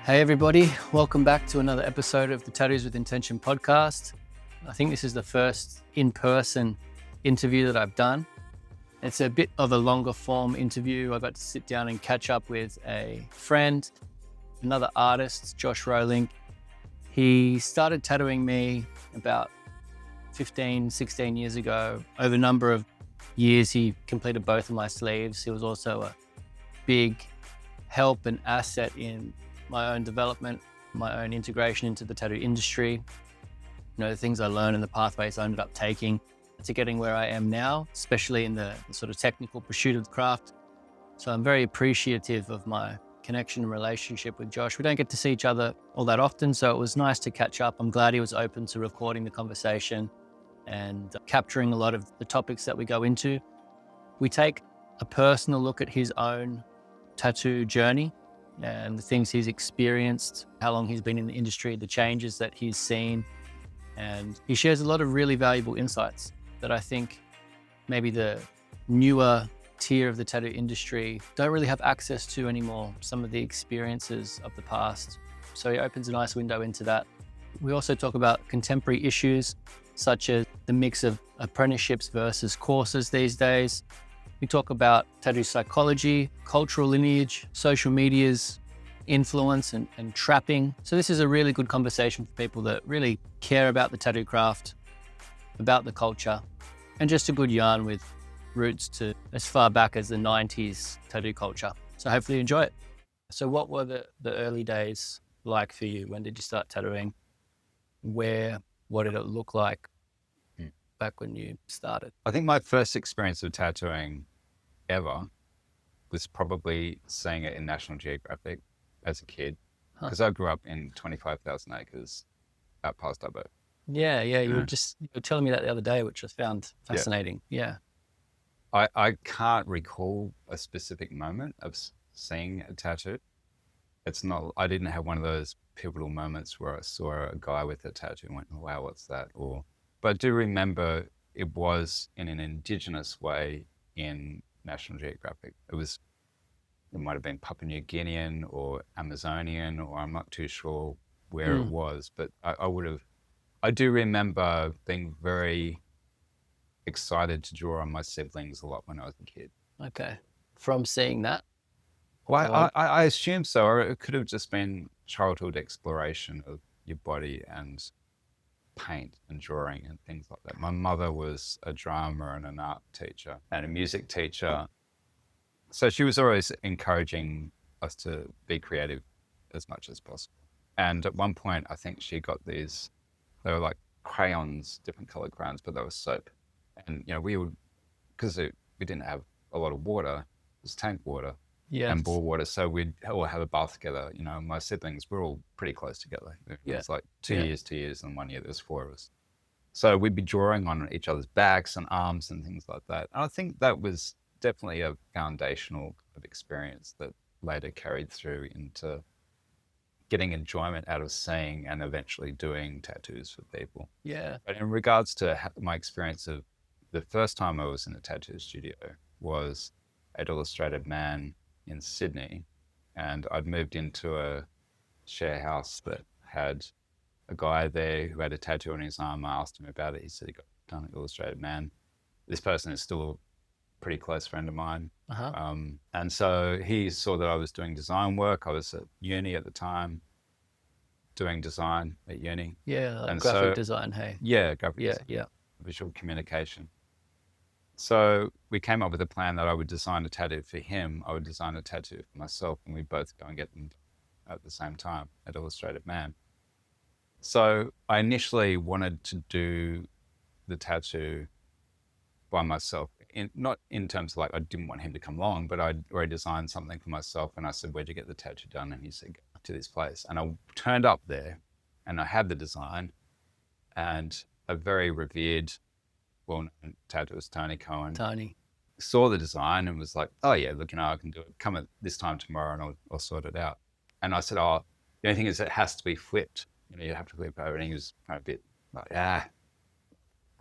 Hey everybody, welcome back to another episode of the Tattoos with Intention podcast. I think this is the first in-person interview that I've done. It's a bit of a longer form interview. I got to sit down and catch up with a friend, another artist, Josh Roelink. He started tattooing me about 15, 16 years ago. Over a number of years, he completed both of my sleeves. He was also a big help and asset in my own development, my own integration into the tattoo industry. The things I learned and the pathways I ended up taking to getting where I am now, especially in the sort of technical pursuit of the craft. So I'm very appreciative of my connection and relationship with Josh. We don't get to see each other all that often, so it was nice to catch up. I'm glad he was open to recording the conversation and capturing a lot of the topics that we go into. We take a personal look at his own tattoo journey and the things he's experienced, how long he's been in the industry, the changes that he's seen. And he shares a lot of really valuable insights that I think maybe the newer tier of the tattoo industry don't really have access to anymore, some of the experiences of the past. So he opens a nice window into that. We also talk about contemporary issues, such as the mix of apprenticeships versus courses these days. We talk about tattoo psychology, cultural lineage, social media's influence and trapping. So this is a really good conversation for people that really care about the tattoo craft, about the culture, and just a good yarn with roots to as far back as the 90s tattoo culture. So hopefully you enjoy it. So what were the early days like for you? When did you start tattooing? What did it look like back when you started? I think my first experience of tattooing ever was probably seeing it in National Geographic as a kid, because I grew up in 25,000 acres out past Dubbo. Yeah. You were telling me that the other day, which I found fascinating. Yeah. I can't recall a specific moment of seeing a tattoo. I didn't have one of those pivotal moments where I saw a guy with a tattoo and went, oh, wow, what's that? But I do remember it was in an indigenous way in National Geographic. It might have been Papua New Guinean or Amazonian, or I'm not too sure where it was, but I do remember being very excited to draw on my siblings a lot when I was a kid. Okay. From seeing that? Well, I assume so, or it could have just been childhood exploration of your body and paint and drawing and things like that. My mother was a drama and an art teacher and a music teacher. So she was always encouraging us to be creative as much as possible. And at one point, I think she got they were like crayons, different colored crayons, but they were soap. And, we would, because we didn't have a lot of water, it was tank water and bore water. So we'd all have a bath together. My siblings were all pretty close together. It was like 2 years, and 1 year there was 4 of us. So we'd be drawing on each other's backs and arms and things like that. And I think that was definitely a foundational experience that later carried through into getting enjoyment out of seeing and eventually doing tattoos for people. Yeah. But in regards to my experience of the first time I was in a tattoo studio was at Illustrated Man in Sydney. And I'd moved into a share house that had a guy there who had a tattoo on his arm. I asked him about it. He said he got done at Illustrated Man. This person is still a pretty close friend of mine. And so he saw that I was doing design work. I was at uni at the time, doing design at uni. Yeah, like graphic design, hey? Yeah, graphic design. Yeah. Visual communication. So we came up with a plan that I would design a tattoo for him. I would design a tattoo for myself, and we'd both go and get them at the same time at Illustrated Man. So I initially wanted to do the tattoo by myself, not in terms of like I didn't want him to come along, but I'd already designed something for myself. And I said, where'd you get the tattoo done? And he said, go to this place. And I turned up there and I had the design, and a very revered, well-known tattooist, Tony Cohen, saw the design and was like, oh yeah, look, I can do it. Come at this time tomorrow and I'll sort it out. And I said, oh, the only thing is it has to be flipped. You have to flip over. And he was kind of a bit like,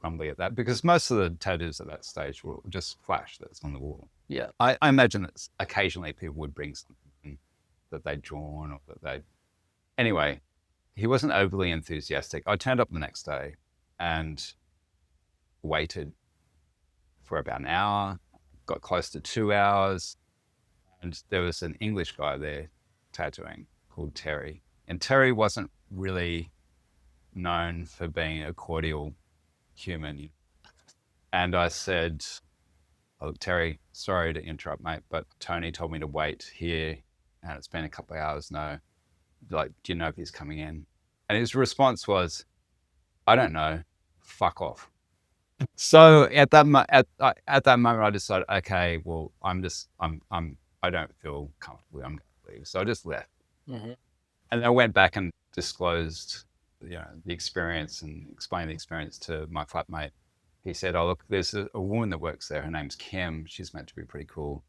grumbly at that, because most of the tattoos at that stage were just flash that's on the wall. Yeah. I imagine that occasionally people would bring something that they'd drawn or that they'd anyway, he wasn't overly enthusiastic. I turned up the next day and waited for about an hour, got close to 2 hours, and there was an English guy there tattooing called Terry. And Terry wasn't really known for being a cordial human. And I said, "Oh, Terry, sorry to interrupt, mate, but Tony told me to wait here, and it's been a couple of hours now. Like, do you know if he's coming in?" And his response was, "I don't know. Fuck off." So at that moment, I decided, okay, well, I don't feel comfortable. I'm going to leave. So I just left. Mm-hmm. And I went back and disclosed, the experience and explained the experience to my flatmate. He said, "Oh, look, there's a woman that works there. Her name's Kim. She's meant to be pretty cool.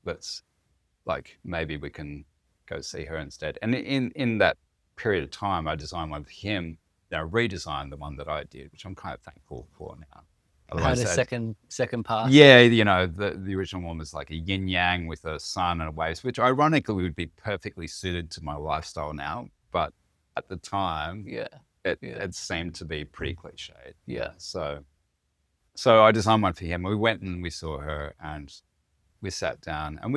Maybe we can go see her instead." And in that period of time, I designed one with him. Then I redesigned the one that I did, which I'm kind of thankful for now. Had a second pass. Yeah, the original one was like a yin yang with a sun and a waves, which ironically would be perfectly suited to my lifestyle now. But at the time, it seemed to be pretty cliched. Yeah. So I designed one for him. We went and we saw her and we sat down and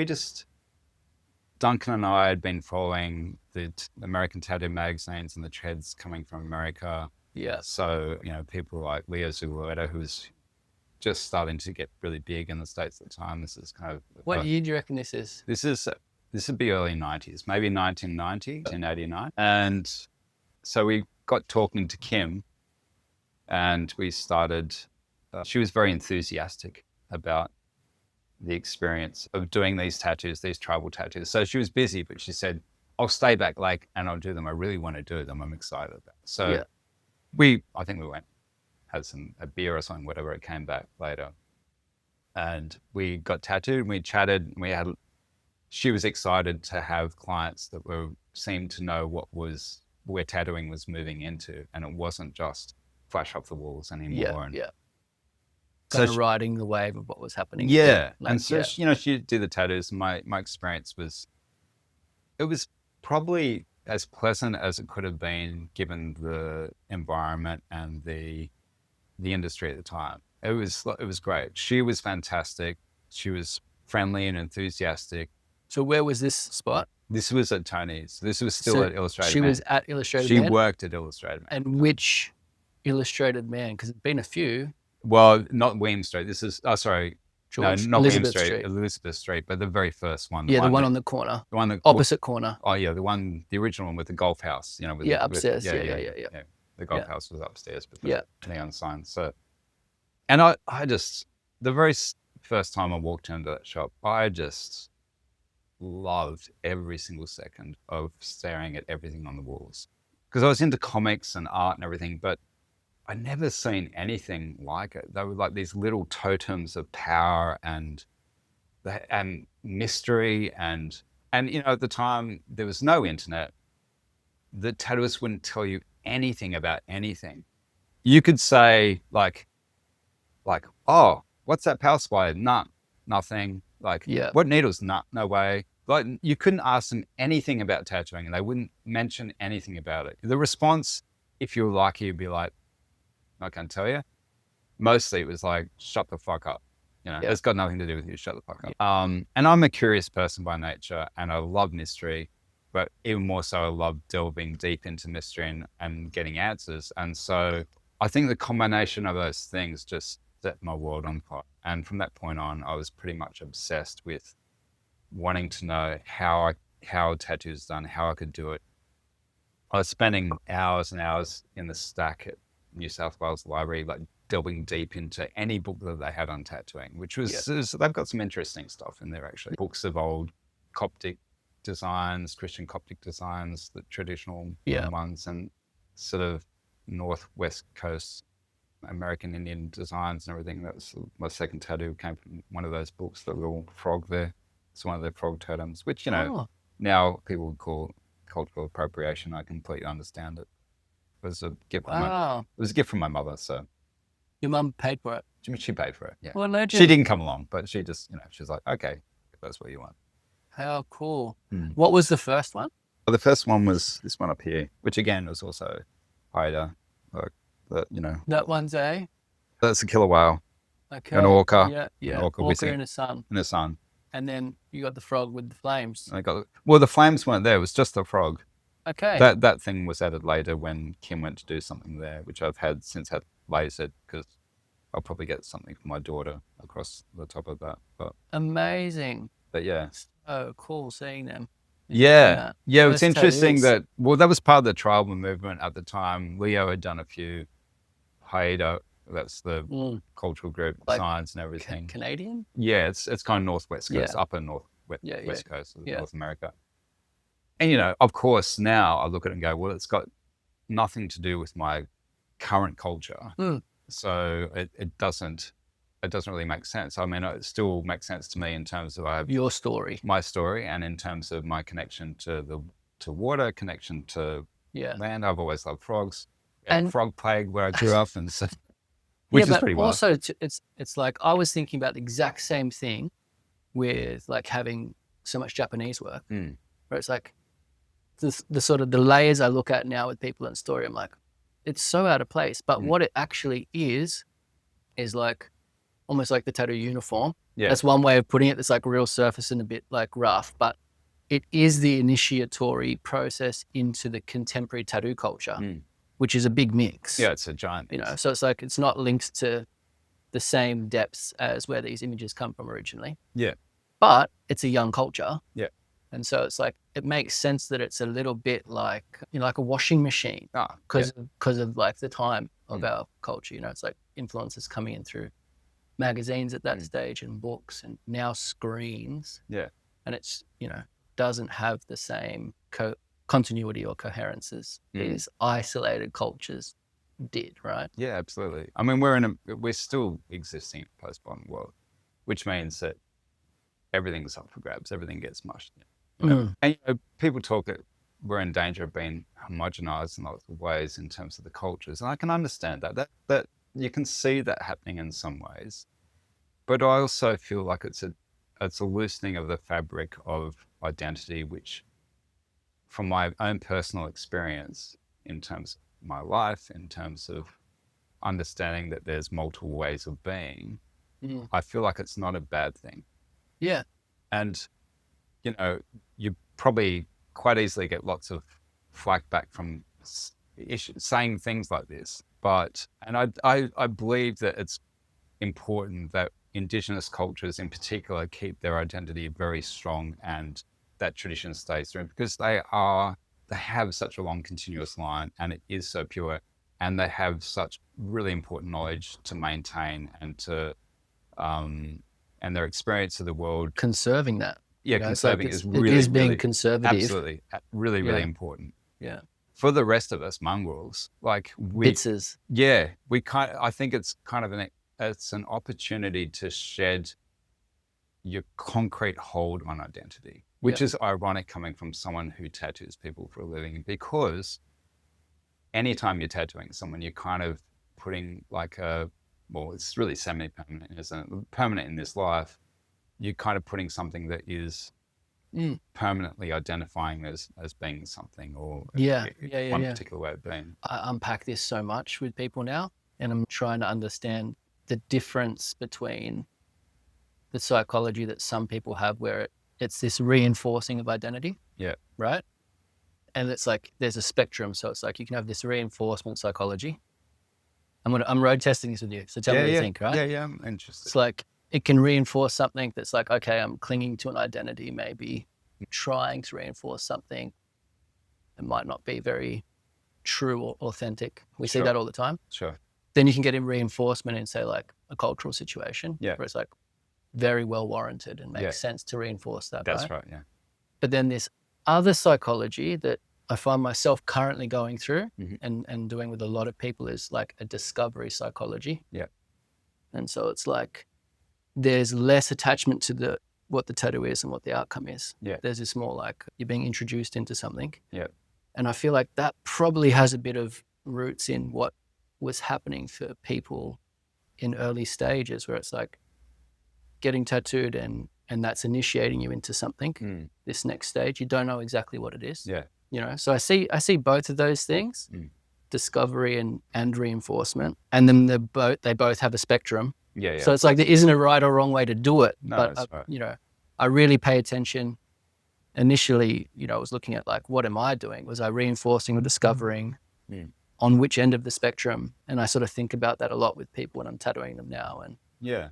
Duncan and I had been following the American tattoo magazines and the trends coming from America. Yeah. So, people like Leo Zulueta, who was just starting to get really big in the States at the time. This is kind of... What year do you reckon this is? This would be early 90s, maybe 1990, 1989. And so we got talking to Kim and we started... she was very enthusiastic about the experience of doing these tattoos, these tribal tattoos. So she was busy, but she said, "I'll stay back late and I'll do them. I really want to do them. I'm excited about it." So I think we went, had a beer or something, whatever. It came back later. And we got tattooed and we chatted. And she was excited to have clients that seemed to know where tattooing was moving into. And it wasn't just flash off the walls anymore. Kind of riding the wave of what was happening. Yeah. She did the tattoos. My experience it was probably as pleasant as it could have been given the environment and the industry at the time. It was great. She was fantastic. She was friendly and enthusiastic. So where was this spot? This was at Tony's. This was still at Illustrated She Man. was at Illustrated Man? She worked at Illustrated Man. And which Illustrated Man? Because there's been a few. Well, not Weem Street. This is, not Elizabeth Weem Street. Elizabeth Street, but the very first one. The one on the corner. The one opposite corner. Oh yeah, the original one with the golf house. Upstairs. Yeah. The golf house was upstairs, but the neon sign. So, and I just, the very first time I walked into that shop, I just loved every single second of staring at everything on the walls, because I was into comics and art and everything, but I'd never seen anything like it. They were like these little totems of power and mystery and at the time there was no internet. The tattooists wouldn't tell you anything about anything. You could say like, "Oh, what's that power supply?" Nothing. What needles? No way. Like, you couldn't ask them anything about tattooing and they wouldn't mention anything about it. The response, if you were lucky, would be like, "I can't tell you." Mostly it was like, "Shut the fuck up. It's got nothing to do with you. Shut the fuck up." And I'm a curious person by nature and I love mystery, but even more so, I love delving deep into mystery and getting answers. And so I think the combination of those things just set my world on fire. And from that point on, I was pretty much obsessed with wanting to know how a tattoo is done, how I could do it. I was spending hours and hours in the stack at New South Wales Library, like delving deep into any book that they had on tattooing, which was, they've got some interesting stuff in there actually. Books of old Coptic designs, Christian Coptic designs, the traditional ones, and sort of Northwest Coast American Indian designs and everything. That was my second tattoo, came from one of those books, the little frog there. It's one of their frog totems, which, now people would call cultural appropriation. I completely understand it. It was a gift. It was a gift from my mother. So your mum paid for it. She paid for it. Yeah. Well, legend. She didn't come along, but she just, she's like, "Okay, if that's what you want." How cool. What was the first one? Well, the first one was this one up here, which again was also Haida, like That one's a that's a killer whale, okay. an orca, Yeah. orca Orca in the sun, in the sun. and then you got the frog with the flames. And the flames weren't there. It was just the frog. Okay. That thing was added later when Kim went to do something there, which I've since had lasered because I'll probably get something for my daughter across the top of that. Amazing. But yeah. Oh, cool seeing them. Yeah. Yeah, it's interesting tattoos. that was part of the tribal movement at the time. Leo had done a few Haida, that's the cultural group, like signs and everything. Canadian? Yeah, it's kind of northwest coast, upper west coast of North America. And of course, now I look at it and go, well, it's got nothing to do with my current culture. So it doesn't really make sense. I mean, it still makes sense to me in terms of your story, my story, and in terms of my connection to water, connection to land. I've always loved frogs. And frog plague where I grew up, and so, which is pretty wild. Also, it's like I was thinking about the exact same thing with like having so much Japanese work, where it's like the sort of the layers I look at now with people and story. I'm like, it's so out of place. But what it actually is like almost like the tattoo uniform. Yeah. That's one way of putting it. It's like real surface and a bit like rough, but it is the initiatory process into the contemporary tattoo culture, which is a big mix. Yeah, it's a giant mix. So it's like it's not linked to the same depths as where these images come from originally. Yeah. But it's a young culture. Yeah. And so it's like it makes sense that it's a little bit like like a washing machine because of like the time of our culture. It's like influences coming in through magazines at that stage and books and now screens. Yeah. And it's doesn't have the same continuity or coherence as these isolated cultures did, right? Yeah, absolutely. I mean, we're still existing in a post-modern world, which means that everything's up for grabs. Everything gets mushed. And people talk that we're in danger of being homogenized in lots of ways in terms of the cultures, and I can understand that you can see that happening in some ways, but I also feel like it's a loosening of the fabric of identity, which from my own personal experience in terms of my life, in terms of understanding that there's multiple ways of being, I feel like it's not a bad thing. Yeah. And you probably quite easily get lots of flack back from saying things like this, and I believe that it's important that Indigenous cultures in particular keep their identity very strong and that tradition stays through, because they have such a long continuous line and it is so pure, and they have such really important knowledge to maintain and to and their experience of the world. Conserving that. Yeah, conserving is really, it is being really, absolutely really, really important. Yeah. For the rest of us mongrels, like Bitzers. Yeah, I think it's kind of it's an opportunity to shed your concrete hold on identity, which is ironic coming from someone who tattoos people for a living, because anytime you're tattooing someone, you're kind of putting like it's really semi-permanent, isn't it? Permanent in this life. You're kind of putting something that is permanently identifying as being something, or one particular way of being. I unpack this so much with people now, and I'm trying to understand the difference between the psychology that some people have where it's this reinforcing of identity. Yeah. Right? And it's like there's a spectrum. So it's like you can have this reinforcement psychology. I'm road testing this with you. So tell me what you think, right? Yeah, I'm interested. It's like it can reinforce something that's like, okay, I'm clinging to an identity, maybe trying to reinforce something that might not be very true or authentic. We see that all the time. Sure. Then you can get in reinforcement in, say, like a cultural situation where it's like very well warranted and makes sense to reinforce that. That's right, yeah. But then this other psychology that I find myself currently going through and doing with a lot of people is like a discovery psychology. Yeah. And so it's like there's less attachment to what the tattoo is and what the outcome is. Yeah. There's this more like you're being introduced into something. Yeah. And I feel like that probably has a bit of roots in what was happening for people in early stages, where it's like getting tattooed and that's initiating you into something. This next stage, you don't know exactly what it is. Yeah. you know. So I see both of those things, Mm. discovery and reinforcement, and then they both have a spectrum. Yeah. So it's like there isn't a right or wrong way to do it. No, but that's right. you know, I really pay attention. Initially, you know, I was looking at like, what am I doing? Was I reinforcing or discovering? On which end of the spectrum? And I sort of think about that a lot with people when I'm tattooing them now. And yeah,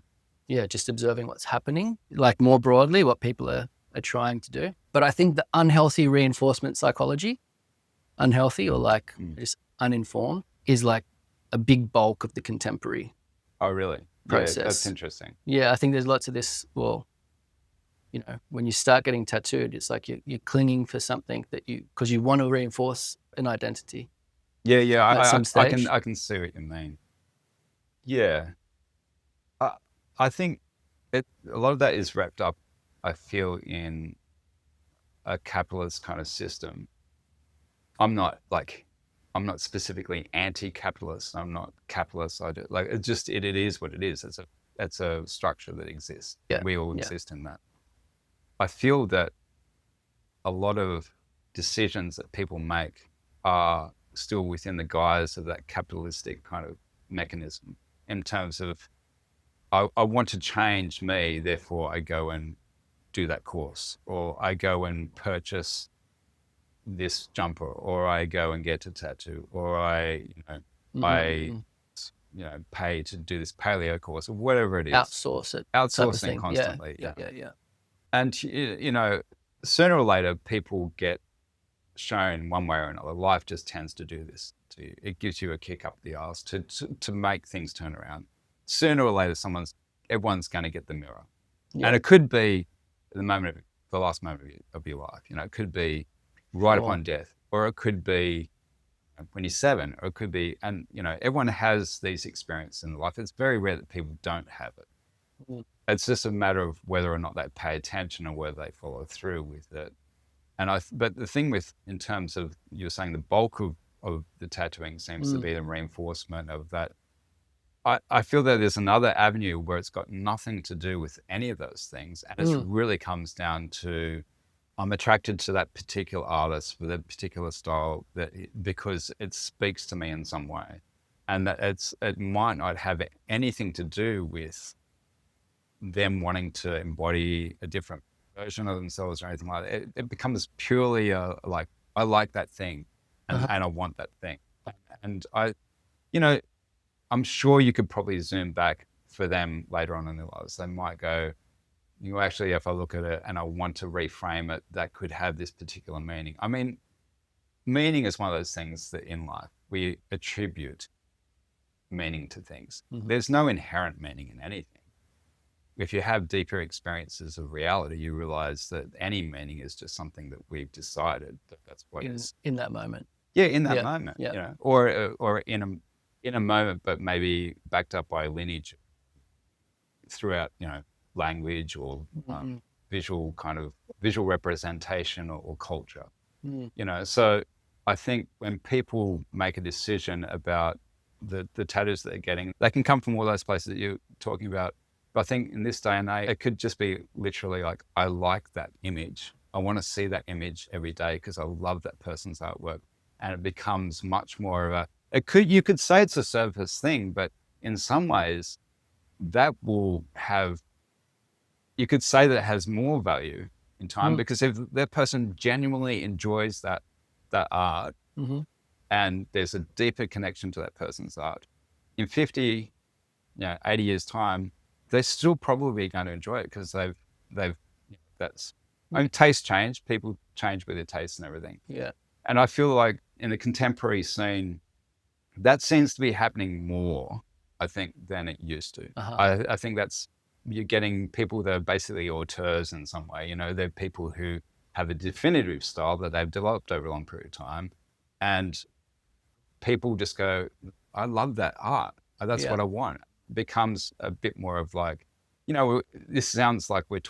just observing what's happening, like more broadly, what people are trying to do. But I think the unhealthy reinforcement psychology, unhealthy or like just uninformed, is like a big bulk of the contemporary Oh, really? process. Yeah, that's interesting. Yeah, I think there's lots of this. Well, you know, when you start getting tattooed, it's like you're clinging for something that because you want to reinforce an identity. Yeah. At some stage. I can see what you mean. Yeah. I think a lot of that is wrapped up, I feel, in a capitalist kind of system. I'm not specifically anti-capitalist. I'm not capitalist. It is what it is. It's a structure that exists. Yeah. We all exist in that. I feel that a lot of decisions that people make are still within the guise of that capitalistic kind of mechanism, in terms of I want to change me, therefore I go and do that course, or I go and purchase this jumper, or I go and get a tattoo, or I pay to do this paleo course, or whatever it is. Outsource it. Outsourcing constantly. Yeah. And, you know, sooner or later, people get shown one way or another. Life just tends to do this to you. It gives you a kick up the arse to make things turn around. Sooner or later, everyone's going to get the mirror. Yeah. And it could be the last moment of your life. You know, it could be right upon death, or it could be when you're 7, or it could be, and, you know, everyone has these experiences in life. It's very rare that people don't have it. It's just a matter of whether or not they pay attention, or whether they follow through with it. But the thing in terms of, you were saying the bulk of the tattooing seems to be the reinforcement of that. I feel that there's another avenue where it's got nothing to do with any of those things. And it really comes down to, I'm attracted to that particular artist for that particular style because it speaks to me in some way. And that it might not have anything to do with them wanting to embody a different version of themselves or anything like that. It becomes purely like, I like that thing and I want that thing. And I'm sure you could probably zoom back for them later on in their lives. They might go, actually, if I look at it and I want to reframe it, that could have this particular meaning. I mean, meaning is one of those things that in life we attribute meaning to things. There's no inherent meaning in anything. If you have deeper experiences of reality, you realize that any meaning is just something that we've decided that's what is in that moment. Yeah, in that moment, you know, or in a moment, but maybe backed up by lineage throughout, you know, language or visual representation or culture. You know, so I think when people make a decision about the tattoos that they're getting, they can come from all those places that you're talking about. But I think in this day and age, it could just be literally like, I like that image. I want to see that image every day because I love that person's artwork. And it becomes much more of you could say it's a surface thing, but in some ways that you could say that it has more value in time because if that person genuinely enjoys that art and there's a deeper connection to that person's art, in 50, 80 years time, they're still probably going to enjoy it because taste change. People change with their tastes and everything. Yeah. And I feel like in the contemporary scene, that seems to be happening more, I think, than it used to. I think you're getting people that are basically auteurs in some way. You know, they're people who have a definitive style that they've developed over a long period of time. And people just go, I love that art. That's what I want. It becomes a bit more of like, you know, this sounds like we're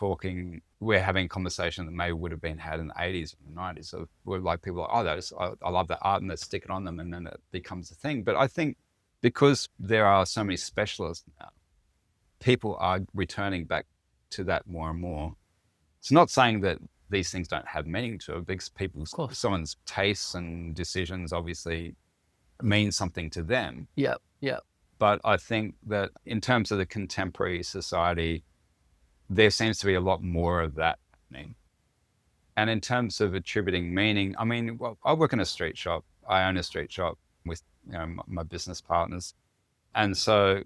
having a conversation that maybe would have been had in the 80s and the 90s. So we're like, people are like, I love that art, and let's stick it on them, and then it becomes a thing. But I think because there are so many specialists now, people are returning back to that more and more. It's not saying that these things don't have meaning to it because someone's tastes and decisions obviously mean something to them. Yeah. But I think that in terms of the contemporary society, there seems to be a lot more of that happening. And in terms of attributing meaning, I mean, well, I work in a street shop. I own a street shop with my business partners. And so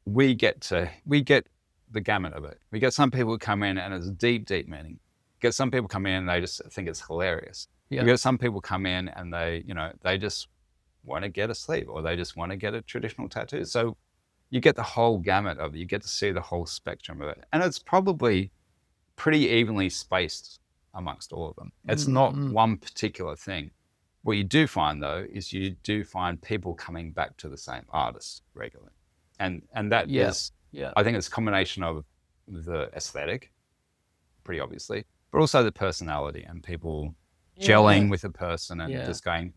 we get the gamut of it. We get some people who come in and it's deep meaning. We get some people come in and they just think it's hilarious. Yeah. We get some people come in and they just want to get a sleeve or they just want to get a traditional tattoo. So you get the whole gamut of it. You get to see the whole spectrum of it. And it's probably pretty evenly spaced amongst all of them. It's not one particular thing. What you do find though, is you do find people coming back to the same artist regularly. And that is, I think it's a combination of the aesthetic, pretty obviously, but also the personality and people gelling with a person and just going,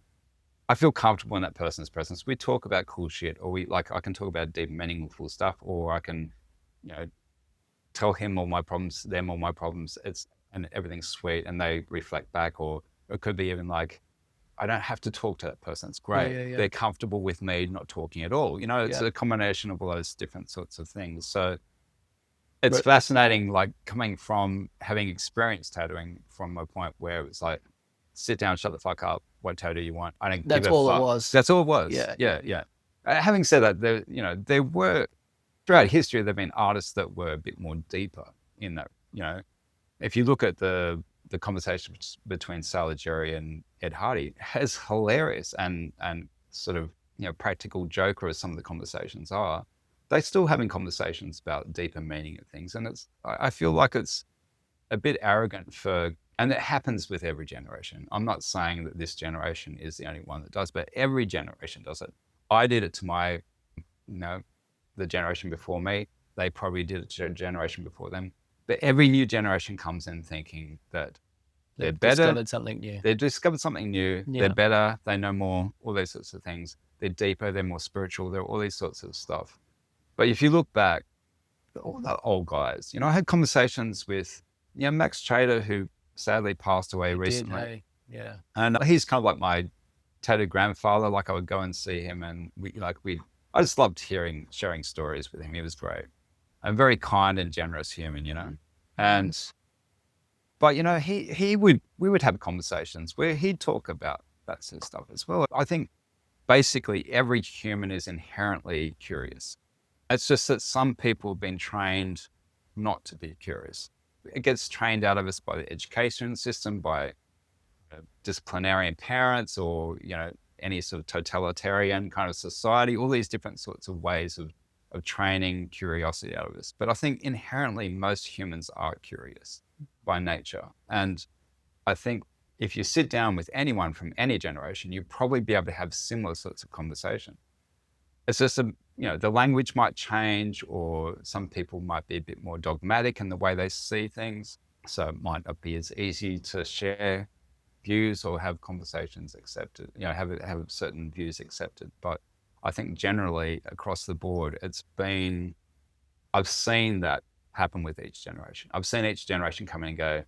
I feel comfortable in that person's presence. We talk about cool shit, or I can talk about deep, meaningful stuff, or I can, tell him all my problems, them all my problems. And everything's sweet, and they reflect back, or it could be even like, I don't have to talk to that person. It's great. They're comfortable with me not talking at all. It's a combination of all those different sorts of things. So it's fascinating, like coming from having experienced tattooing from a point where it was like, sit down, shut the fuck up. What tattoo you want? I don't give a fuck. That's all it was. That's all it was. Yeah. Having said that, there were, throughout history, there've been artists that were a bit more deeper in that, if you look at the conversation between Salieri and Ed Hardy, it's hilarious and sort of, practical joker as some of the conversations are. They're still having conversations about deeper meaning of things. And I feel like it's a bit arrogant and it happens with every generation. I'm not saying that this generation is the only one that does, but every generation does it. I did it to my, the generation before me. They probably did it to a generation before them. But every new generation comes in thinking that they're better. Discovered something new. They've discovered something new. Yeah. They're better. They know more, all those sorts of things. They're deeper. They're more spiritual. They're all these sorts of stuff. But if you look back, all the old guys, I had conversations with, Max Trader, who sadly passed away recently. Yeah. And he's kind of like my tattoo grandfather. Like I would go and see him and I just loved sharing stories with him. He was great. A very kind and generous human, but we would have conversations where he'd talk about that sort of stuff as well. I think basically every human is inherently curious. It's just that some people have been trained not to be curious. It gets trained out of us by the education system, by disciplinarian parents, or any sort of totalitarian kind of society. All these different sorts of ways of training curiosity out of us. But I think inherently most humans are curious by nature. And I think if you sit down with anyone from any generation, you'd probably be able to have similar sorts of conversation. It's just, the language might change, or some people might be a bit more dogmatic in the way they see things. So it might not be as easy to share views or have conversations accepted, have certain views accepted. But I think generally across the board, I've seen that happen with each generation. I've seen each generation come in and go,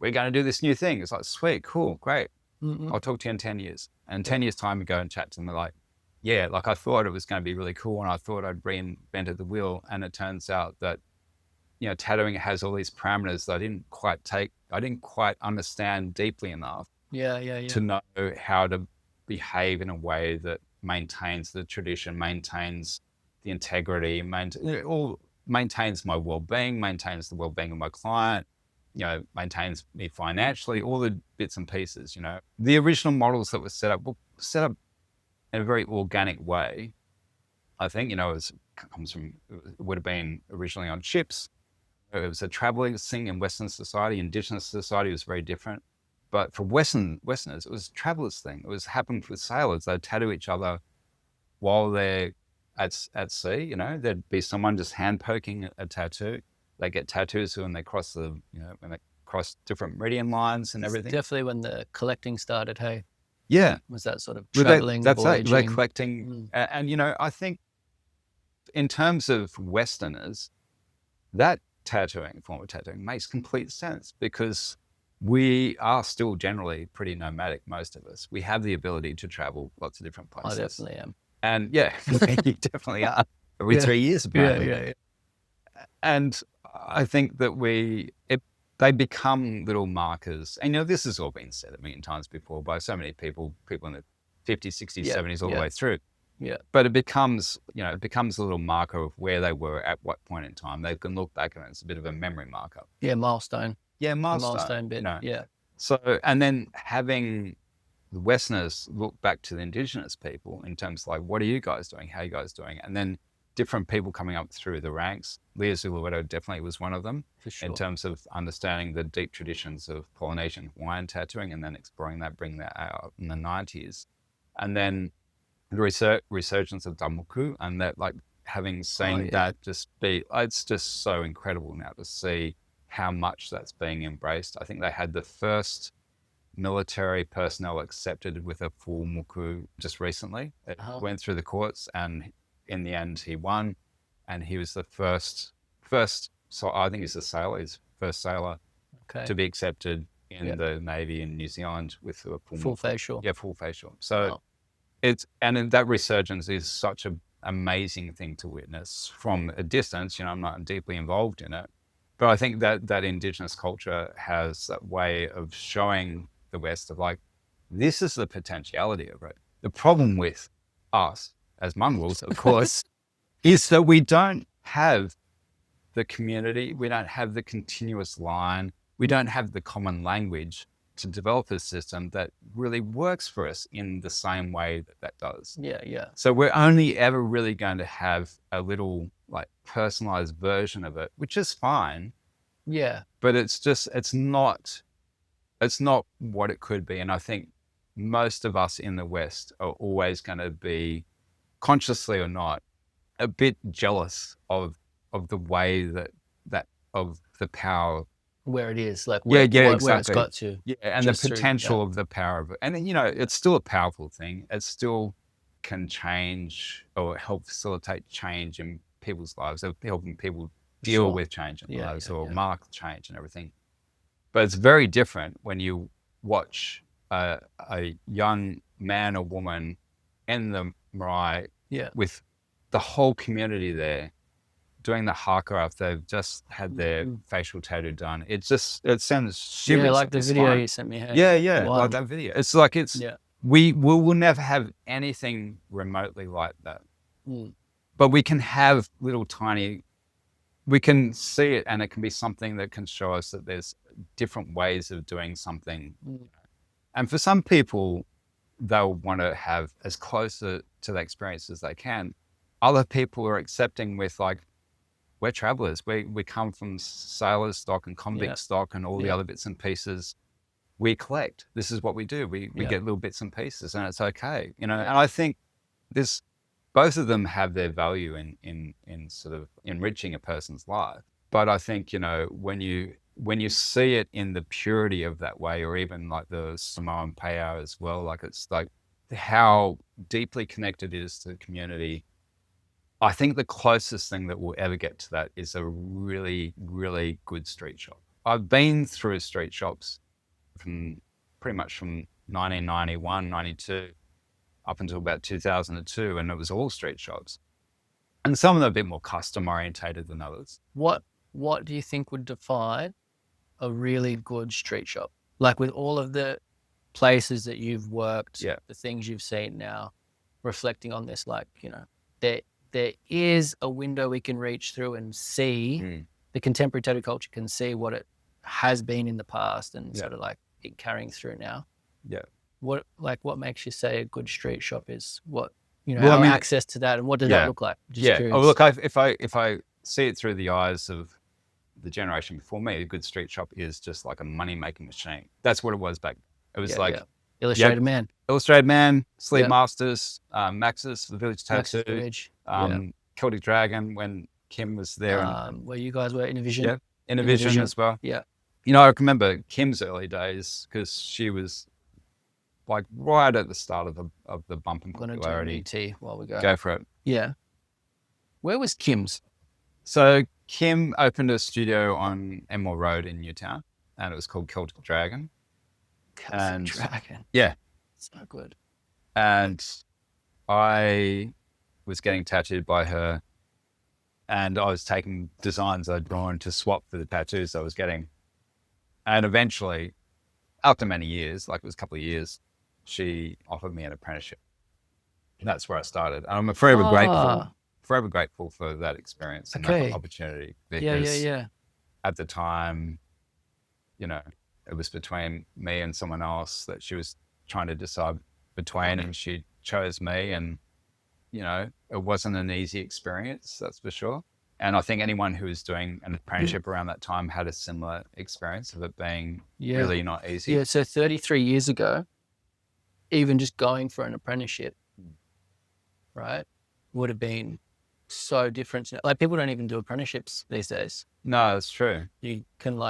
we're going to do this new thing. It's like, sweet, cool, great. I'll talk to you in 10 years. And 10 years time, we go and chat to them. They're like, yeah, like I thought it was going to be really cool and I thought I'd reinvented the wheel. And it turns out that, tattooing has all these parameters that I didn't quite understand deeply enough to know how to behave in a way that maintains the tradition, maintains the integrity, maintains my well-being, maintains the well-being of my client, maintains me financially, all the bits and pieces, The original models that were set up in a very organic way. I think, it would have been originally on ships. It was a traveling thing in Western society. Indigenous society was very different. But for Westerners, it was a traveler's thing. It happened with sailors. They'd tattoo each other while they're at sea. There'd be someone just hand poking a tattoo. They get tattoos when they cross when they cross different meridian lines and everything. Definitely when the collecting started, hey. Yeah. Was that sort of traveling, that's voyaging. They're collecting. And, I think in terms of Westerners, that form of tattooing makes complete sense because we are still generally pretty nomadic, most of us. We have the ability to travel lots of different I places. definitely am. And yeah, you definitely are. Every Yeah. 3 years, apparently. Yeah. And I think that they become little markers. And, this has all been said a million times before by so many people in the 50s, 60s, 70s, all the way through. Yeah. But it becomes a little marker of where they were at what point in time. They can look back and it's a bit of a memory marker. Yeah, milestone. Yeah, The milestone. milestone bit. Yeah. So, and then having the Westerners look back to the Indigenous people in terms of like, what are you guys doing? How are you guys doing? And then different people coming up through the ranks. Lea Zulueto definitely was one of them. For sure. In terms of understanding the deep traditions of Polynesian Hawaiian tattooing and then exploring that, bringing that out in the 90s. And then the resurgence of Damoku, and that like having seen that it's just so incredible now to see how much that's being embraced. I think they had the first military personnel accepted with a full muku just recently. It went through the courts, and in the end he won, and he was the first, so I think he's a sailor, he's first sailor to be accepted in the Navy in New Zealand with a full facial. Yeah, full facial. So and that resurgence is such an amazing thing to witness from a distance. I'm not deeply involved in it, but I think that Indigenous culture has that way of showing the West of like, this is the potentiality of it. The problem with us as mongrels, of course, is that we don't have the community, we don't have the continuous line, we don't have the common language to develop a system that really works for us in the same way that does. Yeah. So we're only ever really going to have a little like personalized version of it, which is fine. Yeah. But it's not what it could be. And I think most of us in the West are always going to be, consciously or not, a bit jealous of the way that of the power, where it is, like where it's got to. Yeah, and the potential of the power of it. And it's still a powerful thing. It still can change or help facilitate change in people's lives, of helping people deal with change in lives or mark change and everything. But it's very different when you watch a young man or woman in the marae with the whole community there doing the haka after they've just had their facial tattoo done. It sends shivers. Yeah, like the video you sent me. Hey? Yeah, like that video. It's like we will never have anything remotely like that. But we can have little tiny, we can see it, and it can be something that can show us that there's different ways of doing something. And for some people, they'll want to have as close to the experience as they can. Other people are accepting with like, we're travelers. We come from sailors stock and convict stock and all the other bits and pieces. We collect. This is what we do. We get little bits and pieces, and it's okay. And I think both of them have their value in sort of enriching a person's life. But I think, when you see it in the purity of that way, or even like the Samoan Payao as well, like it's like how deeply connected it is to the community. I think the closest thing that we'll ever get to that is a really, really good street shop. I've been through street shops pretty much from 1991, 92, up until about 2002, and it was all street shops. And some of them are a bit more custom orientated than others. What do you think would define a really good street shop? Like with all of the places that you've worked, the things you've seen now, reflecting on this, like, there is a window we can reach through and see the contemporary tattoo culture can see what it has been in the past and sort of like it carrying through now. Yeah. What makes you say a good street shop is what, access to that, and what does that look like? Just curious. Oh, look, if I see it through the eyes of the generation before me, a good street shop is just like a money-making machine. That's what it was back. It was Illustrated Man, Sleep Masters, Max's, the Village Tattoo, Celtic Dragon when Kim was there. Where you guys were, Innovision. Yeah, Innovision as well. Yeah. I remember Kim's early days because she was like right at the start of the bump in popularity. I'm going to do an ET while we go. Go for it. Yeah. Where was Kim's? So Kim opened a studio on Enmore Road in Newtown. and it was called Celtic Dragon. Celtic Dragon. Yeah. So good. And I was getting tattooed by her, and I was taking designs I'd drawn to swap for the tattoos I was getting. And eventually, after many years, like it was a couple of years, she offered me an apprenticeship. And that's where I started. And I'm forever grateful for that experience and that opportunity. Because at the time, it was between me and someone else that she was trying to decide between, and she chose me. And, it wasn't an easy experience, that's for sure. And I think anyone who was doing an apprenticeship around that time had a similar experience of it being really not easy. Yeah, so 33 years ago, even just going for an apprenticeship, right, would have been so different. Like, people don't even do apprenticeships these days. No, that's true. You can,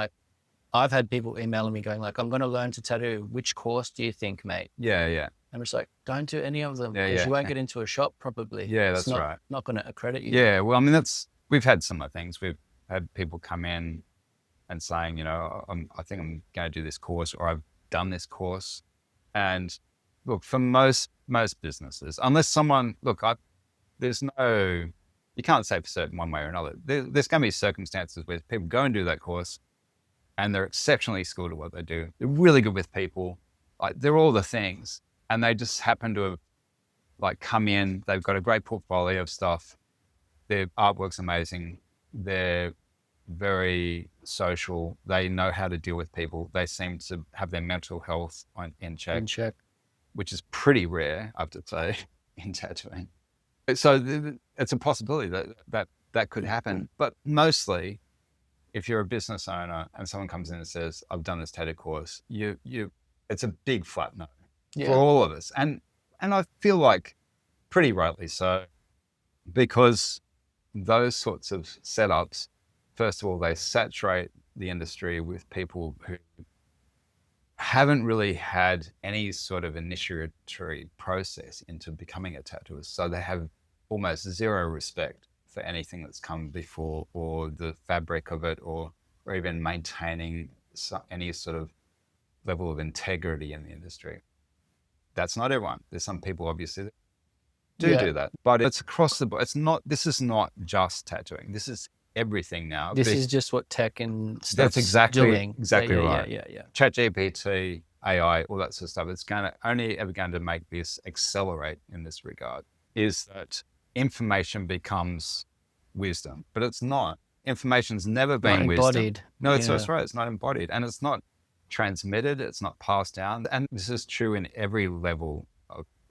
I've had people emailing me going I'm going to learn to tattoo. Which course do you think, mate? Yeah. I'm just like, don't do any of them, because you won't get into a shop probably. Yeah, that's right. Not going to accredit you. Yeah, well, I mean, we've had similar things. We've had people come in and saying, I think I'm going to do this course, or I've done this course. And look, for most businesses, unless someone, you can't say for certain one way or another. There's going to be circumstances where people go and do that course and they're exceptionally skilled at what they do. They're really good with people. They're all the things. And they just happen to have come in. They've got a great portfolio of stuff. Their artwork's amazing. They're very social. They know how to deal with people. They seem to have their mental health in check, which is pretty rare, I have to say, in tattooing. So it's a possibility that could happen. But mostly, if you're a business owner and someone comes in and says, "I've done this tattoo course," it's a big flat no for all of us. And I feel like pretty rightly so, because those sorts of setups, first of all, they saturate the industry with people who haven't really had any sort of initiatory process into becoming a tattooist. So they have almost zero respect for anything that's come before, or the fabric of it, or even maintaining any sort of level of integrity in the industry. That's not everyone. There's some people obviously that do that, but it's across the board. This is not just tattooing. This is everything now. This is just what tech and stuff that's exactly doing. Right. Yeah. ChatGPT, AI, all that sort of stuff. It's ever going to make this accelerate in this regard. Is that information becomes wisdom, but it's not. Information's never been wisdom. No, that's right. It's not embodied, and it's not transmitted. It's not passed down. And this is true in every level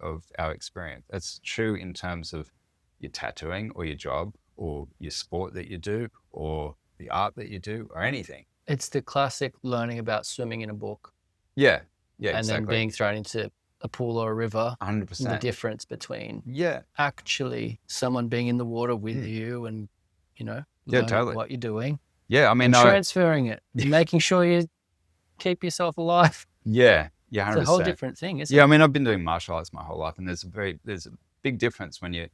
of our experience. It's true in terms of your tattooing, or your job, or your sport that you do, or the art that you do, or anything. It's the classic learning about swimming in a book. Yeah, and exactly. then being thrown into a pool or a river. 100%. And the difference between actually someone being in the water with you and, totally. what you're doing. Yeah, I mean, transferring it, making sure you keep yourself alive. Yeah, 100%. It's a whole different thing, isn't it? Yeah, I mean, I've been doing martial arts my whole life, and there's a big difference when you're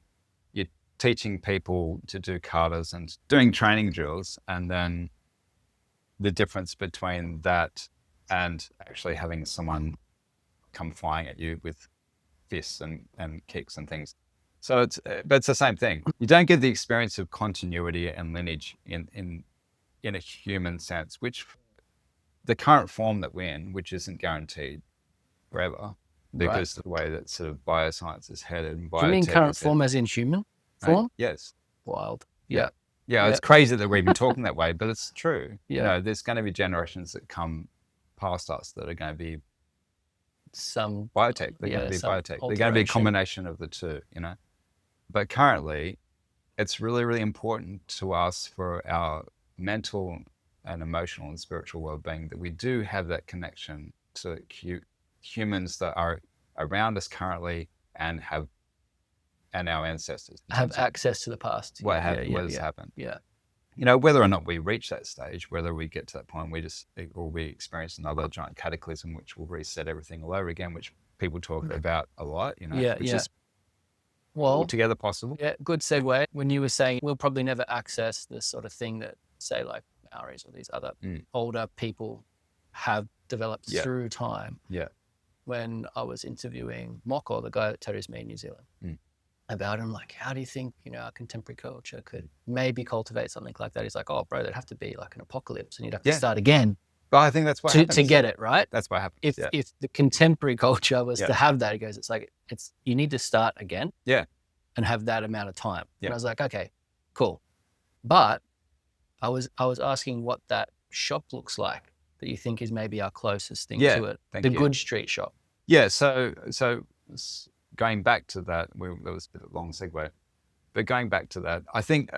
teaching people to do katas and doing training drills, and then the difference between that and actually having someone come flying at you with fists and kicks and things. So but it's the same thing. You don't get the experience of continuity and lineage in a human sense, which the current form that we're in, which isn't guaranteed forever, because the way that sort of bioscience is headed. And do you mean current form as in human form? Yes. Wild. Yeah, it's crazy that we're even talking that way, but it's true. There's going to be generations that come past us that are going to be some biotech. They're going to be biotech. They're going to be a combination of the two, But currently, it's really, really important to us for our mental and emotional and spiritual well-being that we do have that connection to humans that are around us currently and our ancestors have access to the past. What has happened. Yeah. Whether or not we reach that stage, whether we get to that point, we experience another giant cataclysm, which will reset everything all over again, which people talk about a lot, which is altogether possible. Yeah, good segue. When you were saying we'll probably never access the sort of thing that, say, like Maoris or these other older people have developed Yeah. through time. Yeah. When I was interviewing Moko, the guy that tattoos me in New Zealand, about him, like, how do you think, our contemporary culture could maybe cultivate something like that? He's like, oh, bro, there'd have to be like an apocalypse and you'd have to start again. But I think that's what happens. To get it, right? That's what happens. If the contemporary culture was to have that, he goes, you need to start again. Yeah. And have that amount of time. Yeah. And I was like, okay, cool. But I was asking what that shop looks like that you think is maybe our closest thing to it. The good street shop. Yeah. So going back to that, there was a bit of a long segue, but going back to that, I think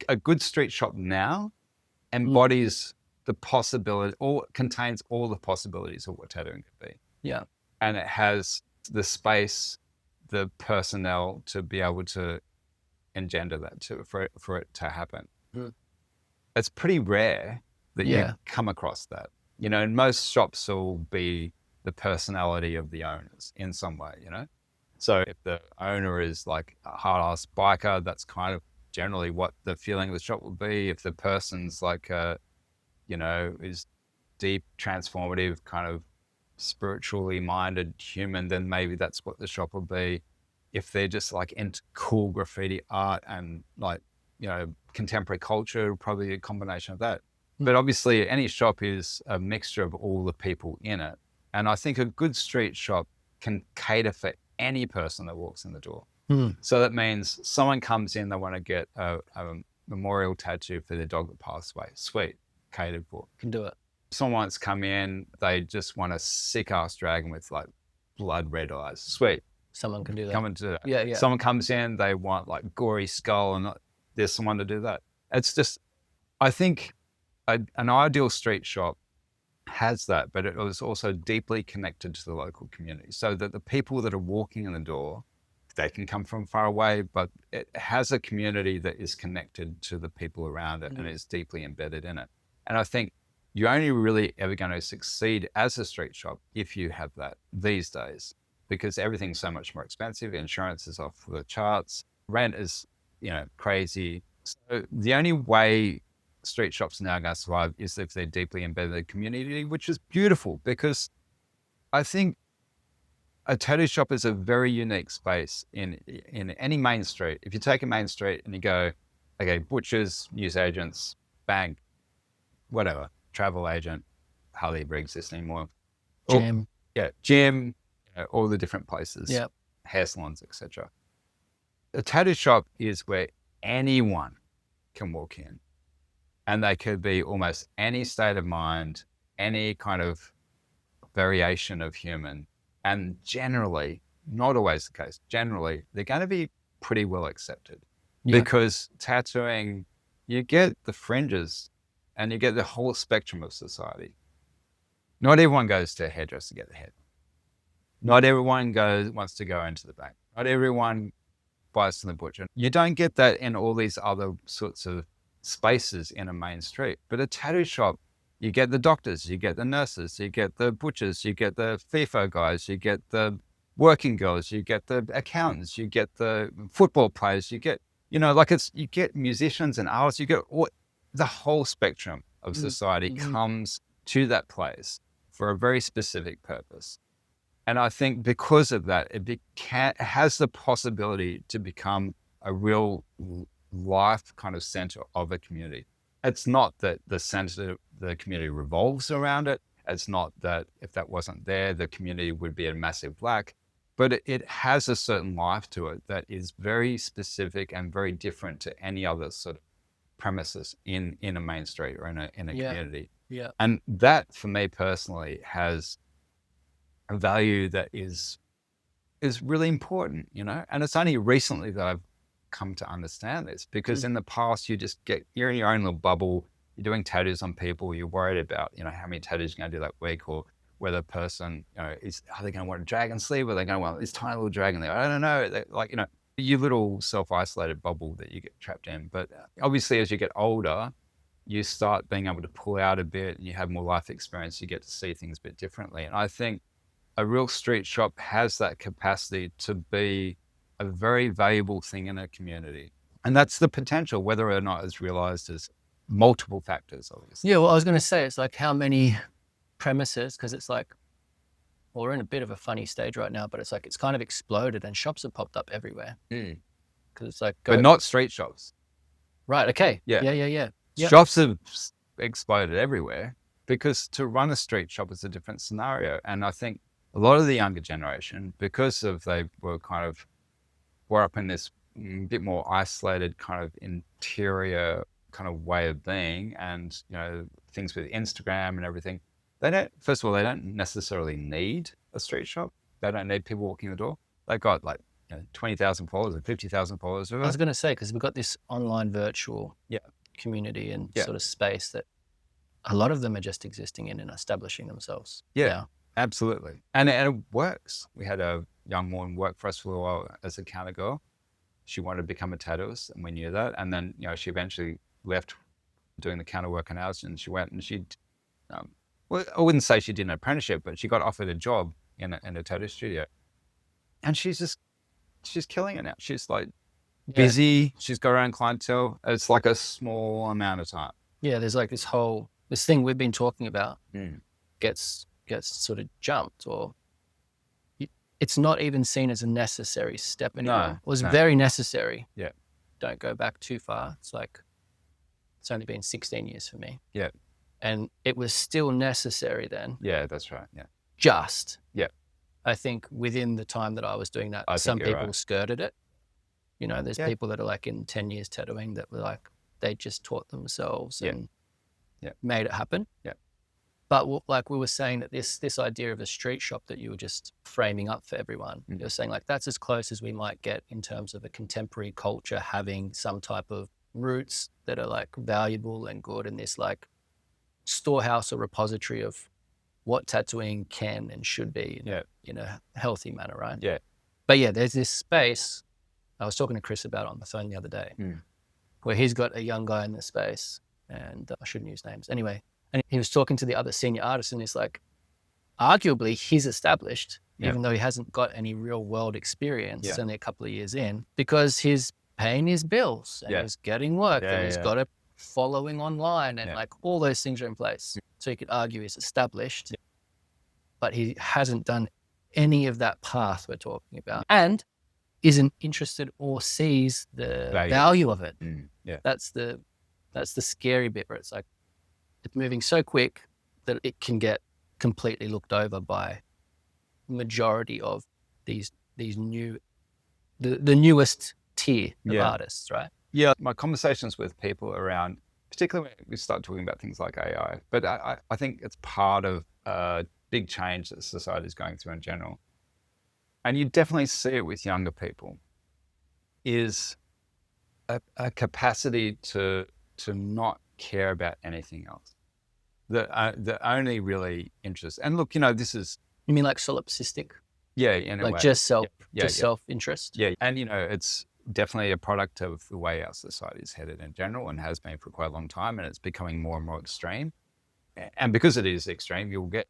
a good street shop now embodies the possibility, or contains all the possibilities of what tattooing could be. Yeah. And it has the space, the personnel to be able to engender that for it to happen. It's pretty rare that you come across that. And most shops will be the personality of the owners in some way, So if the owner is like a hard-ass biker, that's kind of generally what the feeling of the shop will be. If the person's like is deep, transformative, kind of spiritually minded human, then maybe that's what the shop will be. If they're just like into cool graffiti art and like, contemporary culture, probably a combination of that. But obviously any shop is a mixture of all the people in it. And I think a good street shop can cater for any person that walks in the door. So that means someone comes in, they want to get a memorial tattoo for their dog that passed away. Sweet, catered for. Can do it. Someone's come in, they just want a sick-ass dragon with like blood red eyes. Sweet. Someone can do that. Come and do that. Yeah. Someone comes in, they want like gory skull, and there's someone to do that. It's just, I think an ideal street shop has that, but it was also deeply connected to the local community, so that the people that are walking in the door, they can come from far away, but it has a community that is connected to the people around it and is deeply embedded in it. And I think you're only really ever going to succeed as a street shop if you have that these days, because everything's so much more expensive. Insurance is off the charts. Rent is, crazy. So the only way street shops are now going to survive is if they're deeply embedded in the community, which is beautiful, because I think a tattoo shop is a very unique space in any main street. If you take a main street and you go, okay, butchers, newsagents, bank, whatever, travel agent, hardly ever exists anymore. Gym. Gym, all the different places, hair salons, etc. A tattoo shop is where anyone can walk in, and they could be almost any state of mind, any kind of variation of human. And generally, not always the case, generally, they're going to be pretty well accepted because tattooing, you get the fringes and you get the whole spectrum of society. Not everyone goes to a hairdresser to get the hair. Not everyone wants to go into the bank. Not everyone buys from the butcher. You don't get that in all these other sorts of spaces in a main street. But a tattoo shop, you get the doctors, you get the nurses, you get the butchers, you get the FIFO guys, you get the working girls, you get the accountants, you get the football players, you get, you get musicians and artists, you get the whole spectrum of society comes to that place for a very specific purpose. And I think because of that, it has the possibility to become a real life kind of center of a community. It's not that the community revolves around it. It's not that if that wasn't there, the community would be a massive lack, but it has a certain life to it that is very specific and very different to any other sort of premises in a main street or in a community. Yeah. And that for me personally has a value that is really important, and it's only recently that I've come to understand this, because in the past you're in your own little bubble, you're doing tattoos on people, you're worried about how many tattoos you're going to do that week, or whether a person are they going to want a dragon sleeve, or are they going to want this tiny little dragon there? I don't know. Your little self-isolated bubble that you get trapped in. But obviously as you get older, you start being able to pull out a bit and you have more life experience, you get to see things a bit differently. And I think a real street shop has that capacity to be a very valuable thing in a community. And that's the potential, whether or not it's realized as multiple factors, obviously. Yeah, well, I was going to say, it's like how many premises, because it's like, well, we're in a bit of a funny stage right now, but it's like it's kind of exploded and shops have popped up everywhere. Because it's like, but not street shops. Right. Okay. Yeah. Yeah. Shops have exploded everywhere because to run a street shop is a different scenario. And I think a lot of the younger generation, because of they were kind of brought up in this bit more isolated kind of interior kind of way of being, and things with Instagram and everything, they don't necessarily need a street shop. They don't need people walking the door. They've got like 20,000 followers or 50,000 followers. I was going to say, because we've got this online virtual community and sort of space that a lot of them are just existing in and establishing themselves. Yeah, absolutely. And it works. We had a young woman work for us for a while as a counter girl. She wanted to become a tattooist, and we knew that. And then, she eventually left doing the counter work and hours, and she went and she, well, I wouldn't say she did an apprenticeship, but she got offered a job in a tattoo studio. And she's killing it now. She's like busy. She's got her own clientele. It's like a small amount of time. Yeah, there's like this thing we've been talking about gets sort of jumped, or it's not even seen as a necessary step anymore. It was very necessary. Yeah. Don't go back too far. It's like, it's only been 16 years for me. Yeah. And it was still necessary then. Yeah, that's right. Yeah. Just. Yeah. I think within the time that I was doing that, some people skirted it. There's people that are like in 10 years tattooing that were like, they just taught themselves and made it happen. Yeah. But like we were saying, that this idea of a street shop that you were just framing up for everyone, you're saying like that's as close as we might get in terms of a contemporary culture having some type of roots that are like valuable and good, in this like storehouse or repository of what tattooing can and should be in a healthy manner, right? Yeah. But there's this space I was talking to Chris about on the phone the other day, where he's got a young guy in the space, and I shouldn't use names anyway. And he was talking to the other senior artist, and he's like, arguably he's established, even though he hasn't got any real world experience. It's only a couple of years in, because he's paying his bills and he's getting work and he's got a following online and like all those things are in place. So you could argue he's established, but he hasn't done any of that path we're talking about and isn't interested or sees the value of it. That's the scary bit, where it's like, it's moving so quick that it can get completely looked over by the majority of the newest tier of artists, right? Yeah, my conversations with people around, particularly when we start talking about things like AI, but I think it's part of a big change that society is going through in general. And you definitely see it with younger people, is a capacity to not care about anything else. The only really interest, and look, this is... You mean like solipsistic? Yeah, in a like way. Just self-interest? Yeah, and it's definitely a product of the way our society is headed in general, and has been for quite a long time, and it's becoming more and more extreme. And because it is extreme, you'll get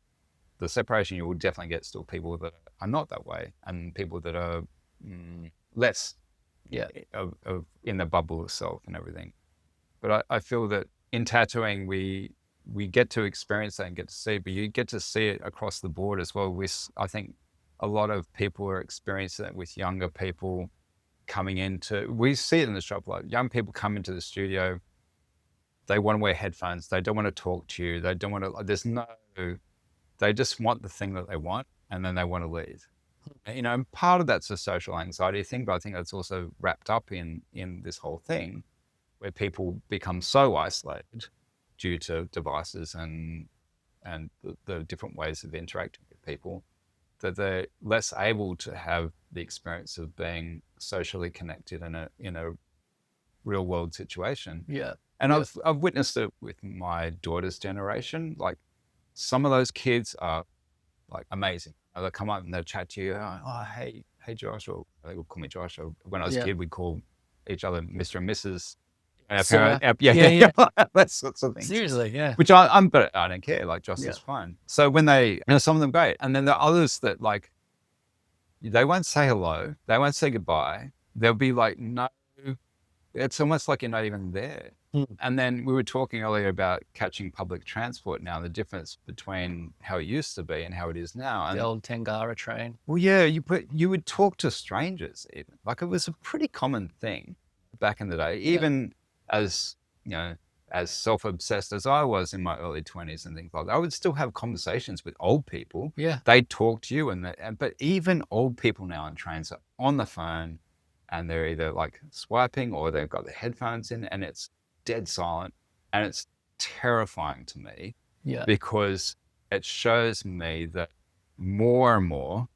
the separation. You will definitely get still people that are not that way, and people that are less of in the bubble of self and everything. But I feel that in tattooing, we get to experience that and get to see it, but you get to see it across the board as well. I think a lot of people are experiencing it with younger people coming into, we see it in the shop, like young people come into the studio, they want to wear headphones, they don't want to talk to you, they don't want to, they just want the thing that they want, and then they want to leave. And part of that's a social anxiety thing, but I think that's also wrapped up in this whole thing, where people become so isolated due to devices and the different ways of interacting with people, that they're less able to have the experience of being socially connected in a real world situation. Yeah. And I've witnessed it with my daughter's generation. Like, some of those kids are like amazing. They'll come up and they'll chat to you. Oh, hey Josh, or they would call me Josh. Or when I was a kid, we'd call each other Mr. and Mrs. That sorts of things. Seriously, yeah. Which but I don't care. Like, Josh is fine. So when some of them great, and then there are others that like, they won't say hello, they won't say goodbye. They'll be like, no. It's almost like you're not even there. And then we were talking earlier about catching public transport now, the difference between how it used to be and how it is now. And The old Tangara train. well, yeah, you would talk to strangers even. Like it was a pretty common thing back in the day, even as, as self-obsessed as I was in my early 20s and things like that. I would still have conversations with old people. Yeah. They'd talk to you but even old people now on trains are on the phone and they're either like swiping or they've got their headphones in and it's dead silent. And it's terrifying to me because it shows me that more and more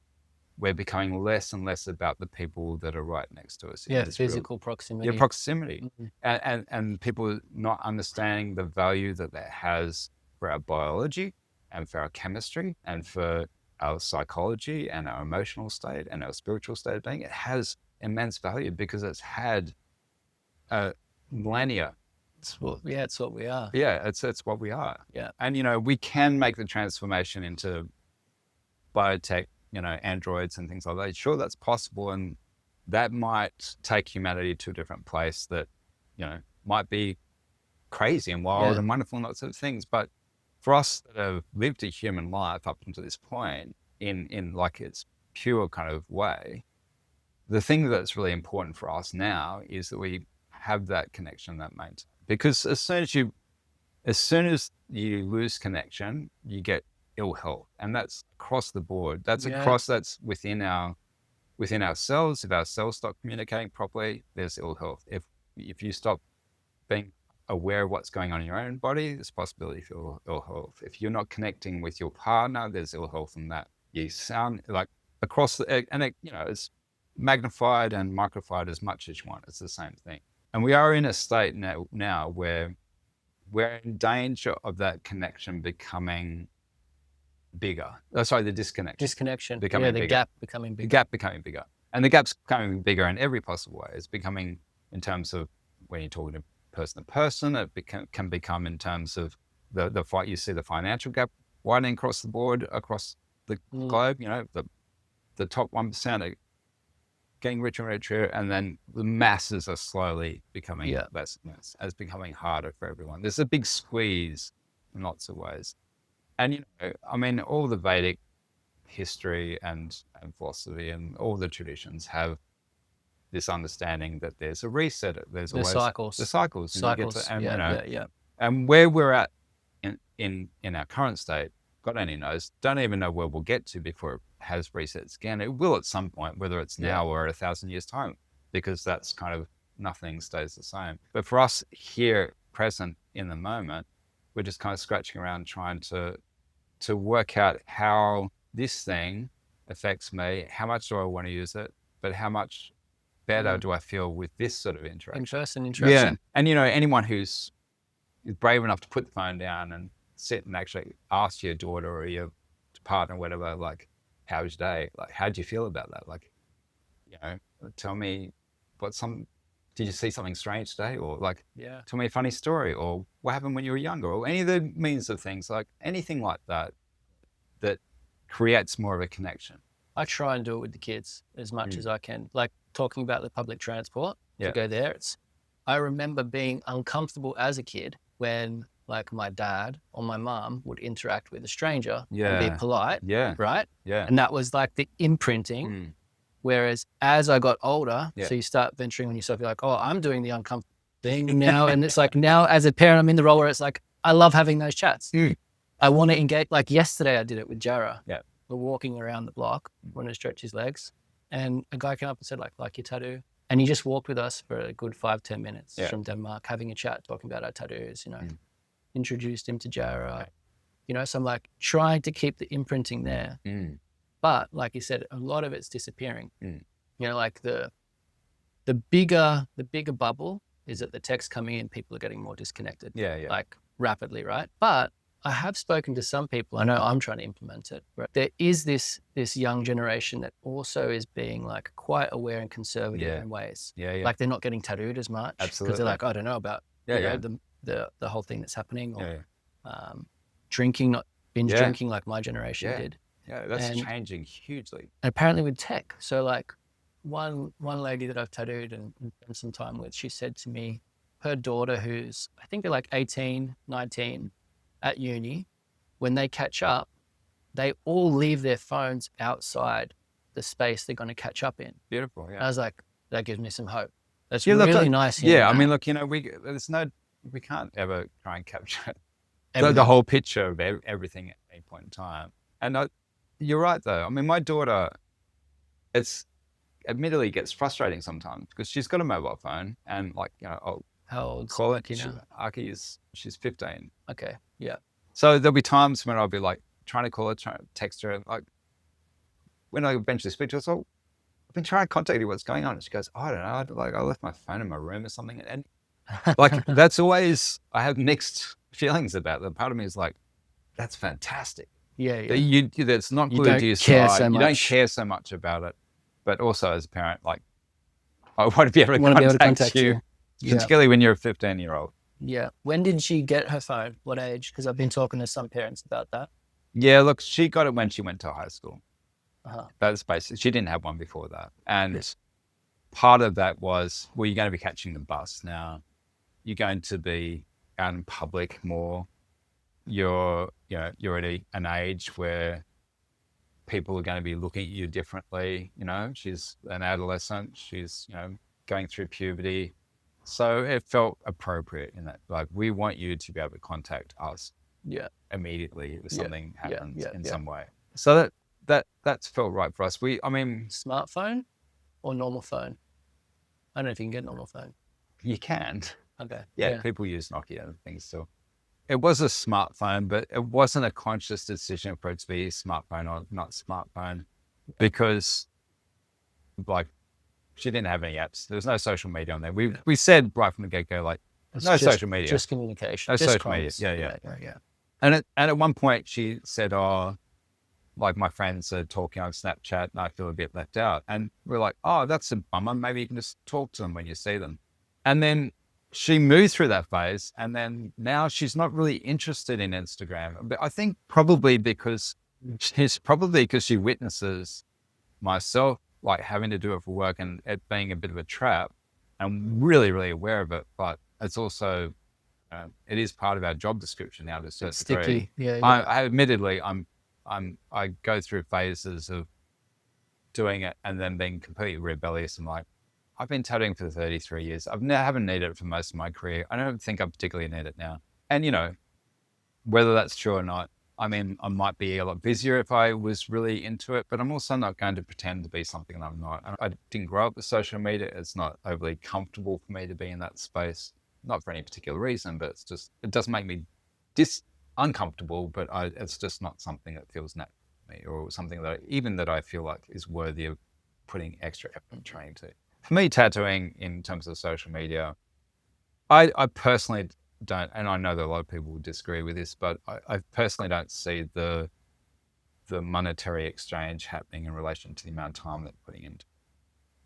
we're becoming less and less about the people that are right next to us. Physical proximity. Yeah, proximity. And people not understanding the value that has for our biology and for our chemistry and for our psychology and our emotional state and our spiritual state of being. It has immense value because it's had millennia. It's what we are. Yeah, it's what we are. Yeah. And, we can make the transformation into biotech, androids and things like that. Sure, that's possible. And that might take humanity to a different place that, might be crazy and wild and wonderful and lots of things. But for us that have lived a human life up until this point in like its pure kind of way, the thing that's really important for us now is that we have that connection, that maintain. Because as soon as you lose connection, you get ill health, and that's across the board. That's that's within ourselves. If our cells stop communicating properly, there's ill health. If you stop being aware of what's going on in your own body, there's possibility for ill health. If you're not connecting with your partner, there's ill health from that. You sound like across it's magnified and microfied as much as you want. It's the same thing. And we are in a state now where we're in danger of that connection becoming bigger. The disconnection. Becoming bigger. Gap becoming bigger. The gap becoming bigger. And the gap's becoming bigger in every possible way. It's becoming in terms of when you're talking to person, it can become in terms of the fight. You see the financial gap widening across the board, across the globe, the top 1% are getting richer and richer, and then the masses are slowly becoming less and less, as becoming harder for everyone. There's a big squeeze in lots of ways. And, all the Vedic history and philosophy and all the traditions have this understanding that there's a reset. There's always cycles. The cycles. Cycles. And where we're at in our current state, God only knows, don't even know where we'll get to before it has resets again. It will at some point, whether it's now or 1,000 years' time, because that's kind of nothing stays the same. But for us here, present in the moment, we're just kind of scratching around trying to work out how this thing affects me, how much do I want to use it, but how much better do I feel with this sort of interaction? Interesting. Yeah. And, anyone who's brave enough to put the phone down and sit and actually ask your daughter or your partner, whatever, like, how was your day? Like, how do you feel about that? Like, tell me did you see something strange today? Or like, tell me a funny story, or what happened when you were younger, or any of the means of things, like anything like that creates more of a connection. I try and do it with the kids as much as I can. Like talking about the public transport to go there. I remember being uncomfortable as a kid when like my dad or my mom would interact with a stranger and be polite. Right? Yeah. And that was like the imprinting. Whereas as I got older, so you start venturing on yourself, you're like, oh, I'm doing the uncomfortable thing now. And it's like now as a parent, I'm in the role where it's like, I love having those chats. I want to engage. Like yesterday I did it with Jara. Yeah. We're walking around the block, wanting to stretch his legs. And a guy came up and said like your tattoo. And he just walked with us for a good 5-10 minutes from Denmark, having a chat, talking about our tattoos, introduced him to Jara, so I'm like trying to keep the imprinting there. But like you said, a lot of it's disappearing. Like the bigger bubble is that the tech's coming in, people are getting more disconnected. Like rapidly, right? But I have spoken to some people, I know I'm trying to implement it, but there is this young generation that also is being like quite aware and conservative in ways. Like they're not getting tattooed as much. Absolutely. Because they're like, I don't know about the whole thing that's happening, or drinking, not binge drinking like my generation did. Yeah, that's changing hugely. And apparently with tech. So like one lady that I've tattooed and spent some time with, she said to me, her daughter, who's, I think they're like 18, 19 at uni, when they catch up, they all leave their phones outside the space they're going to catch up in. Beautiful. Yeah. I was like, that gives me some hope. That's Yeah, look, really nice. hearing yeah, I that. mean, look, we can't ever try and capture the whole picture of everything at any point in time. And you're right, though. I mean, my daughter, it's admittedly gets frustrating sometimes because she's got a mobile phone and like, I'll How old? call it. You know? She's 15. Okay. Yeah. So there'll be times when I'll be like trying to call her, trying to text her. Like when I eventually speak to her, so I've been trying to contact you. What's going on? And she goes, I don't know. I left my phone in my room or something. And like, that's always, I have mixed feelings about that. Part of me is like, that's fantastic. Yeah. That's not You glued don't to your care side. so You don't much. care so much about it. But also as a parent, like, I want to be able to contact you. Yeah. Particularly when you're a 15-year-old. Yeah. When did she get her phone? What age? Because I've been talking to some parents about that. Yeah, look, she got it when she went to high school. Uh-huh. That's basically, she didn't have one before that. And part of that was, well, you're going to be catching the bus now. You're going to be out in public more. You're at an age where people are going to be looking at you differently. She's an adolescent. She's, going through puberty. So it felt appropriate in that, like, we want you to be able to contact us immediately if something happens in some way. So that's felt right for us. Smartphone or normal phone? I don't know if you can get a normal phone. You can. Okay. Yeah, people use Nokia and things still. It was a smartphone, but it wasn't a conscious decision for it to be smartphone or not smartphone because, like, she didn't have any apps. There was no social media on there. We said right from the get-go, like, social media. Just communication. No just social media. comms. Yeah. And at one point she said, like, my friends are talking on Snapchat and I feel a bit left out. And we're like, oh, that's a bummer. Maybe you can just talk to them when you see them. And then she moved through that phase. And then now she's not really interested in Instagram. But I think probably because she witnesses myself, like, having to do it for work and it being a bit of a trap. I'm really, really aware of it. But it's also, it is part of our job description now to a certain degree. Yeah. I admittedly, I go through phases of doing it and then being completely rebellious. I'm like, I've been tattooing for 33 years. I haven't needed it for most of my career. I don't think I particularly need it now. And whether that's true or not, I mean, I might be a lot busier if I was really into it, but I'm also not going to pretend to be something that I'm not. I didn't grow up with social media. It's not overly comfortable for me to be in that space. Not for any particular reason, but it does make me uncomfortable, but it's just not something that feels natural to me or something that I feel like is worthy of putting extra effort and training to. For me, tattooing in terms of social media, I personally don't, and I know that a lot of people will disagree with this, but I personally don't see the monetary exchange happening in relation to the amount of time they're putting into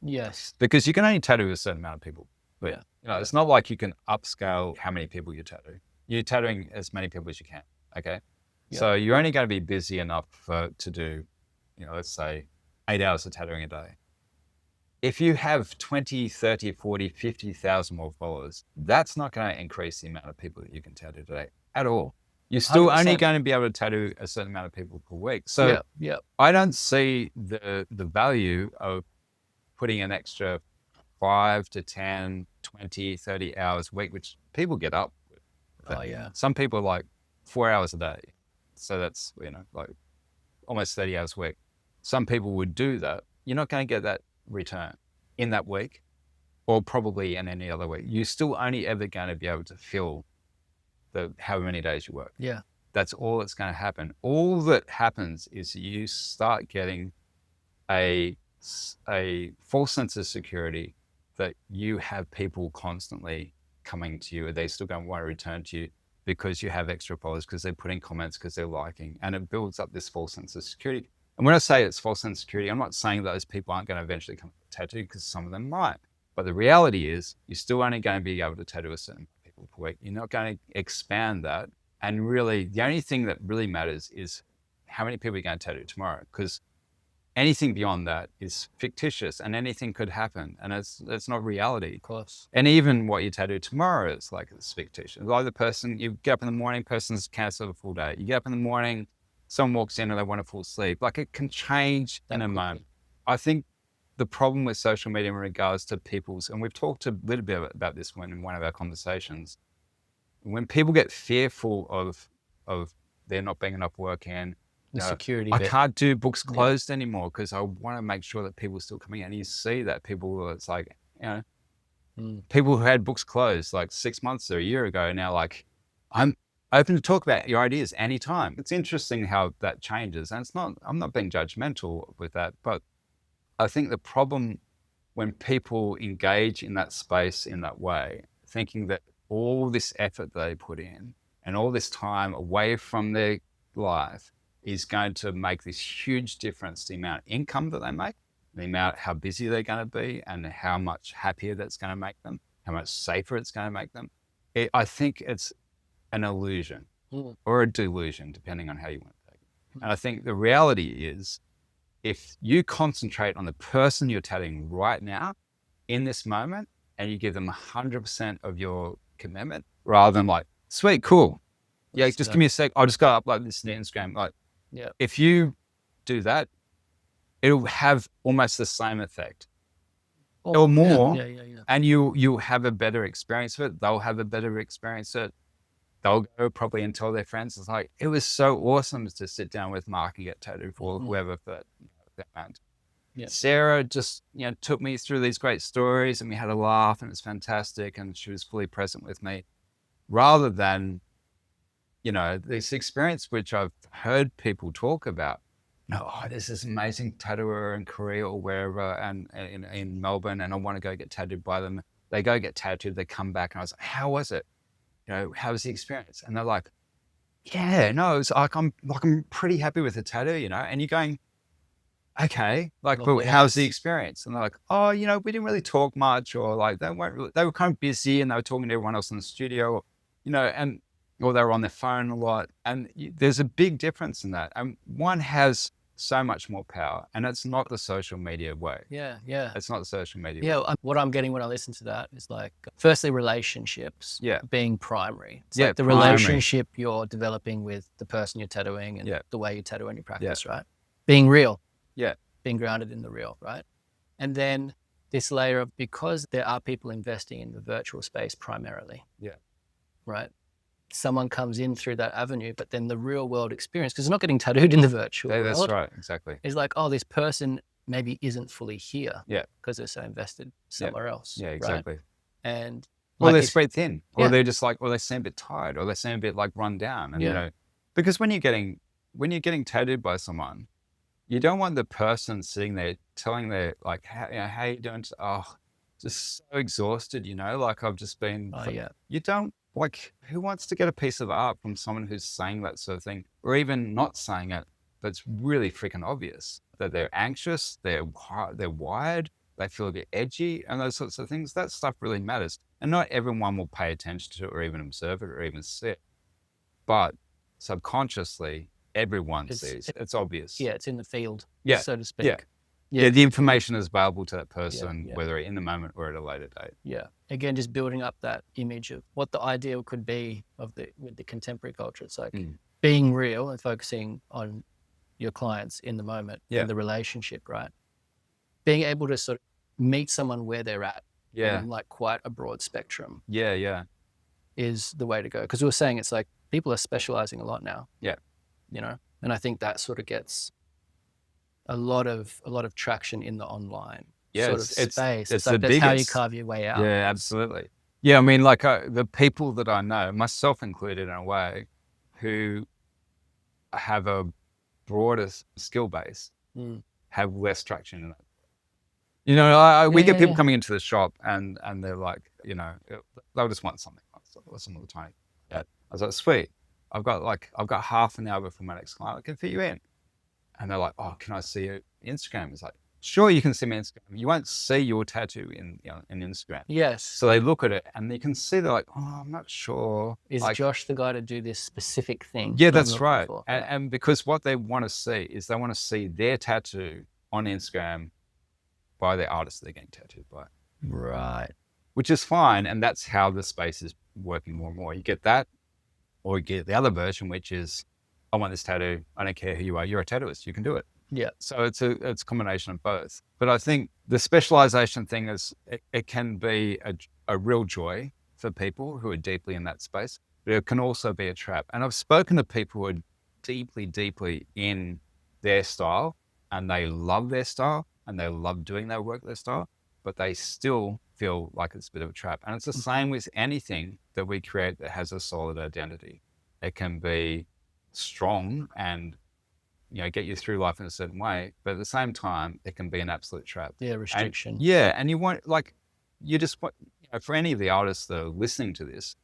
it. Yes. Because you can only tattoo a certain amount of people. But, it's not like you can upscale how many people you tattoo. You're tattooing as many people as you can, okay? Yep. So you're only going to be busy enough to do, let's say 8 hours of tattooing a day. If you have 20, 30, 40, 50,000 more followers, that's not going to increase the amount of people that you can tattoo today at all. You're still 100%. Only going to be able to tattoo a certain amount of people per week. So I don't see the value of putting an extra 5 to 10, 20, 30 hours a week, which people get up with. Oh, yeah. Some people are like 4 hours a day. So that's, like almost 30 hours a week. Some people would do that. You're not going to get that return in that week or probably in any other week. You're still only ever going to be able to fill however many days you work. Yeah. That's all that's going to happen. All that happens is you start getting a false sense of security that you have people constantly coming to you, or they still don't want to return to you because you have extra followers, because they're putting comments, because they're liking, and it builds up this false sense of security. And when I say it's false sense of security, I'm not saying those people aren't going to eventually come to tattoo, because some of them might. But the reality is you're still only going to be able to tattoo a certain people per week. You're not going to expand that. And really, the only thing that really matters is how many people you're going to tattoo tomorrow. Because anything beyond that is fictitious, and anything could happen, and it's not reality. Of course. And even what you tattoo tomorrow is like it's fictitious. Like the person, you get up in the morning, person's cancelled a full day. You get up in the morning, someone walks in and they want to fall asleep. Like it can change in a moment. I think the problem with social media in regards to people's, and we've talked a little bit about this in one of our conversations, when people get fearful of there not being enough work in, The security I bit. can't do books closed anymore because I want to make sure that people are still coming in. And you see that people, it's like, people who had books closed like 6 months or a year ago now, like, I'm open to talk about your ideas anytime. It's interesting how that changes. And I'm not being judgmental with that, but I think the problem when people engage in that space in that way, thinking that all this effort they put in and all this time away from their life is going to make this huge difference to the amount of income that they make, the amount, how busy they're going to be, and how much happier that's going to make them, how much safer it's going to make them. I think it's an illusion or a delusion, depending on how you want to take it. And I think the reality is, if you concentrate on the person you're tattooing right now, in this moment, and you give them 100% of your commitment, rather than like, sweet, cool. Yeah, just give me a sec. I'll just go upload this to Instagram. Like, if you do that, it'll have almost the same effect or more. And you'll have a better experience with it. They'll have a better experience with it. They'll go probably and tell their friends. It's like, it was so awesome to sit down with Mark and get tattooed for whoever that meant. Sarah just, took me through these great stories and we had a laugh and it's fantastic. And she was fully present with me rather than, this experience, which I've heard people talk about. There's this amazing tattooer in Korea or wherever and in Melbourne, and I want to go get tattooed by them. They go get tattooed, they come back, and I was like, how was it? How was the experience? And they're like, it's like, I'm pretty happy with the tattoo, and you're going, okay, like, but how's the experience? And they're like, we didn't really talk much, or like they were kind of busy and they were talking to everyone else in the studio, or they were on their phone a lot. And there's a big difference in that. And one has so much more power, and it's not the social media way. It's not the social media way. What I'm getting when I listen to that is like, firstly, relationships being primary. It's like the primary relationship you're developing with the person you're tattooing and the way you tattoo and you practice, right? Being real. Being grounded in the real, right? And then this layer of, because there are people investing in the virtual space primarily. Right? Someone comes in through that avenue, but then the real world experience, because they're not getting tattooed in the virtual world. That's right, exactly. It's like, this person maybe isn't fully here because they're so invested somewhere else. Exactly. Right? And or they're spread thin, or they're just like, or they seem a bit tired, or they seem a bit like run down. And because when you're getting tattooed by someone, you don't want the person sitting there telling their like, how you doing? Just so exhausted, like I've just been. You don't. Like, who wants to get a piece of art from someone who's saying that sort of thing, or even not saying it, but it's really freaking obvious that they're anxious, they're wired, they feel a bit edgy, and those sorts of things. That stuff really matters. And not everyone will pay attention to it or even observe it or even see it. But subconsciously, everyone sees. It's obvious. It's in the field, so to speak. The information is available to that person, whether in the moment or at a later date. Again, just building up that image of what the ideal could be with the contemporary culture. It's like being real and focusing on your clients in the moment, in the relationship, right? Being able to sort of meet someone where they're at, in like quite a broad spectrum. Is the way to go. Because we were saying it's like people are specializing a lot now. And I think that sort of gets a lot of traction in the online sort of space. It's like, that's how you carve your way out. Yeah, absolutely. Yeah, I mean, like the people that I know, myself included in a way, who have a broader skill base, have less traction in it. We get people coming into the shop and they're like, they'll just want something. Some of the time. I was like, sweet. I've got half an hour before my next client. I can fit you in. And they're like, can I see your Instagram? It's like, sure, you can see my Instagram. You won't see your tattoo in Instagram. Yes. So they look at it and they can see, they're like, I'm not sure. Is Josh the guy to do this specific thing? Yeah, that's right. And because what they want to see is they want to see their tattoo on Instagram by the artists they're getting tattooed by. Right. Which is fine. And that's how the space is working more and more. You get that, or you get the other version, which is, I want this tattoo. I don't care who you are. You're a tattooist. You can do it. Yeah. So it's a combination of both. But I think the specialization thing is, it can be a real joy for people who are deeply in that space, but it can also be a trap. And I've spoken to people who are deeply, deeply in their style, and they love their style and they love doing their work, their style, but they still feel like it's a bit of a trap. And it's the same with anything that we create that has a solid identity. It can be strong and, you know, get you through life in a certain way, but at the same time, it can be an absolute trap. Yeah, restriction. And you want, like, you just want, you know, for any of the artists that are listening to this,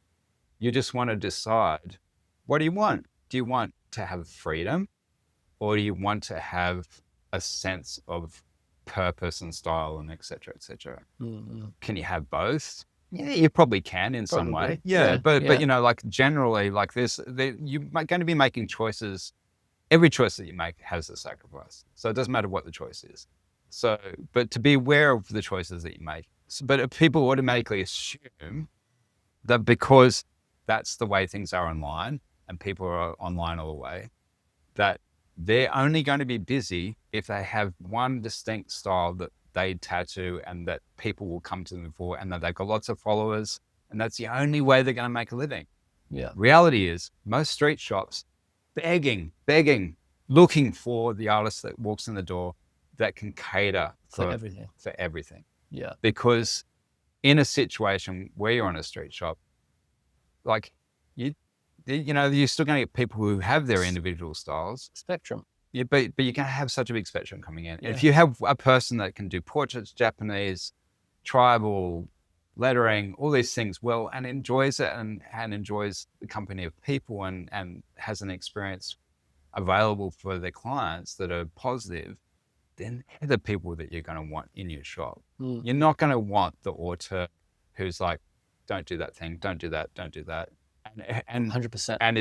you just want to decide, what do you want? Do you want to have freedom, or do you want to have a sense of purpose and style and et cetera, et cetera? Mm-hmm. Can you have both? Yeah, you probably can in some way. But you know, like, generally, like, you're going to be making choices. Every choice that you make has a sacrifice. So it doesn't matter what the choice is. So, but to be aware of the choices that you make. But if people automatically assume that because that's the way things are online and people are online all the way, that they're only going to be busy if they have one distinct style that they tattoo and that people will come to them for, and that they've got lots of followers, and that's the only way they're going to make a living. Yeah. Reality is, most street shops begging, looking for the artist that walks in the door that can cater for everything. Yeah. Because in a situation where you're on a street shop, like, you're still going to get people who have their individual styles. Spectrum. Yeah, but you're going to have such a big spectrum coming in. Yeah. If you have a person that can do portraits, Japanese, tribal, lettering, all these things well, and enjoys it and enjoys the company of people and has an experience available for their clients that are positive, then they're the people that you're going to want in your shop. You're not going to want the auteur who's like, don't do that thing, don't do that, and 100%. And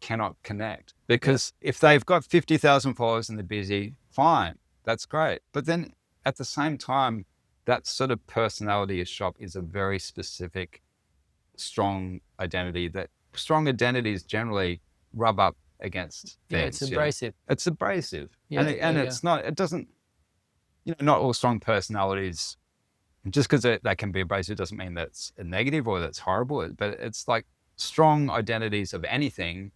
cannot connect. Because if they've got 50,000 followers and they're busy, fine, that's great. But then at the same time, that sort of personality of shop is a very specific, strong identity. That strong identities generally rub up against things. Yeah, it's abrasive. It's abrasive. Yeah, it's not, it doesn't, not all strong personalities, just because they can be abrasive doesn't mean that's a negative or that's horrible. But it's like strong identities of anything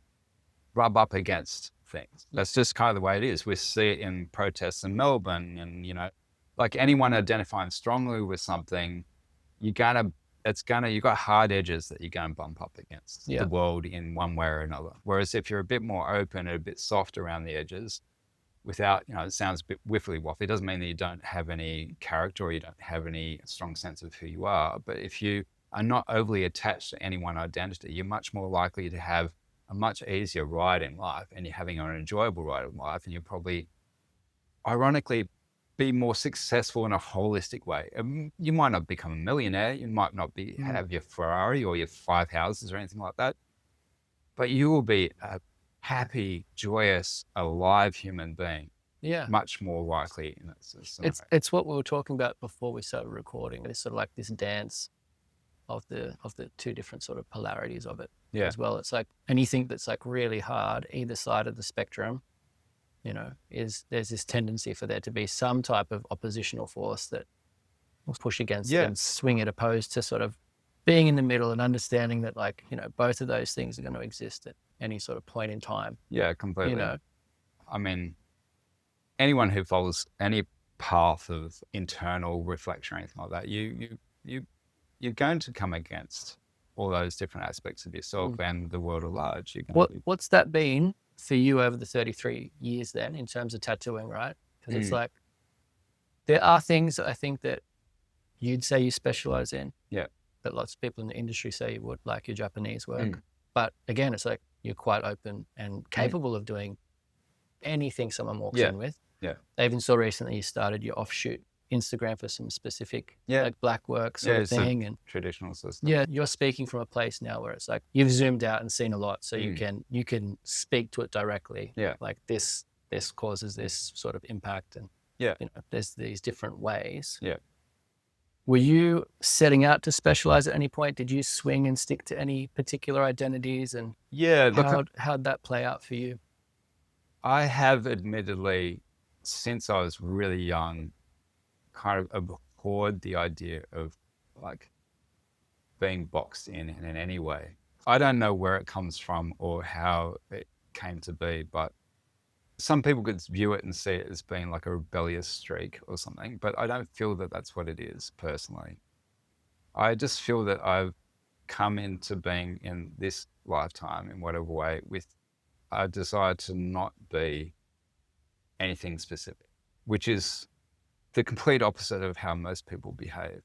rub up against things. That's just kind of the way it is. We see it in protests in Melbourne, and, like, anyone identifying strongly with something, you've got hard edges that you're going to bump up against the world in one way or another. Whereas if you're a bit more open and a bit soft around the edges, without, it sounds a bit wiffly-waffly, it doesn't mean that you don't have any character or you don't have any strong sense of who you are. But if you are not overly attached to any one identity, you're much more likely to have a much easier ride in life, and you're having an enjoyable ride in life, and you'll probably, ironically, be more successful in a holistic way. You might not become a millionaire, you might not have your Ferrari or your 5 houses or anything like that, but you will be a happy, joyous, alive human being. Yeah. Much more likely in that scenario. It's what we were talking about before we started recording. It's sort of like this dance of the two different sort of polarities of it as well. It's like anything that's like really hard, either side of the spectrum, there's this tendency for there to be some type of oppositional force that will push against it and swing it, opposed to sort of being in the middle and understanding that, like, both of those things are going to exist at any sort of point in time. Yeah, completely. I mean, anyone who follows any path of internal reflection or anything like that, you're going to come against all those different aspects of yourself and the world at large. What's that been for you over the 33 years then, in terms of tattooing, right? Because it's like, there are things I think that you'd say you specialize in. Yeah. That lots of people in the industry say you would, like your Japanese work. But again, it's like, you're quite open and capable of doing anything someone walks in with. Yeah. I even saw recently you started your offshoot Instagram for some specific like black work sort of thing, and traditional system. Yeah, you're speaking from a place now where it's like you've zoomed out and seen a lot, so you can speak to it directly. Yeah, like this this causes this sort of impact, and Yeah. there's these different ways. Yeah. Were you setting out to specialize at any point? Did you swing and stick to any particular identities, and how'd that play out for you? I have admittedly, since I was really young, kind of abhorred the idea of like being boxed in any way. I don't know where it comes from or how it came to be, but some people could view it and see it as being like a rebellious streak or something, but I don't feel that that's what it is personally. I just feel that I've come into being in this lifetime in whatever way with a desire to not be anything specific, which is the complete opposite of how most people behave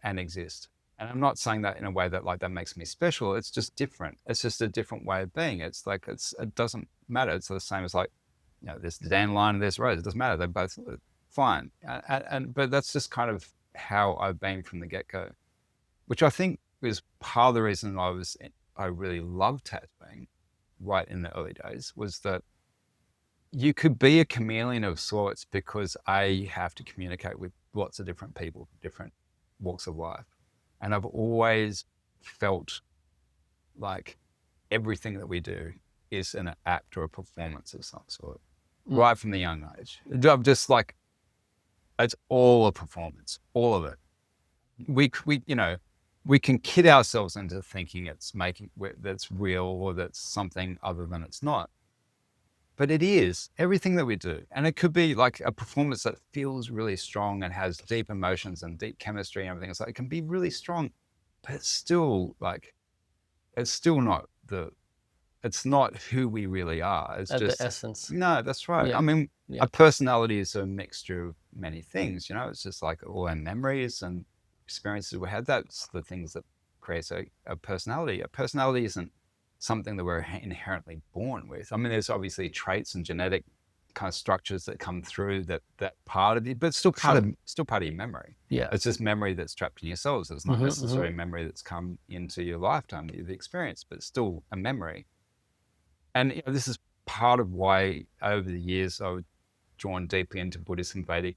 and exist. And I'm not saying that in a way that like that makes me special. It's just different. It's just a different way of being. It's like, it doesn't matter. It's the same as like, there's the dandelion and there's rose. It doesn't matter. They're both fine. But that's just kind of how I've been from the get-go, which I think is part of the reason I really loved tattooing right in the early days, was that you could be a chameleon of sorts because you have to communicate with lots of different people, different walks of life. And I've always felt like everything that we do is an act or a performance of some sort, right from the young age. I'm just like, it's all a performance, all of it. We can kid ourselves into thinking that's real or that's something other than it's not. But it is everything that we do. And it could be like a performance that feels really strong and has deep emotions and deep chemistry and everything. It can be really strong, but it's still not who we really are. It's At just the essence. No, that's right. Yeah. I mean, Yeah. a personality is a mixture of many things, it's just like all our memories and experiences we had. That's the things that creates a personality. A personality isn't something that we're inherently born with. I mean, there's obviously traits and genetic kind of structures that come through that part of it, but it's still part of your memory. Yeah. It's just memory that's trapped in your cells. It's not necessarily memory that's come into your lifetime that you've experienced, but it's still a memory. And this is part of why over the years I was drawn deeply into Buddhist and Vedic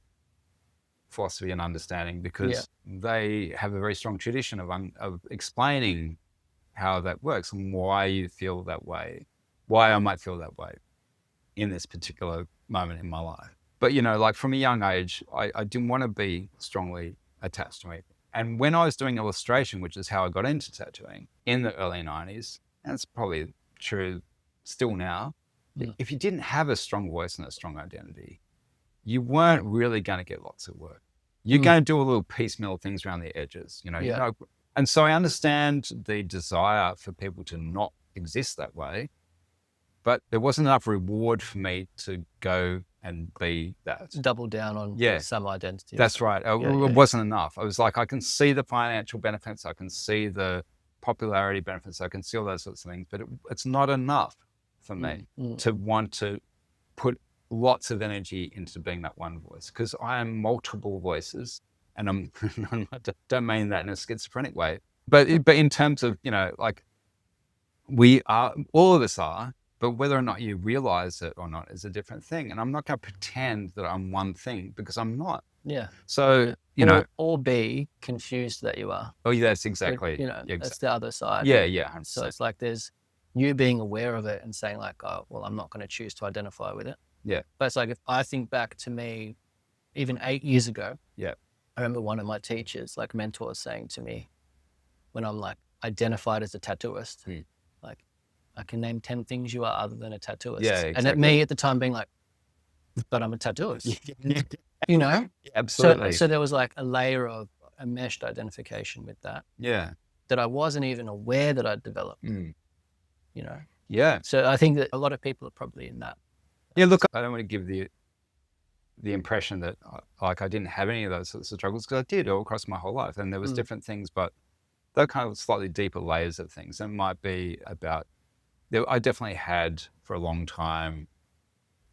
philosophy and understanding, because they have a very strong tradition of explaining how that works and why you feel that way, why I might feel that way in this particular moment in my life. But, like from a young age, I didn't want to be strongly attached to it. And when I was doing illustration, which is how I got into tattooing in the early 90s, and it's probably true still now, if you didn't have a strong voice and a strong identity, you weren't really going to get lots of work. You're going to do a little piecemeal things around the edges, And so I understand the desire for people to not exist that way, but there wasn't enough reward for me to go and be that. Double down on some identity. That's right. It wasn't enough. I was like, I can see the financial benefits. I can see the popularity benefits. I can see all those sorts of things, but it's not enough for me to want to put lots of energy into being that one voice, because I am multiple voices. And I don't mean that in a schizophrenic way, but in terms of, like we are, all of us are, but whether or not you realize it or not is a different thing. And I'm not going to pretend that I'm one thing, because I'm not. Yeah. So, or be confused that you are. Oh, yeah, that's exactly. That's the other side. Yeah. 100%. So it's like there's you being aware of it and saying like, oh, well, I'm not going to choose to identify with it. Yeah. But it's like, if I think back to me, even 8 years ago. Yeah. I remember one of my teachers, like mentors, saying to me when I'm like identified as a tattooist, like, I can name 10 things you are other than a tattooist. Yeah, exactly. And at me at the time being like, but I'm a tattooist, Yeah, absolutely. So there was like a layer of a meshed identification with that. Yeah. That I wasn't even aware that I'd developed, Yeah. So I think that a lot of people are probably in that. Yeah, look, I don't want to give the impression that like I didn't have any of those sorts of struggles, because I did all across my whole life, and there was different things, but they're kind of slightly deeper layers of things. It might be about, I definitely had for a long time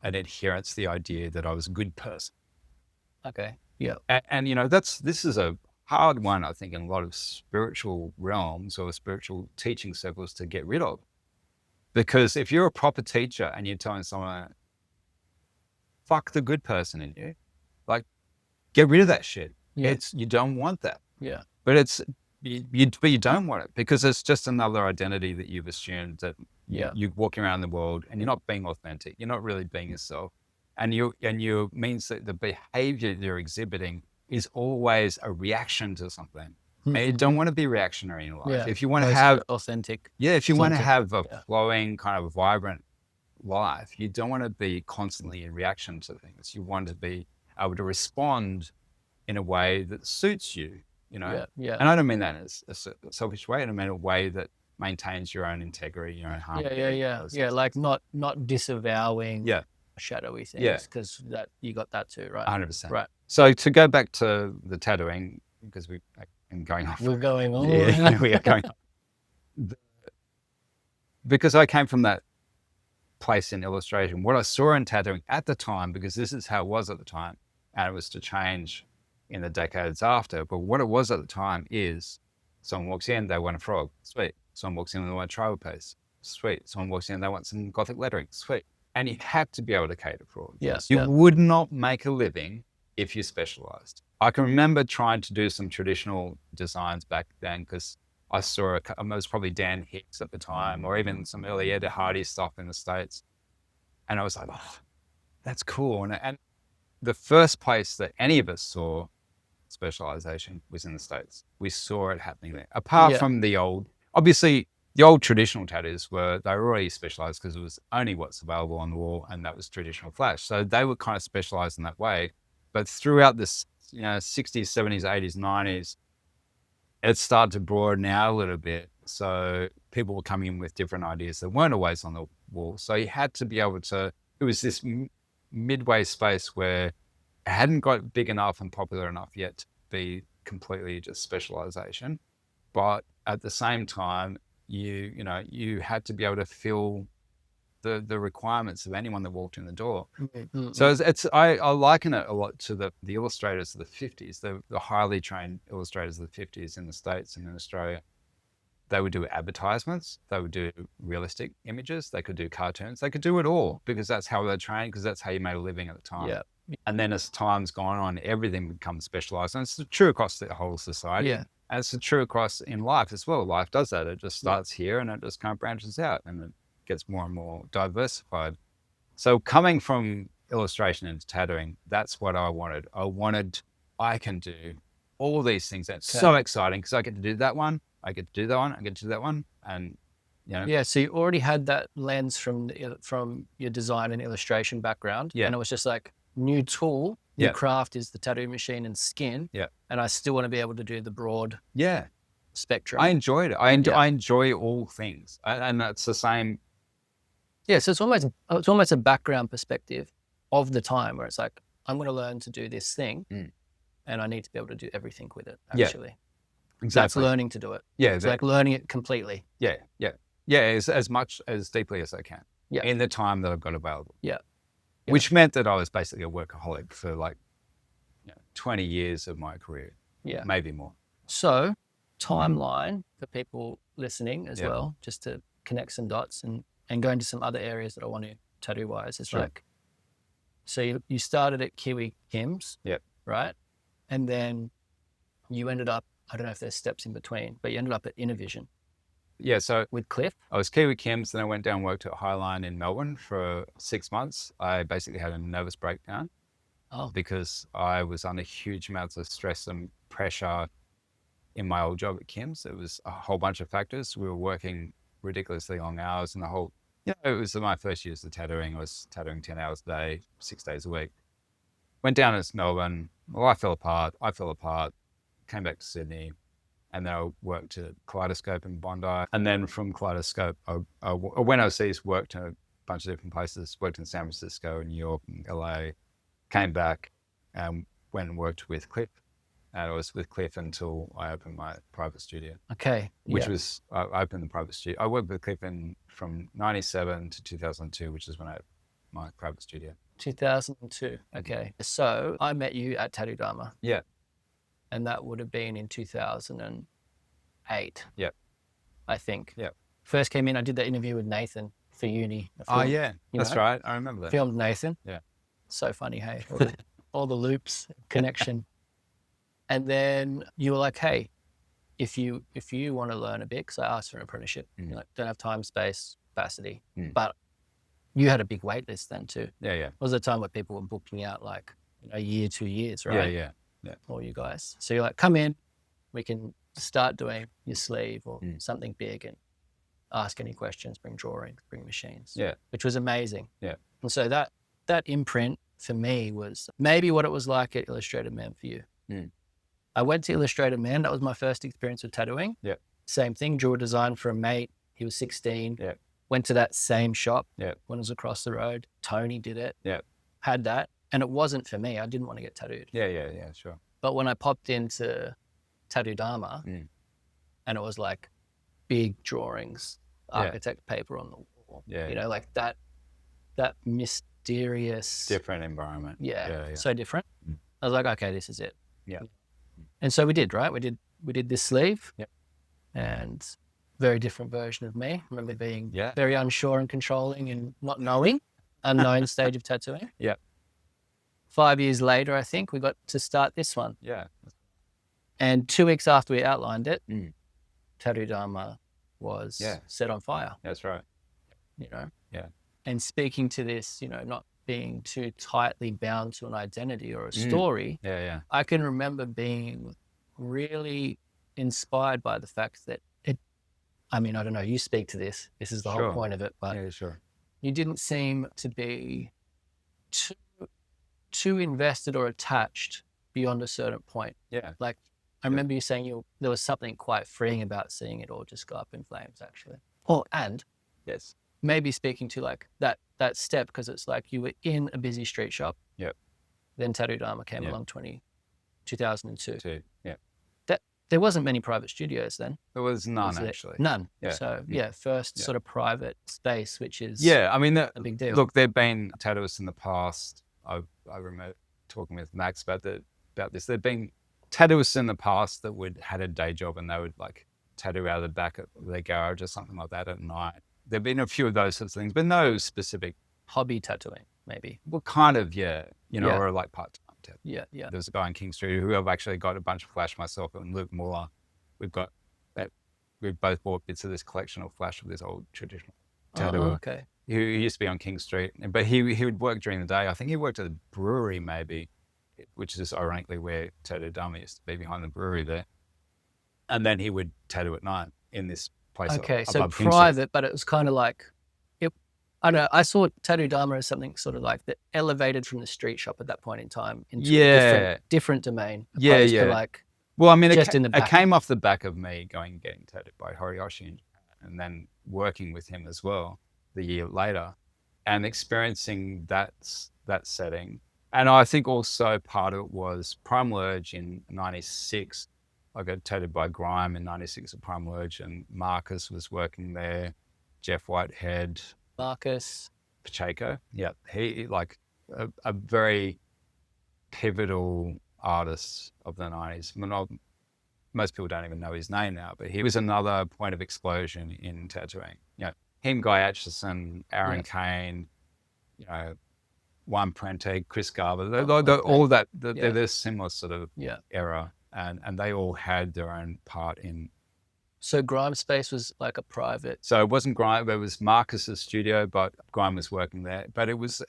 an adherence to the idea that I was a good person. Okay. Yeah. And this is a hard one, I think, in a lot of spiritual realms or spiritual teaching circles to get rid of. Because if you're a proper teacher and you're telling someone, fuck the good person in you. Like, get rid of that shit. Yeah. You don't want that. Yeah. But but you don't want it because it's just another identity that you've assumed that you're walking around the world and you're not being authentic. You're not really being yourself. And you means that the behavior you're exhibiting is always a reaction to something. And you don't want to be reactionary in life. Yeah. If you want to have authentic. Yeah, if you want to have a Yeah. flowing, kind of vibrant life, you don't want to be constantly in reaction to things. You want to be able to respond in a way that suits you, you know? Yeah. Yeah. And I don't mean that as a selfish way. I mean a way that maintains your own integrity, your own harmony. Yeah. Like not disavowing Yeah. shadowy things. Yeah. Because that you got that too, right? 100%. Right. So to go back to the tattooing, because we've been going off. We're going on. Yeah, we are going on. Because I came from that place in illustration, what I saw in tattooing at the time, because this is how it was at the time, and it was to change in the decades after. But what it was at the time is someone walks in, they want a frog, sweet. Someone walks in and they want a tribal piece, sweet. Someone walks in, they want some Gothic lettering, sweet. And you had to be able to cater for all. Yes. You would not make a living if you specialized. I can remember trying to do some traditional designs back then because I saw it was probably Dan Hicks at the time, or even some early Ed Hardy stuff in the States. And I was like, oh, that's cool. And the first place that any of us saw specialization was in the States. We saw it happening there. Apart from the old traditional tattoos they were already specialized because it was only what's available on the wall, and that was traditional flash. So they were kind of specialized in that way. But throughout this, 60s, 70s, 80s, 90s, it started to broaden out a little bit. So people were coming in with different ideas that weren't always on the wall. So you had to be able to, it was this midway space where it hadn't got big enough and popular enough yet to be completely just specialization. But at the same time, you had to be able to fill the requirements of anyone that walked in the door. Mm-hmm. So I liken it a lot to the illustrators of the 50s, the highly trained illustrators of the 50s in the States and in Australia. They would do advertisements, they would do realistic images, they could do cartoons, they could do it all because that's how they're trained, because that's how you made a living at the time. Yeah. And then as time's gone on, everything becomes specialized. And it's true across the whole society. Yeah. And it's true across in life as well. Life does that. It just starts here and it just kind of branches out and it gets more and more diversified. So coming from illustration into tattooing, that's what I wanted. I can do all these things. That's so exciting because I get to do that one. I get to do that one. I get to do that one. And, Yeah, so you already had that lens from your design and illustration background. Yeah. And it was just like new tool, new craft is the tattoo machine and skin. Yeah. And I still want to be able to do the broad spectrum. I enjoyed it. I enjoy all things. And that's the same. Yeah, so it's almost a background perspective of the time where it's like, I'm going to learn to do this thing and I need to be able to do everything with it, actually. Yeah, exactly. That's learning to do it. Yeah. It's like learning it completely. Yeah, yeah. Yeah, as much, as deeply as I can. Yeah. In the time that I've got available. Yeah. Which meant that I was basically a workaholic for 20 years of my career. Yeah. Maybe more. So timeline for people listening as well, just to connect some dots and go into some other areas that I want to tattoo wise. It's like, so you started at Kiwi Kim's, right? And then you ended up, I don't know if there's steps in between, but you ended up at Innovision. Yeah, so with Cliff. I was Kiwi Kim's, then I went down and worked at Highline in Melbourne for 6 months. I basically had a nervous breakdown because I was under huge amounts of stress and pressure in my old job at Kim's. It was a whole bunch of factors. We were working ridiculously long hours and it was my first years of tattooing. I was tattooing 10 hours a day, 6 days a week. Went down to Melbourne. Well, I fell apart, came back to Sydney. And then I worked at Kaleidoscope in Bondi. And then from Kaleidoscope, I went overseas, worked in a bunch of different places, worked in San Francisco, New York, and LA, came back and went and worked with Cliff. And I was with Cliff until I opened my private studio. Okay. Which was, I opened the private studio. I worked with Cliff from 97 to 2002, which is when I opened my private studio. 2002. Okay. So I met you at Tattoo Dharma. Yeah. And that would have been in 2008. Yeah. I think. Yeah. First came in, I did that interview with Nathan for uni. Oh, yeah. That's right. I remember that. Filmed Nathan. Yeah. So funny, hey, all the loops, connection. And then you were like, hey, if you want to learn a bit, because I asked for an apprenticeship, you know, don't have time, space, capacity, but you had a big wait list then too. Yeah. It was a time where people were booking out like a year, 2 years, right? Yeah. All you guys. So you're like, come in, we can start doing your sleeve or something big and ask any questions, bring drawings, bring machines. Yeah. Which was amazing. Yeah. And so that imprint for me was maybe what it was like at Illustrated Man for you. I went to Illustrated Man. That was my first experience with tattooing. Yeah. Same thing, drew a design for a mate. He was 16. Yeah. Went to that same shop Yeah. when it was across the road. Tony did it. Yeah. Had that. And it wasn't for me. I didn't want to get tattooed. Yeah, sure. But when I popped into Tattoo Dharma and it was like big drawings, architect paper on the wall, you know, like that mysterious. Different environment. Yeah. So different. I was like, okay, this is it. Yeah. And so we did, right? We did this sleeve. Yep. And very different version of me. I remember being Yeah. very unsure and controlling and not knowing, unknown stage of tattooing. Yeah. 5 years later, I think we got to start this one. Yeah. And 2 weeks after we outlined it, Tattoo Dharma was set on fire. That's right. You know? Yeah. And speaking to this, you know, not being too tightly bound to an identity or a story, Yeah. I can remember being really inspired by the fact that I mean, I don't know, you speak to this. This is the whole point of it, but yeah, sure. You didn't seem to be too invested or attached beyond a certain point. Yeah. Like, I remember you saying there was something quite freeing about seeing it all just go up in flames, actually. And yes, maybe speaking to like that step, because it's like you were in a busy street shop. Yep. Then Tattoo Dharma came along 2002. Yeah. There wasn't many private studios then. There was none, actually. None. Yeah. So first sort of private space, which is I mean, a big deal. Look, there've been tattooists in the past. I remember talking with Max about this. There've been tattooists in the past that had a day job and they would like tattoo out of the back of their garage or something like that at night. There've been a few of those sorts of things, but no specific hobby tattooing, maybe. Well, kind of, or like part-time. Yeah. There's a guy in King Street who I've actually got a bunch of Flash myself and Luke Muller. We've both bought bits of this collection of Flash of this old traditional tattooer. Okay. He used to be on King Street, but he would work during the day. I think he worked at a brewery maybe, which is ironically where Tattoo Dharma used to be, behind the brewery there. And then he would tattoo at night in this place. Okay, so private, but it was kind of like, I don't know, I saw Tattoo Dharma as something sort of like that elevated from the street shop at that point in time into a different domain. To like, well, I mean, just it came off the back of me getting tattooed by Horiyoshi and then working with him as well the year later and experiencing that setting. And I think also part of it was Primal Urge in 96. I got tattooed by Grime in 96 at Primal Urge, and Marcus was working there, Jeff Whitehead. Marcus Pacheco. Yeah. He like a very pivotal artist of the 90s. Most people don't even know his name now, but he was another point of explosion in tattooing. Him, Guy Atchison, Aaron Kane, Juan Prente, Chris Garber, all of that, they're this similar sort of era. And they all had their own part in. So Grime Space was like a private. So it wasn't Grime, it was Marcus's studio, but Grime was working there. But it was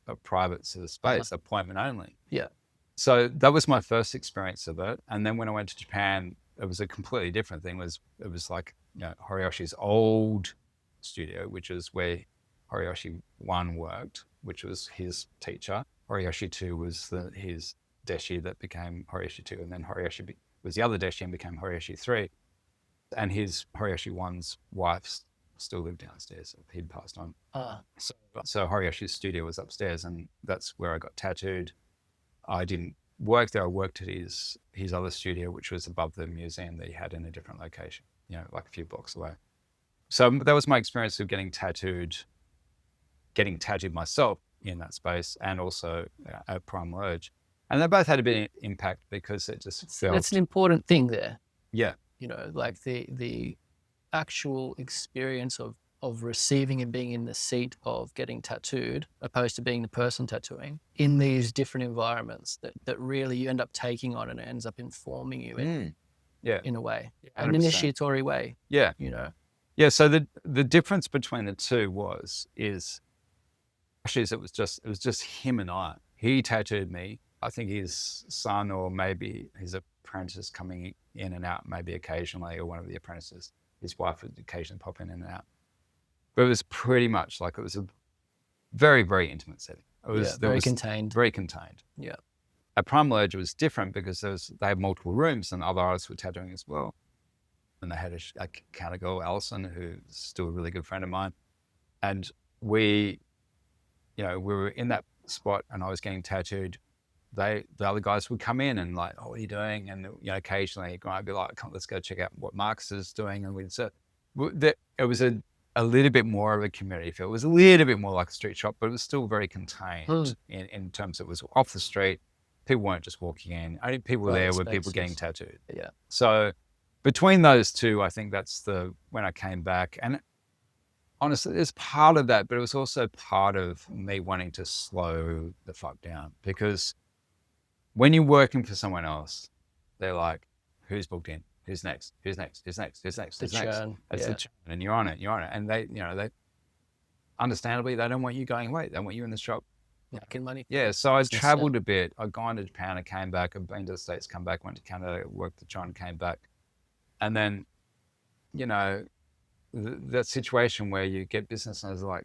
a private sort of space, appointment only. Yeah. So that was my first experience of it. And then when I went to Japan, it was a completely different thing. It was like Horiyoshi's old studio, which is where Horiyoshi 1 worked, which was his teacher. Horiyoshi 2 was his deshi that became Horiyoshi 2, and then Horiyoshi was the other deshi and became Horiyoshi 3. And his Horiyoshi 1's wife still lived downstairs. He'd passed on. So Horiyoshi's studio was upstairs, and that's where I got tattooed. I didn't work there. I worked at his other studio, which was above the museum that he had in a different location, like a few blocks away. So that was my experience of getting tattooed myself in that space, and also at Primal Urge. And they both had a bit of impact because it just felt... That's an important thing there. Yeah. Like the actual experience of of receiving and being in the seat of getting tattooed, opposed to being the person tattooing, in these different environments that really you end up taking on, and it ends up informing you in a way, 100%. an initiatory way. Yeah. You know. Yeah. So the difference between the two is actually it was just him and I. He tattooed me. I think his son, or maybe his apprentice coming in and out, maybe occasionally, or one of the apprentices. His wife would occasionally pop in and out. But it was pretty much like, it was a very, very intimate setting. It was very contained. Very contained. Yeah. At Primal Edge, it was different because they had multiple rooms and other artists were tattooing as well. And they had a counter girl, Alison, who's still a really good friend of mine. And we were in that spot and I was getting tattooed. The other guys would come in and like, oh, what are you doing? And occasionally I'd be like, come, let's go check out what Marcus is doing. And it was a little bit more of a community feel. It was a little bit more like a street shop, but it was still very contained in terms of, it was off the street. People weren't just walking in. Only people there were people getting tattooed. Yeah. So between those two, I think that's when I came back. And honestly, there's part of that, but it was also part of me wanting to slow the fuck down, because when you're working for someone else, they're like, who's booked in? Who's next? Who's next? Who's next? Who's next? Who's next? It's the churn, and you're on it. And they understandably, they don't want you going away. They want you in the shop making money. Yeah, so I traveled a bit. I'd gone to Japan and came back. I'd been to the States, come back, went to Canada, worked to China, came back. And then, that situation where you get business and it's like,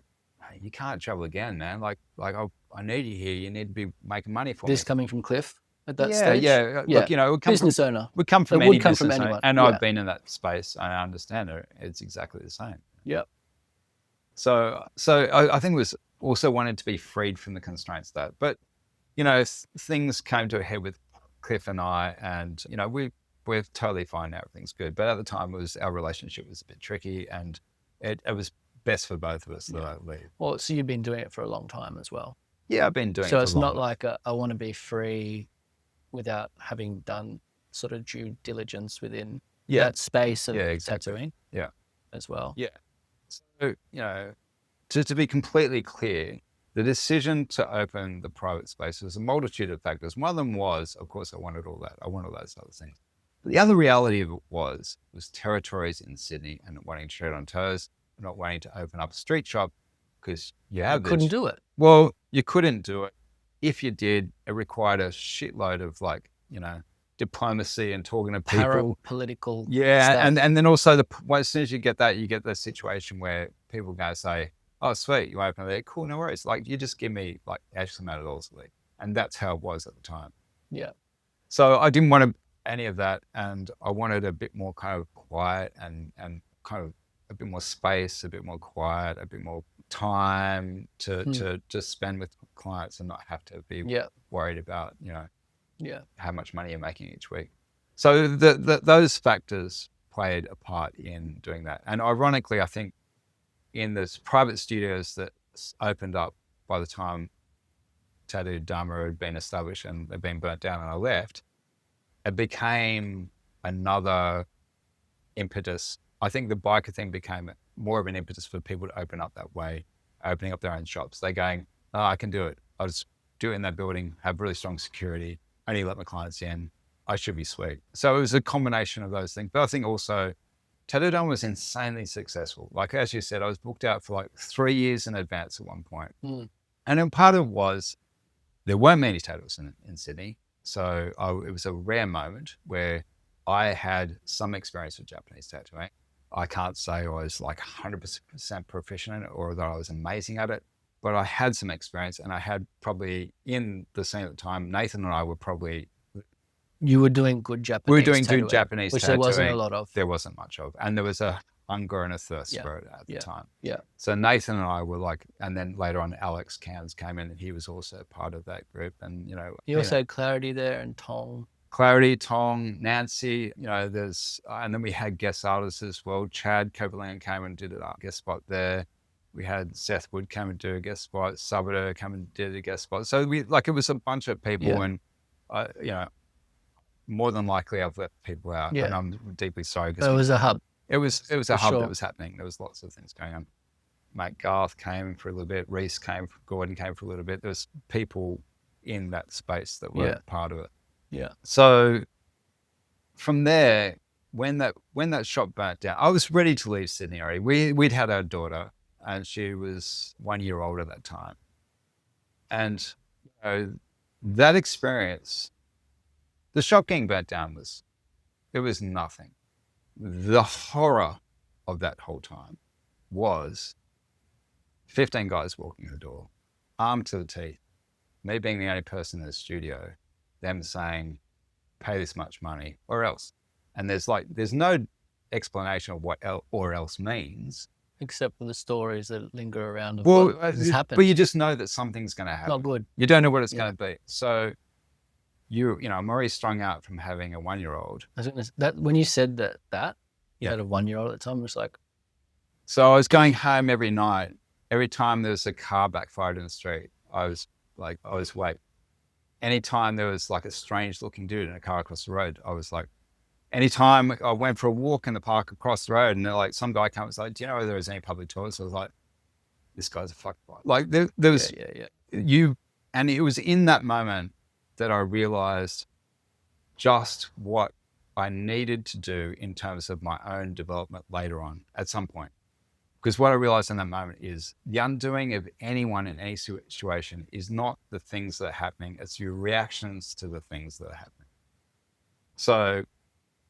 hey, you can't travel again, man. Like I need you here. You need to be making money for me. This coming from Cliff at that stage? Yeah. Look, business owner. We come from any business owner. And yeah. I've been in that space. I understand it. It's exactly the same. Yep. So I think it was also wanted to be freed from the constraints of that. But, things came to a head with Cliff and I, and, we're totally fine now. Everything's good. But at the time, our relationship was a bit tricky, and it was best for both of us that I leave. Well, so you've been doing it for a long time as well. Yeah, I've been doing it for for it's long. not like I want to be free without having done sort of due diligence within that space of tattooing as well. Yeah. So, to be completely clear, the decision to open the private space was a multitude of factors. One of them was, of course, I wanted all that. I wanted all those other things. But the other reality of it was territories in Sydney and not wanting to tread on toes, not wanting to open up a street shop because you couldn't do it. Well, you couldn't do it. If you did, it required a shitload of diplomacy and talking to people. Political stuff. And then also as soon as you get that, you get the situation where people go say, oh, sweet, you open there, cool, no worries. Like, you just give me X amount of dollars a week. And that's how it was at the time. Yeah. So I didn't want any of that. And I wanted a bit more kind of quiet and kind of a bit more space, a bit more quiet, a bit more time to just spend with clients and not have to be worried about, how much money you're making each week. So those factors played a part in doing that. And ironically, I think in those private studios that opened up by the time Tattoo Dharma had been established and they'd been burnt down and I left, it became another impetus. I think the biker thing became more of an impetus for people to open up that way, opening up their own shops. They're going, oh, I can do it. I'll just do it in that building, have really strong security, only let my clients in. I should be sweet. So it was a combination of those things. But I think also Tattoo Dharma was insanely successful. Like, as you said, I was booked out for 3 years in advance at one point. And then part of it was there weren't many tattoos in Sydney. So it was a rare moment where I had some experience with Japanese tattooing. I can't say I was 100% proficient in it or that I was amazing at it, but I had some experience, and I had probably in the scene at the time, Nathan and I were probably... You were doing good Japanese We were doing tattooing, good Japanese which tattooing. there wasn't a lot of. There wasn't much of. And there was a hunger and a thirst for it at the time. Yeah. So Nathan and I were and then later on Alex Cairns came in and he was also part of that group. And, You also had Clarity there and Tong. Clarity, Tong, Nancy, and then we had guest artists as well. Chad Copeland came and did a guest spot there. We had Seth Wood come and do a guest spot. Sabado come and did a guest spot. So it was a bunch of people and, more than likely I've left people out and I'm deeply sorry. But it was a hub. It was a hub sure. that was happening. There was lots of things going on. mate Garth came for a little bit, Gordon came for a little bit. There was people in that space that were part of it. Yeah. So from there, when that shop burnt down, I was ready to leave Sydney already. We'd had our daughter, and she was 1 year old at that time. And that experience, the shop getting burnt down was nothing. The horror of that whole time was 15 guys walking the door, armed to the teeth, me being the only person in the studio, them saying, pay this much money or else. And there's no explanation of what or else means. Except for the stories that linger around of Well, what has happened. but you just know that something's going to happen. Not good. You don't know what it's going to be. So I'm already strung out from having a 1 year old. That when you said that you had a 1 year old at the time, it was like. So I was going home every night. Every time there was a car backfired in the street, I was awake. Anytime there was like a strange looking dude in a car across the road, I was like, anytime I went for a walk in the park across the road and like some guy comes like, do you know whether there's any public toilets? I was like, this guy's a fuckboy. Like there was and it was in that moment that I realized just what I needed to do in terms of my own development later on at some point. Because what I realized in that moment is the undoing of anyone in any situation is not the things that are happening, it's your reactions to the things that are happening. So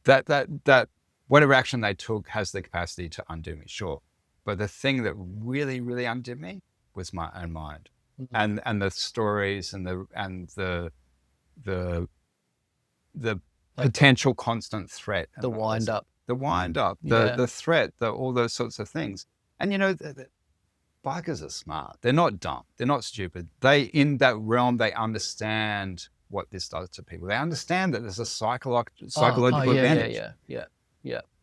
that whatever action they took has the capacity to undo me, sure. But the thing that really, really undid me was my own mind. Mm-hmm. And the stories and the potential constant threat. The wind up. The threat, all those sorts of things. And the bikers are smart. They're not dumb. They're not stupid. In that realm, they understand what this does to people. They understand that there's a psychological advantage. Yeah.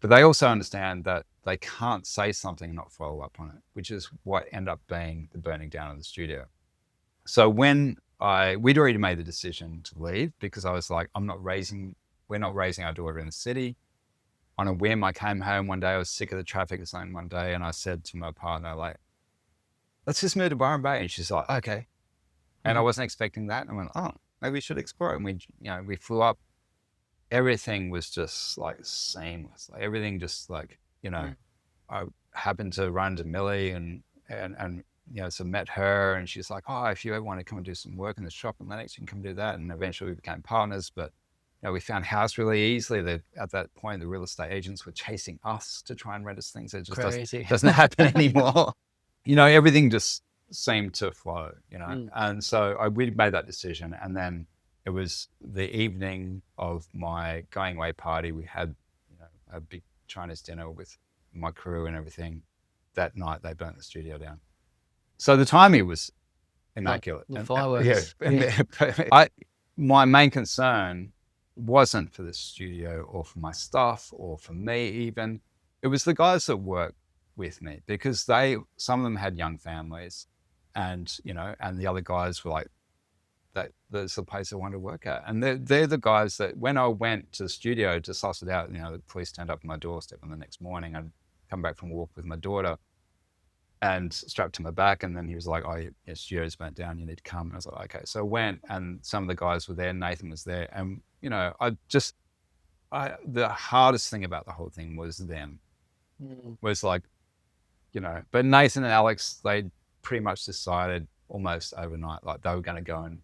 But they also understand that they can't say something and not follow up on it, which is what ended up being the burning down of the studio. So when we'd already made the decision to leave because I was like, we're not raising our daughter in the city. On a whim, I came home one day, I was sick of the traffic or something one day, and I said to my partner, like, let's just move to Byron Bay. And she's like, okay. And I wasn't expecting that. And I went, oh, maybe we should explore it. And we flew up. Everything was just like seamless. Like everything just like, I happened to run to Millie and so met her, and she's like, oh, if you ever want to come and do some work in the shop in Lennox, you can come do that. And eventually we became partners, but we found house really easily. At that point, the real estate agents were chasing us to try and rent us things. It just doesn't happen anymore. Everything just seemed to flow, And so we made that decision. And then it was the evening of my going away party. We had a big Chinese dinner with my crew and everything. That night, they burnt the studio down. So the timing was immaculate. The fireworks. My main concern wasn't for the studio or for my staff or for me even. It was the guys that worked with me because some of them had young families and the other guys were like, that's the place I wanted to work at. And they're the guys that when I went to the studio to suss it out, the police turned up at my doorstep on the next morning. I'd come back from a walk with my daughter and strapped to my back. And then he was like, oh, your studio's burnt down, you need to come. And I was like, okay. So I went and some of the guys were there. Nathan was there. And, the hardest thing about the whole thing was them. Was like, but Nathan and Alex, they pretty much decided almost overnight, like they were going to go and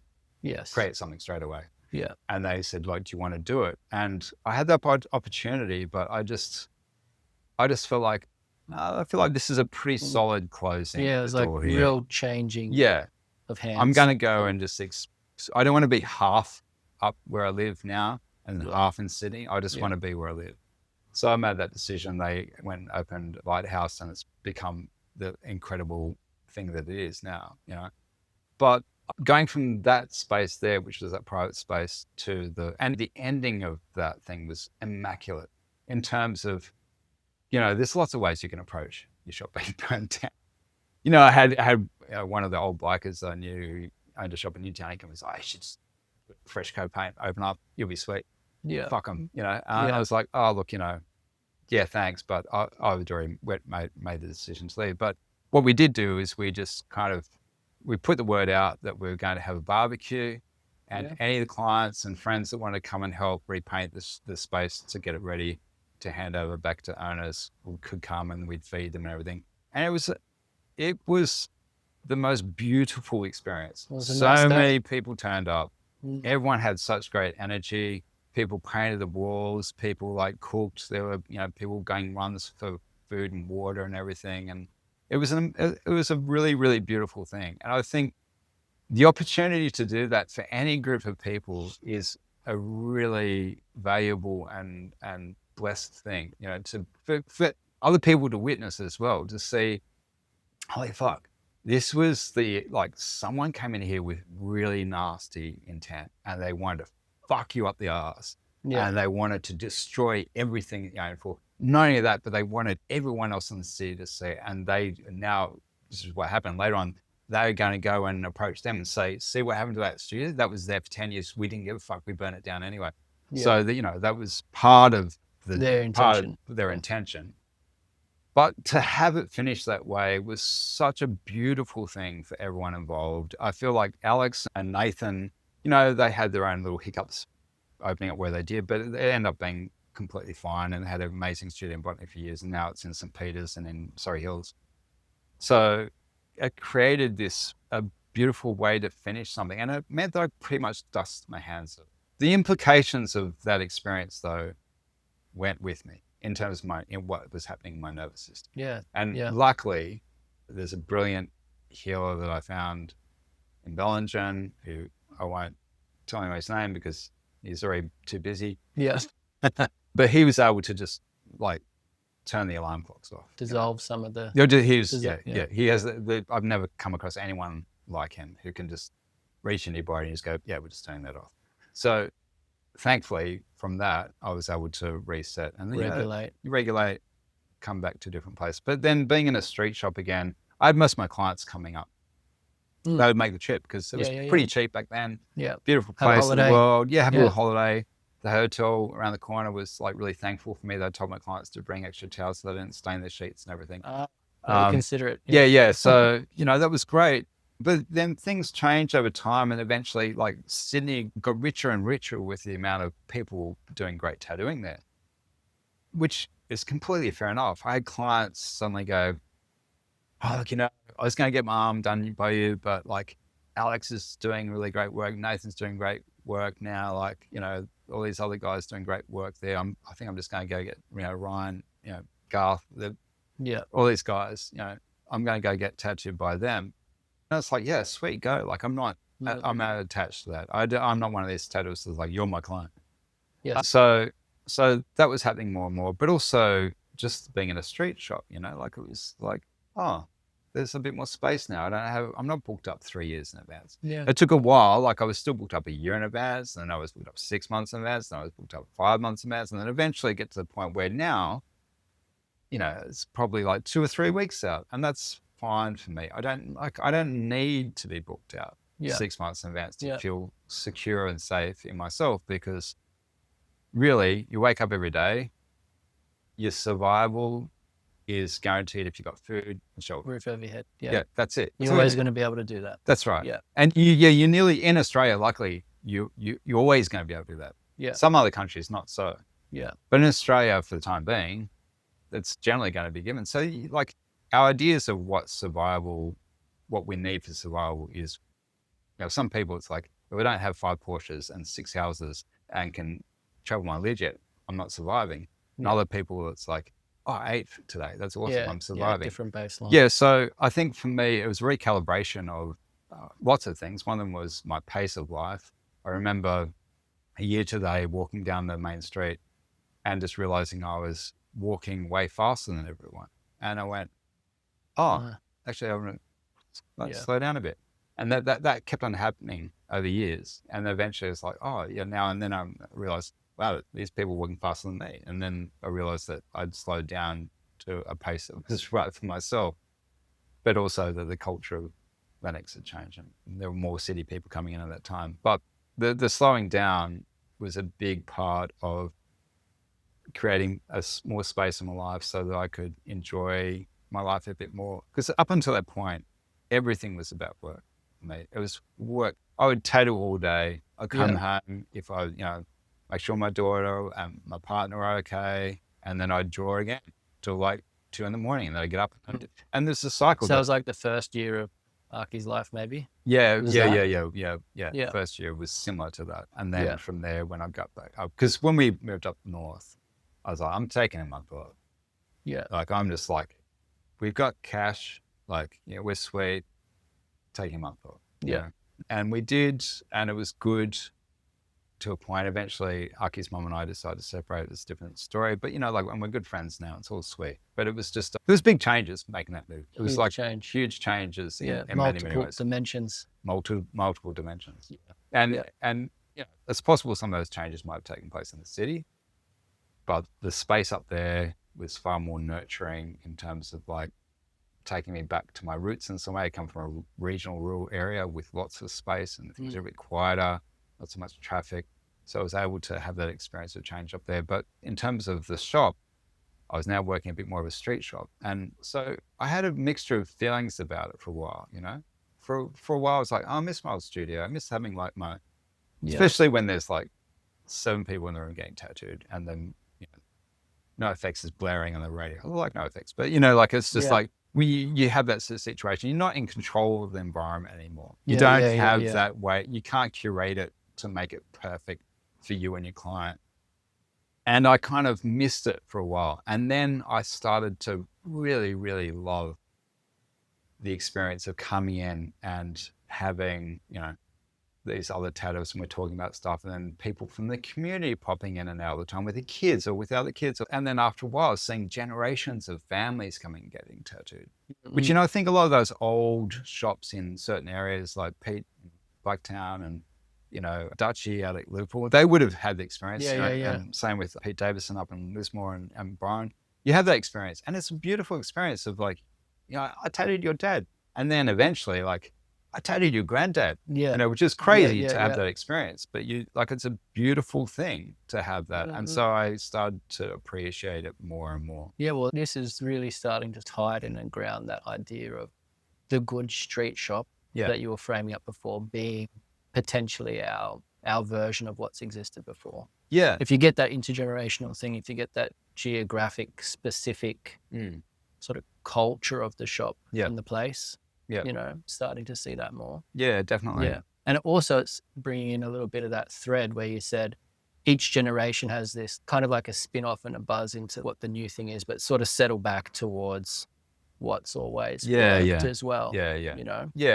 create something straight away. Yeah. And they said, like, do you want to do it? And I had that opportunity, but I just felt like, I feel like this is a pretty solid closing. Yeah, it was like real changing of hands. I'm going to go and I don't want to be half up where I live now and half in Sydney. I just want to be where I live. So I made that decision. They went and opened Lighthouse and it's become the incredible thing that it is now, But going from that space there, which was that private space, to the ending of that thing was immaculate in terms of, there's lots of ways you can approach your shop being burnt down. I had one of the old bikers I knew who owned a shop in Newtown. He was like, I should just put fresh coat paint, open up, you'll be sweet. Yeah. Fuck them, I was like, oh, look, yeah, thanks. But I was already made the decision to leave. But what we did do is we just we put the word out that we were going to have a barbecue, and any of the clients and friends that wanted to come and help repaint the space to get it ready to hand over back to owners could come, and we'd feed them and everything. And it was the most beautiful experience. So many people turned up. Everyone had such great energy. People painted the walls. People like cooked. There were, people going runs for food and water and everything. And it was a really, really beautiful thing. And I think the opportunity to do that for any group of people is a really valuable and blessed thing, for other people to witness as well, to see, holy fuck, this was someone came in here with really nasty intent and they wanted to fuck you up the arse. Yeah. And they wanted to destroy everything, for not only that, but they wanted everyone else in the city to see it. And this is what happened later on. They're going to go and approach them and say, see what happened to that studio? That was there for 10 years. We didn't give a fuck. We burnt it down anyway. Yeah. So, that was part of their intention. But to have it finished that way was such a beautiful thing for everyone involved. I feel like Alex and Nathan, they had their own little hiccups opening up where they did, but it ended up being completely fine, and they had an amazing studio in Botany for years, and now it's in St. Peter's and in Surrey Hills. So it created a beautiful way to finish something, and it meant that I pretty much dusted my hands of it. The implications of that experience, though, went with me in terms of what was happening in my nervous system. Yeah. And luckily, there's a brilliant healer that I found in Bellingen, who I won't tell him his name because he's already too busy. Yeah. But he was able to just turn the alarm clocks off. Dissolve some of the... He has I've never come across anyone like him who can just reach into your body and just go, yeah, we're just turning that off. So thankfully from that, I was able to reset and regulate, come back to a different place. But then being in a street shop again, I had most of my clients coming up. They would make the trip because it was pretty cheap back then. Yeah. Beautiful place in the world. Yeah, have a little holiday. The hotel around the corner was really thankful for me. They told my clients to bring extra towels so they didn't stain their sheets and everything. Considerate. Yeah. So, that was great. But then things changed over time, and eventually Sydney got richer and richer with the amount of people doing great tattooing there, which is completely fair enough. I had clients suddenly go, oh, look, I was going to get my arm done by you, but Alex is doing really great work. Nathan's doing great work now. All these other guys doing great work there. I think I'm just going to go get, Ryan, Garth, all these guys, I'm going to go get tattooed by them. And it's yeah, sweet, go. I'm not attached to that. I'm not one of these tattooists that's you're my client. Yeah. So that was happening more and more, but also just being in a street shop, it was oh, there's a bit more space now. I'm not booked up 3 years in advance. Yeah. It took a while. I was still booked up a year in advance, and I was booked up 6 months in advance, and I was booked up 5 months in advance, and then eventually get to the point where now, it's probably 2 or 3 weeks out, and that's fine for me. I don't need to be booked out 6 months in advance to feel secure and safe in myself, because really you wake up every day, your survival is guaranteed if you've got food and shelter. Roof over your head. Yeah, that's it. You're always going to be able to do that. That's right. Yeah. And you're nearly in Australia, luckily, you're always going to be able to do that. Yeah. Some other countries, not so. Yeah. But in Australia, for the time being, it's generally going to be given. So our ideas of what we need for survival is, some people it's if we don't have 5 Porsches and 6 houses and can travel my Learjet, I'm not surviving. And other people it's oh, I ate today. That's awesome. I'm surviving. Different baseline. Yeah. So I think for me, it was a recalibration of lots of things. One of them was my pace of life. I remember a year today walking down the main street and just realizing I was walking way faster than everyone. And I went, actually, I'm going to slow down a bit. And that kept on happening over years. And eventually it's now and then I realized, wow, these people were walking faster than me. And then I realized that I'd slowed down to a pace that was right for myself, but also that the culture of Lennox had changed. And there were more city people coming in at that time. But the slowing down was a big part of creating more space in my life so that I could enjoy my life a bit more. Because up until that point, everything was about work, mate. It was work. I would tattoo all day. I'd come home if I, make sure my daughter and my partner are okay. And then I'd draw again till like 2 a.m. And then I'd get up. And there's a cycle. So it was like the first year of Arky's life, maybe? Yeah. Yeah. First year was similar to that. And then from there, when I got back up, because when we moved up north, I was like, I'm taking a month off. Yeah. Like, I'm just like, we've got cash, like, we're sweet, taking a month off. Yeah. And we did, and it was good to a point. Eventually, Aki's mum and I decided to separate. It's a different story. But, like, when we're good friends now, it's all sweet. But it was just, there was big changes making that move. It was huge changes in many ways. Dimensions. Multiple dimensions. Yeah. And it's possible some of those changes might have taken place in the city, but the space up there was far more nurturing in terms of like taking me back to my roots in some way. I come from a regional rural area with lots of space and things are a bit quieter, not so much traffic. So I was able to have that experience of change up there. But in terms of the shop, I was now working a bit more of a street shop. And so I had a mixture of feelings about it for a while, For a while, I was like, oh, I miss my old studio. I miss having like especially when there's like 7 people in the room getting tattooed and then, No Effects is blaring on the radio. I like No Effects, but like, it's just like, you have that sort of situation. You're not in control of the environment anymore. You don't have that way. You can't curate it to make it perfect for you and your client. And I kind of missed it for a while. And then I started to really, really love the experience of coming in and having, these other tattooists, and we're talking about stuff, and then people from the community popping in and out all the time with their kids or without the kids. And then after a while, seeing generations of families coming and getting tattooed, which, I think a lot of those old shops in certain areas like Pete, Blacktown and, Dutchy out at Liverpool, they would have had the experience. And same with Pete Davison up in Lismore and Byron. You have that experience. And it's a beautiful experience of like, I tattooed your dad. And then eventually, like, I tattooed your granddad, which is crazy to have that experience, but it's a beautiful thing to have that. And so I started to appreciate it more and more. Yeah, well, this is really starting to tighten and ground that idea of the good street shop that you were framing up before being potentially our version of what's existed before. Yeah. If you get that intergenerational thing, if you get that geographic specific sort of culture of the shop and the place, starting to see that more. Yeah, definitely. Yeah. And it's bringing in a little bit of that thread where you said each generation has this kind of like a spin-off and a buzz into what the new thing is, but sort of settle back towards what's always worked as well. Yeah.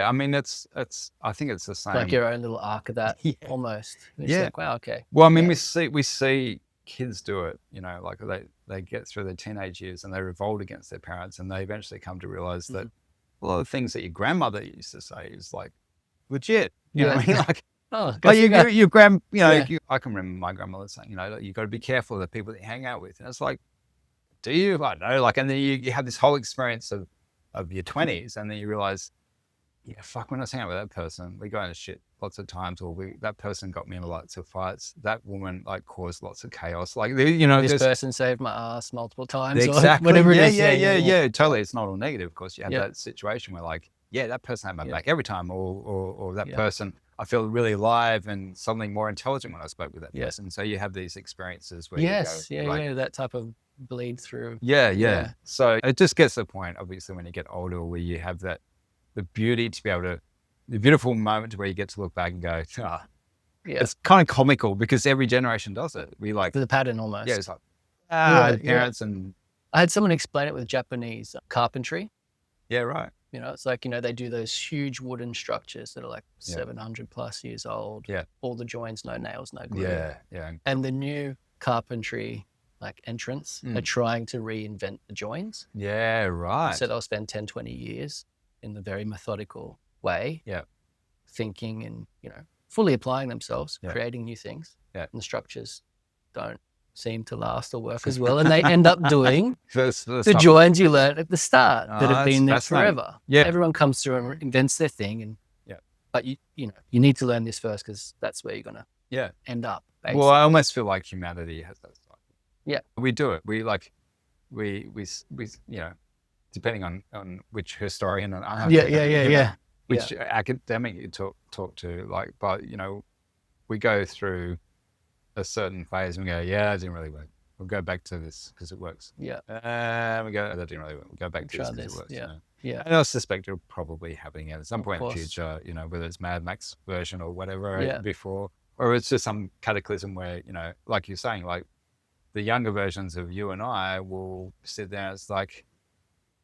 I mean, I think it's the same. Like your own little arc of that almost. It's like, wow, okay. Well, I mean, we see kids do it, like they get through their teenage years and they revolt against their parents and they eventually come to realize that a lot of things that your grandmother used to say is like legit. You know what I mean? Like, your I can remember my grandmother saying, you got to be careful of the people that you hang out with. And it's like, do you? I don't know. Like, and then you have this whole experience of your 20s and then you realize, when I was hanging out with that person, we got into shit lots of times, or that person got me in lots of fights. That woman caused lots of chaos. Like, this person saved my ass multiple times. Exactly. Or whatever it is. Yeah. Totally. It's not all negative. Of course, you have that situation where like, that person had my back every time, or that person, I feel really alive and something more intelligent when I spoke with that person. So you have these experiences where that type of bleed through. Yeah. So it just gets to the point, obviously, when you get older, where you have the beauty to be able to, the beautiful moment where you get to look back and go, it's kind of comical because every generation does it. We like the pattern almost. Yeah, it's like parents and. I had someone explain it with Japanese carpentry. Yeah, right. It's like, they do those huge wooden structures that are like 700 plus years old. Yeah. All the joints, no nails, no glue. Yeah. And the new carpentry entrants are trying to reinvent the joins. Yeah, right. So they'll spend 10, 20 years in the very methodical way, thinking and, fully applying themselves, creating new things. Yeah. And the structures don't seem to last or work as well. And they end up doing the joins you learned at the start that have been there forever. Yeah. Everyone comes through and invents their thing. And but you need to learn this first because that's where you're going to end up. Basically. Well, I almost feel like humanity has that cycle. Yeah. We do it. We depending on which historian and Yeah. which academic you talk to, like, but you know, we go through a certain phase and we go, yeah, that didn't really work. We'll go back to this because it works. Yeah. We go, that didn't really work. We'll go back to this because it works. Yeah. You know? Yeah. And I suspect it'll probably happen again at some Of point in the course. future, you know, whether it's Mad Max version or whatever Yeah. before, or it's just some cataclysm where, you know, like you're saying, like the younger versions of you and I will sit there and it's like,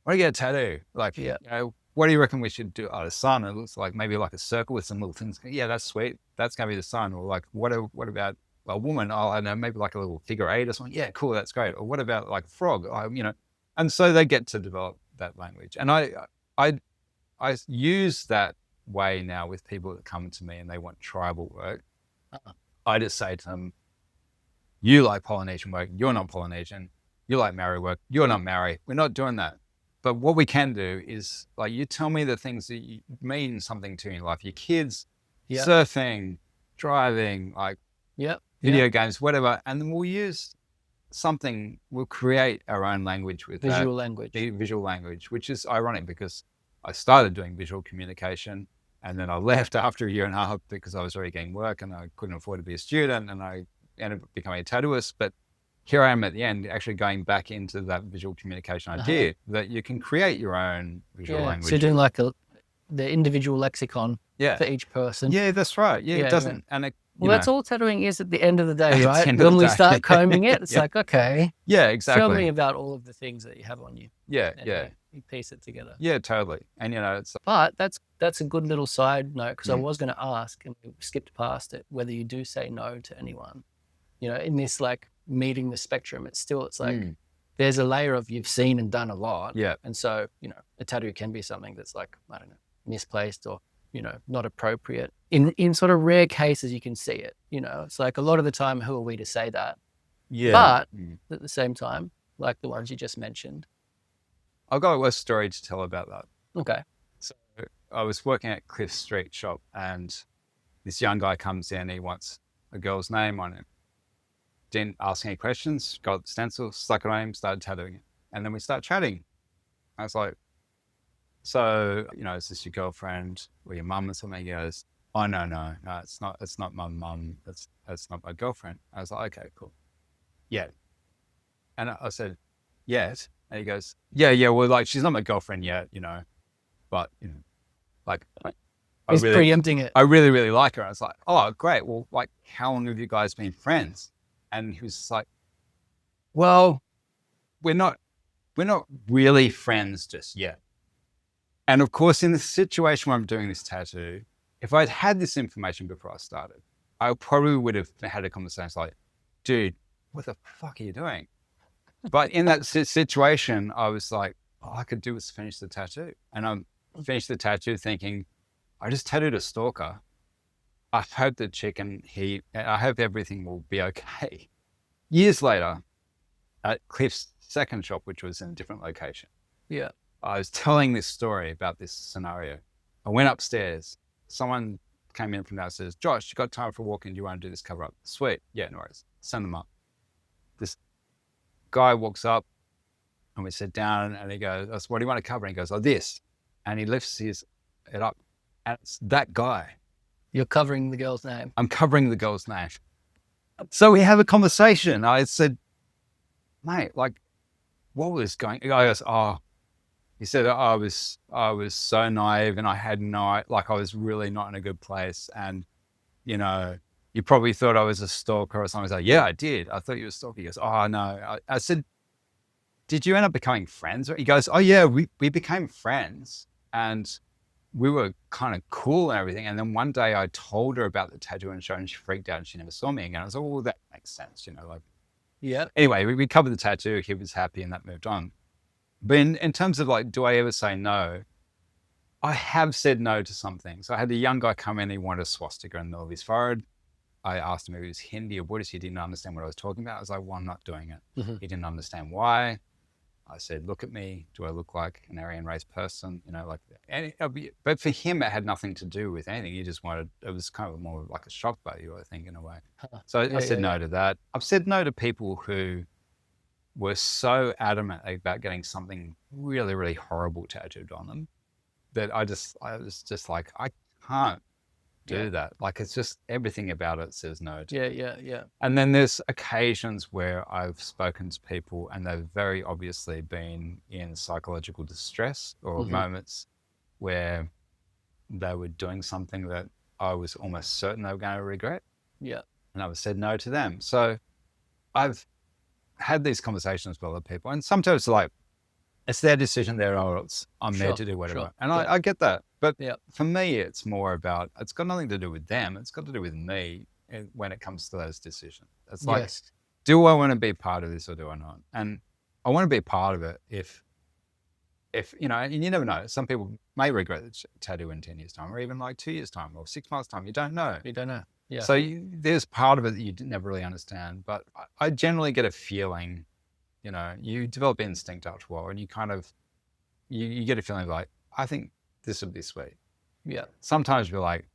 what do you get a tattoo? Like, Yeah. you know, what do you reckon we should do? Oh, the sun. It looks like maybe like a circle with some little things. Yeah, that's sweet. That's going to be the sun. Or like, what about a woman? Oh, I don't know, maybe like a little figure eight or something. Yeah, cool. That's great. Or what about like a frog? You know, and so they get to develop that language. And I use that way now with people that come to me and they want tribal work. I just say to them, you like Polynesian work. You're not Polynesian. You like Maori work. You're not Maori. We're not doing that. But what we can do is, like, you tell me the things that mean something to you in life. Your kids, surfing, driving, like video games, whatever. And then we'll use something, we'll create our own language with visual language. Visual language, which is ironic because I started doing visual communication and then I left after a year and a half because I was already getting work and I couldn't afford to be a student and I ended up becoming a tattooist. But here I am at the end, actually going back into that visual communication idea that you can create your own visual language. So you're doing like the individual lexicon for each person. Yeah, that's right. Yeah, it doesn't. And it, well, that's all tattooing is at the end of the day, right? When we start combing it, it's like, okay. Yeah, exactly. Tell me about all of the things that you have on you. Yeah. You piece it together. Yeah, totally. And, you know, it's... But that's a good little side note because I was going to ask, and we skipped past it, whether you do say no to anyone. You know, in this like meeting the spectrum, it's like there's a layer of you've seen and done a lot. Yeah. And so, you know, a tattoo can be something that's like, I don't know, misplaced or, you know, not appropriate. In sort of rare cases, you can see it. You know, it's like a lot of the time, who are we to say that? Yeah. But at the same time, like the ones you just mentioned. I've got a story to tell about that. Okay. So I was working at Cliff Street shop and this young guy comes in, he wants a girl's name on it. Didn't ask any questions, got the stencil, stuck it on him, started tattooing it. And then we start chatting. I was like, so, you know, is this your girlfriend or your mum or something? He goes, oh, no, it's not my mum. That's not my girlfriend. I was like, okay, cool. Yeah. And I said, yet. And he goes, yeah, well, like, she's not my girlfriend yet, you know, but, you know, like, he's preempting it. I really, really like her. I was like, oh, great. Well, like, how long have you guys been friends? And he was just like, well, we're not really friends just yet. And of course, in the situation where I'm doing this tattoo, if I'd had this information before I started, I probably would have had a conversation like, dude, what the fuck are you doing? But in that situation, I was like, all I could do was finish the tattoo. And I finished the tattoo thinking, I just tattooed a stalker. I hope the chicken I hope everything will be okay. Years later, at Cliff's second shop, which was in a different location, I was telling this story about this scenario. I went upstairs. Someone came in from downstairs. Josh, you got time for a walk in? Do you want to do this cover up? Sweet. Yeah, no worries. Send them up. This guy walks up and we sit down and he goes, what do you want to cover? And he goes, oh, this. And he lifts it up. And it's that guy. You're covering the girl's name. I'm covering the girl's name. So we have a conversation. I said, mate, like, what was going on? He said, I was so naive and I had I was really not in a good place. And, you know, you probably thought I was a stalker or something. I was like, yeah, I did. I thought you were a stalker. He goes, oh, no. I said, did you end up becoming friends? He goes, oh, yeah, we became friends. And we were kind of cool and everything. And then one day I told her about the tattoo and show and she freaked out and she never saw me again. I was like, well, that makes sense, you know, like, yeah. Anyway, we covered the tattoo. He was happy and that moved on. But in terms of like, do I ever say no? I have said no to some things. I had a young guy come in, he wanted a swastika in the middle of his forehead. I asked him if he was Hindi or Buddhist. He didn't understand what I was talking about. I was like, well, I'm not doing it. He didn't understand why. I said, look at me. Do I look like an Aryan race person? You know, like, but for him, it had nothing to do with anything. He just wanted, it was kind of more like a shock value, I think, in a way. So I said no to that. I've said no to people who were so adamant about getting something really, really horrible tattooed on them that I was just like, I can't do that. Like, it's just everything about it says no to me. Yeah. And then there's occasions where I've spoken to people and they've very obviously been in psychological distress or moments where they were doing something that I was almost certain they were going to regret. Yeah. And I said no to them. So I've had these conversations with other people, and sometimes like, it's their decision, their adults. I'm there to do whatever. And I get that. But for me, it's more about, it's got nothing to do with them. It's got to do with me when it comes to those decisions. It's like, do I want to be part of this or do I not? And I want to be part of it if, you know, and you never know. Some people may regret the tattoo in 10 years' time, or even like 2 years' time or 6 months' time. You don't know. You don't know. Yeah. So there's part of it that you never really understand. But I generally get a feeling, you know, you develop instinct after a while, and you kind of, you get a feeling like, I think this would be sweet. Yeah. Sometimes you're like,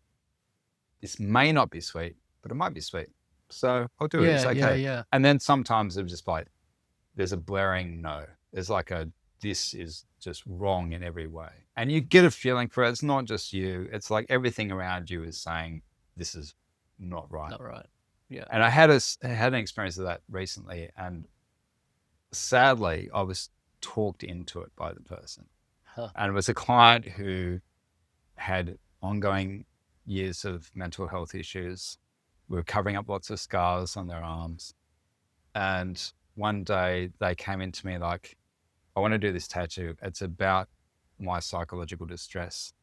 this may not be sweet, but it might be sweet. So I'll do it. It's okay. Yeah. And then sometimes it's just like, there's a blaring no. There's like this is just wrong in every way. And you get a feeling for it. It's not just you. It's like everything around you is saying, this is not right. Not right. Yeah. And I had an experience of that recently, and sadly, I was talked into it by the person. And it was a client who had ongoing years of mental health issues. We were covering up lots of scars on their arms. And one day they came into me like, I want to do this tattoo. It's about my psychological distress.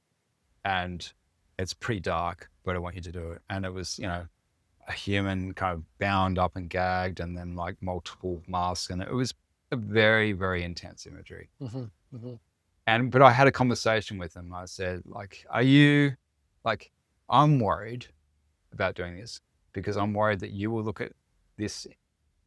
And it's pretty dark, but I want you to do it. And it was, you know, a human kind of bound up and gagged, and then like multiple masks. And it was a very, very intense imagery. But I had a conversation with them. I said, like, are you, like, I'm worried about doing this because I'm worried that you will look at this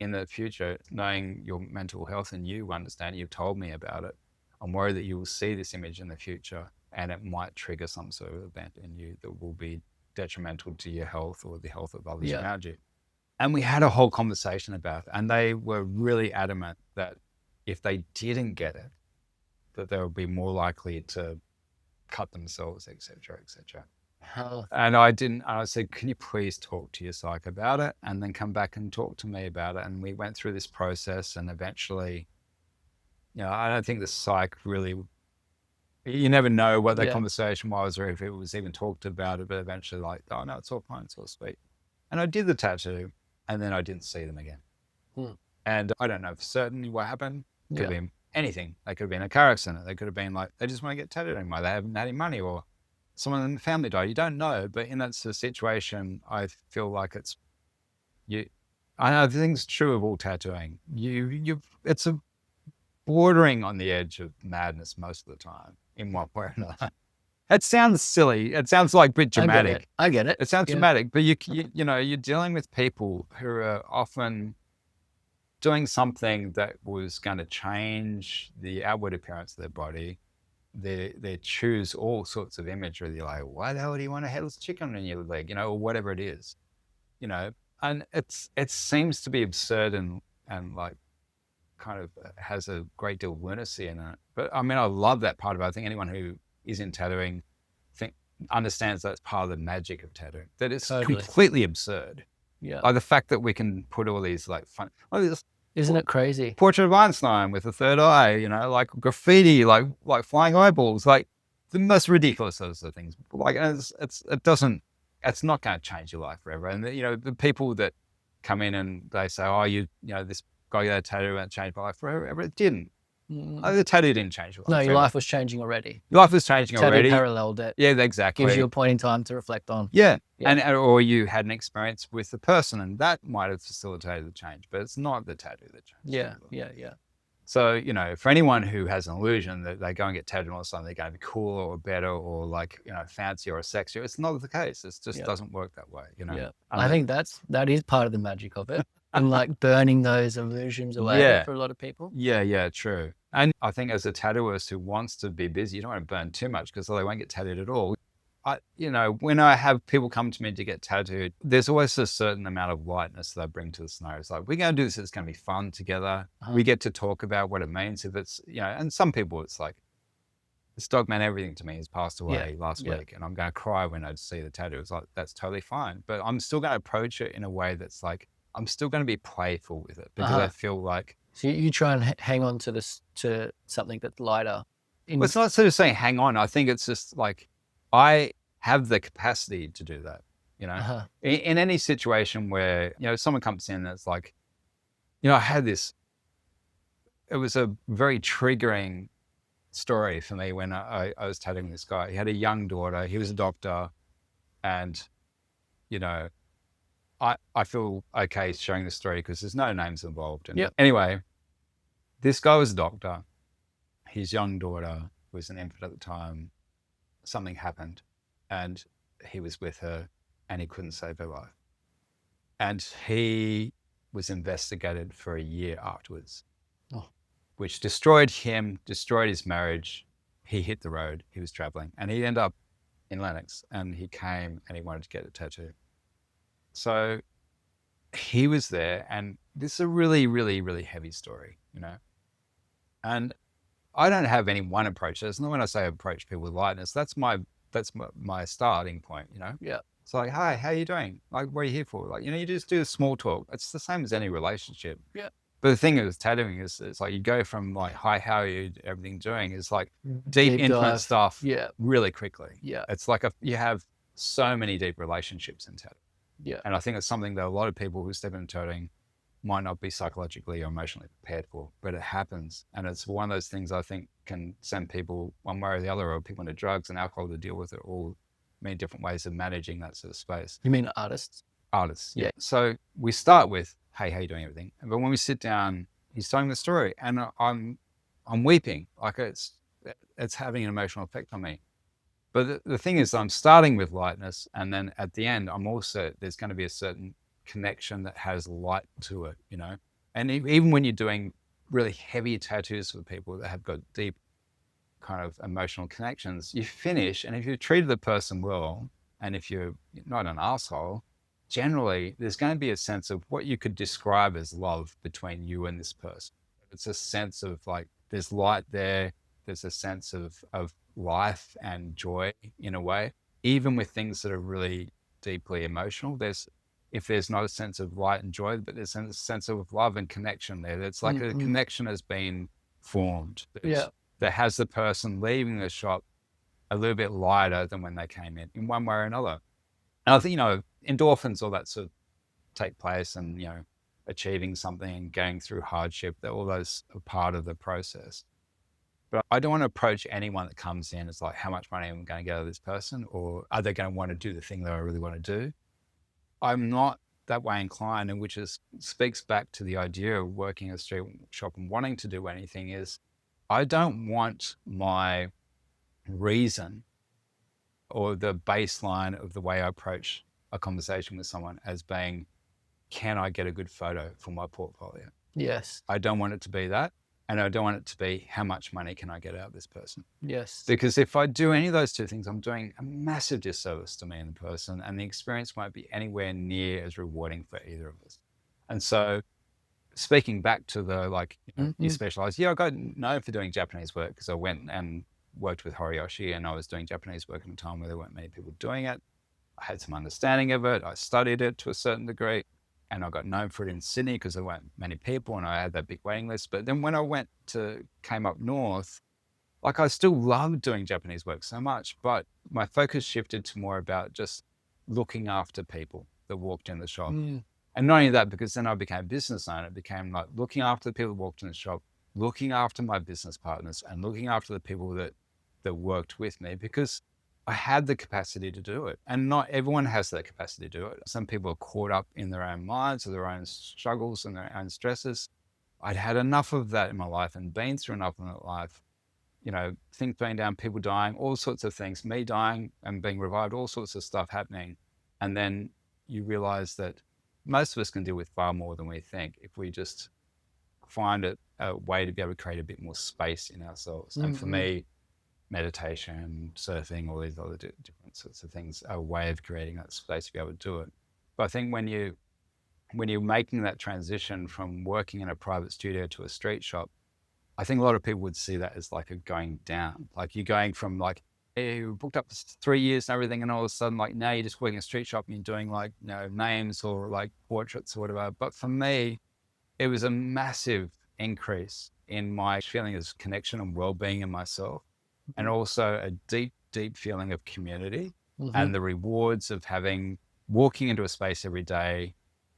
in the future, knowing your mental health, and you understand, you've told me about it. I'm worried that you will see this image in the future and it might trigger some sort of event in you that will be detrimental to your health or the health of others around you. And we had a whole conversation about it, and they were really adamant that if they didn't get it, that they would be more likely to cut themselves, et cetera, et cetera. And I said, can you please talk to your psych about it and then come back and talk to me about it? And we went through this process, and eventually, you know, I don't think the psych really, you never know what that conversation was or if it was even talked about it, but eventually like, oh no, it's all fine, it's all sweet. And I did the tattoo, and then I didn't see them again. And I don't know for certain what happened. Could have been anything. They could have been a car accident. They could have been like, they just want to get tattooed anymore. They haven't had any money, or someone in the family died. You don't know. But in that situation, I feel like it's, I think it's true of all tattooing. It's a bordering on the edge of madness most of the time, in one way or another. It sounds silly. It sounds like a bit dramatic. I get it. It sounds dramatic, but you know, you're dealing with people who are often doing something that was going to change the outward appearance of their body. They choose all sorts of imagery. They're like, why the hell do you want a headless chicken in your leg? You know, or whatever it is, you know, and it seems to be absurd and like kind of has a great deal of lunacy in it. But I mean, I love that part of it. I think anyone who is in tattooing understands that's part of the magic of tattooing, that it's completely absurd. Yeah. Like the fact that we can put all these like fun, isn't it crazy? Portrait of Einstein with a third eye, you know, like graffiti, like flying eyeballs, like the most ridiculous sorts of things. Like it's not going to change your life forever. And you know, the people that come in and they say, oh, you know, this guy got a tattoo and changed my life forever. It didn't. The tattoo didn't change your life. No, your life was changing already. Your life was changing already. Tattoo paralleled it. Yeah, exactly. Gives you a point in time to reflect on. Yeah. And or you had an experience with the person, and that might have facilitated the change, but it's not the tattoo that changed. Yeah. So, you know, for anyone who has an illusion that they go and get tattooed on something, they're going to be cooler or better or like, you know, fancier or sexier, it's not the case. It just doesn't work that way, you know. I think that is part of the magic of it. And like burning those illusions away for a lot of people. Yeah, true. And I think as a tattooist who wants to be busy, you don't want to burn too much because they won't get tattooed at all. when I have people come to me to get tattooed, there's always a certain amount of lightness that I bring to the scenario. It's like, we're going to do this. It's going to be fun together. We get to talk about what it means. If it's, and some people it's like, this dog meant everything to me. He's passed away last week and I'm going to cry when I see the tattoo. It's like, that's totally fine. But I'm still going to approach it in a way that's like, I'm still going to be playful with it because I feel like. So you try and hang on to to something that's lighter. Well, it's not sort of saying hang on. I think it's just like, I have the capacity to do that, in any situation where, someone comes in that's like, I had this, it was a very triggering story for me when I was tattooing this guy. He had a young daughter. He was a doctor. And, I feel okay sharing the story because there's no names involved. And anyway, this guy was a doctor. His young daughter was an infant at the time. Something happened and he was with her and he couldn't save her life. And he was investigated for a year afterwards, which destroyed him, destroyed his marriage. He hit the road. He was traveling and he ended up in Lennox and he came and he wanted to get a tattoo. So he was there and this is a really, really, really heavy story, and I don't have any one approach. That's not when I say approach people with lightness. That's my starting point, Yeah. It's like, hi, how are you doing? Like, what are you here for? Like, you just do the small talk. It's the same as any relationship. Yeah. But the thing with tattooing is it's like you go from like, hi, how are you, everything doing is like deep intimate dive stuff Yeah. really quickly. Yeah. It's like you have so many deep relationships in tattooing. Yeah. And I think it's something that a lot of people who step into tattooing might not be psychologically or emotionally prepared for, but it happens. And it's one of those things I think can send people one way or the other, or people into drugs and alcohol to deal with it, all many different ways of managing that sort of space. You mean artists? Artists. Yeah. So we start with, hey, how you doing, everything? But when we sit down, he's telling the story and I'm weeping. Like it's having an emotional effect on me. But the thing is, I'm starting with lightness. And then at the end, there's going to be a certain connection that has light to it, and even when you're doing really heavy tattoos for people that have got deep kind of emotional connections, you finish and if you treated the person well and if you're not an asshole, generally there's going to be a sense of what you could describe as love between you and this person. It's a sense of like there's light there, there's a sense of life and joy in a way, even with things that are really deeply emotional. If there's not a sense of light and joy, but there's a sense of love and connection there. It's like a connection has been formed. That has the person leaving the shop a little bit lighter than when they came in one way or another. And I think, endorphins, all that sort of take place and, achieving something and going through hardship, that all those are part of the process. But I don't want to approach anyone that comes in as like, how much money am I going to get out of this person? Or are they going to want to do the thing that I really want to do? I'm not that way inclined, and which speaks back to the idea of working a street shop and wanting to do anything is I don't want my reason or the baseline of the way I approach a conversation with someone as being, can I get a good photo for my portfolio? Yes. I don't want it to be that. And I don't want it to be, how much money can I get out of this person? Yes. Because if I do any of those two things, I'm doing a massive disservice to me and the person, and the experience won't be anywhere near as rewarding for either of us. And so speaking back to the, you specialize, I got known for doing Japanese work because I went and worked with Horiyoshi and I was doing Japanese work at a time where there weren't many people doing it. I had some understanding of it. I studied it to a certain degree. And I got known for it in Sydney because there weren't many people and I had that big waiting list. But then when I came up north, I still loved doing Japanese work so much, but my focus shifted to more about just looking after people that walked in the shop. And not only that, because then I became a business owner, it became like looking after the people that walked in the shop, looking after my business partners and looking after the people that worked with me, because I had the capacity to do it. And not everyone has that capacity to do it. Some people are caught up in their own minds or their own struggles and their own stresses. I'd had enough of that in my life and been through enough in my life. Things being down, people dying, all sorts of things, me dying and being revived, all sorts of stuff happening. And then you realize that most of us can deal with far more than we think if we just find a way to be able to create a bit more space in ourselves. And for me, meditation, surfing, all these other different sorts of things, a way of creating that space to be able to do it. But I think when you're making that transition from working in a private studio to a street shop, I think a lot of people would see that as like a going down. Like you're going from like, hey, you booked up for 3 years and everything, and all of a sudden, like now you're just working a street shop and you're doing like, names or like portraits or whatever. But for me, it was a massive increase in my feeling of connection and well-being in myself, and also a deep, deep feeling of community and the rewards of walking into a space every day,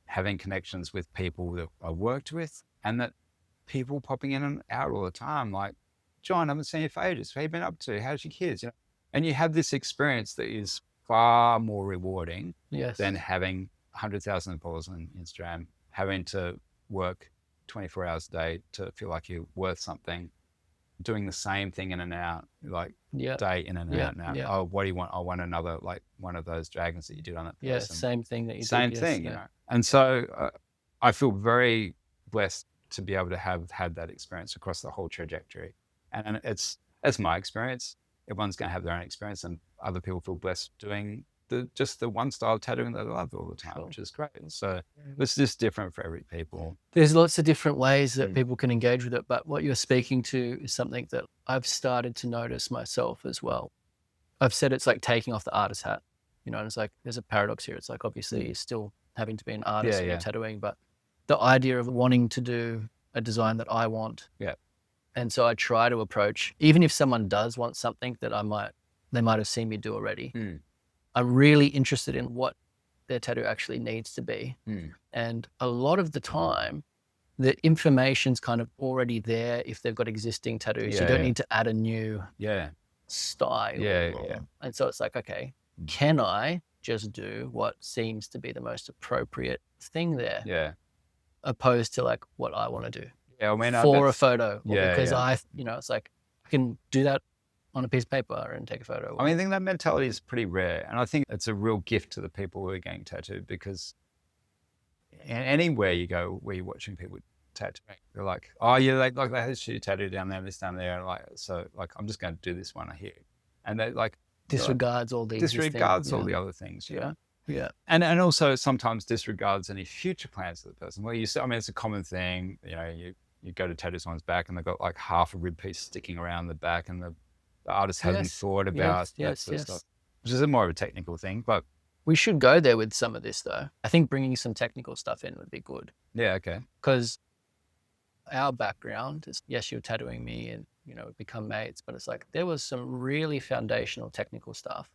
having connections with people that I worked with, and that people popping in and out all the time. Like, John, I haven't seen you for ages. What have you been up to? How's your kids? And you have this experience that is far more rewarding than having 100,000 followers on Instagram, having to work 24 hours a day to feel like you're worth something, doing the same thing in and out, like day in and out now. Oh, what do you want? I want another, like one of those dragons that you did on that person. Same thing that you did. Same thing, And so I feel very blessed to be able to have had that experience across the whole trajectory. And it's my experience. Everyone's going to have their own experience, and other people feel blessed doing just the one style of tattooing that they love all the time, which is great. And so it's just different for every people. There's lots of different ways that people can engage with it, but what you're speaking to is something that I've started to notice myself as well. I've said it's like taking off the artist hat, and it's like there's a paradox here. It's like obviously you're still having to be an artist when you're tattooing, but the idea of wanting to do a design that I want. Yeah. And so I try to approach, even if someone does want something that they might have seen me do already. I'm really interested in what their tattoo actually needs to be. And a lot of the time, the information's kind of already there if they've got existing tattoos. You don't need to add a new style. And so it's like, okay, can I just do what seems to be the most appropriate thing there? Yeah. Opposed to like what I want to do. Yeah, I mean, for a photo. Because it's like I can do that on a piece of paper and take a photo. I mean, I think that mentality is pretty rare. And I think it's a real gift to the people who are getting tattooed, because anywhere you go where you're watching people tattooing, they're like, oh, yeah, like they had this tattoo down there, this down there. And like, so like, I'm just going to do this one here. And they like disregards all these disregards all the other things. Yeah. And also sometimes disregards any future plans of the person. Well, it's a common thing. You go to tattoo someone's back and they've got like half a rib piece sticking around the back, and the artist hasn't thought about that sort of stuff, which is more of a technical thing. But we should go there with some of this though. I think bringing some technical stuff in would be good. Yeah, okay. Because our background is, yes, you're tattooing me and, we've become mates, but it's like there was some really foundational technical stuff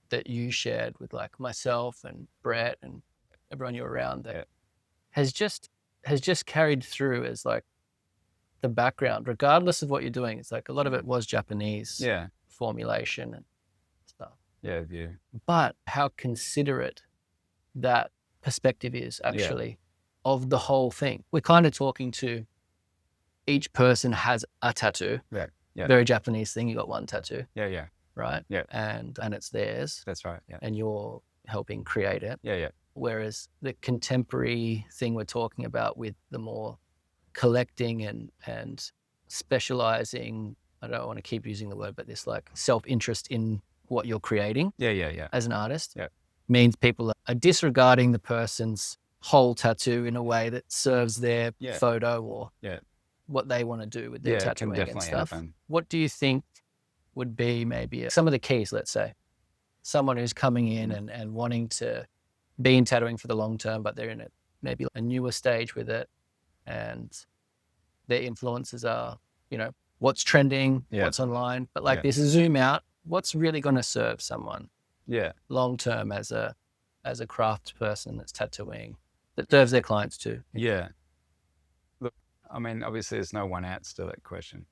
that you shared with like myself and Brett and everyone you're around that has just carried through as like the background, regardless of what you're doing. It's like a lot of it was Japanese formulation and stuff. Yeah, view. But how considerate that perspective is actually of the whole thing. We're kind of talking to each person has a tattoo. Yeah. Very Japanese thing. You got one tattoo. Yeah. Right? Yeah. And it's theirs. That's right. Yeah. And you're helping create it. Yeah. Whereas the contemporary thing we're talking about with the more collecting and specializing, I don't want to keep using the word, but this like self-interest in what you're creating as an artist means people are disregarding the person's whole tattoo in a way that serves their photo or what they want to do with their tattooing and stuff. Happen. What do you think would be maybe some of the keys, let's say? Someone who's coming in and wanting to be in tattooing for the long term, but they're in maybe a newer stage with it, and their influences are, what's trending, what's online, but like this zoom out, what's really going to serve someone long term as a craft person that's tattooing, that serves their clients too. Yeah. Look, I mean, obviously there's no one answer to that question.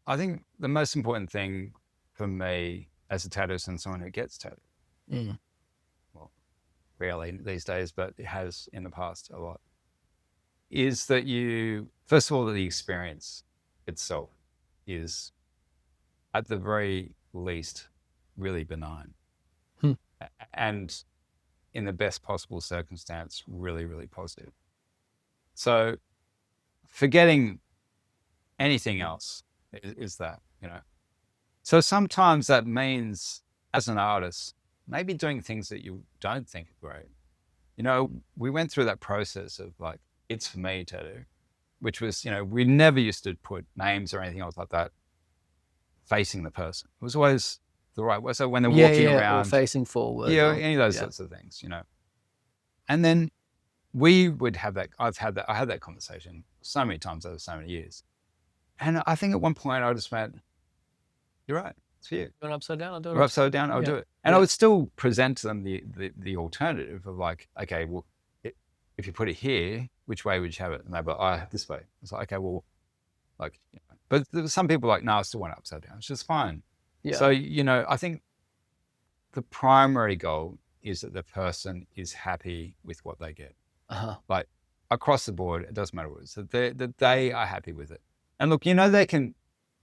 I think the most important thing for me as a tattooist and someone who gets tattooed, well, rarely these days, but it has in the past a lot, is that first of all, the experience itself is at the very least really benign. And in the best possible circumstance, really, really positive. So forgetting anything else is that, So sometimes that means, as an artist, maybe doing things that you don't think are great. You know, we went through that process of like, it's for me tattoo, which was, you know, we never used to put names or anything else like that facing the person. It was always the right way. So when they're walking or around, facing forward, any of those sorts of things, you know. And then we would have that. I had that conversation so many times over so many years. And I think at one point I just went, "You're right. It's for you. Going upside down, I'll do it. Or upside down, I'll do it." And I would still present to them the alternative of like, okay, well, if you put it here, which way would you have it? And they'd be like, this way. It's like, okay, well, like, you know. But there were some people like, no, I still want it upside down. It's just fine. Yeah. So, you know, I think the primary goal is that the person is happy with what they get. Like across the board, it doesn't matter what it is, that they are happy with it. And look, you know,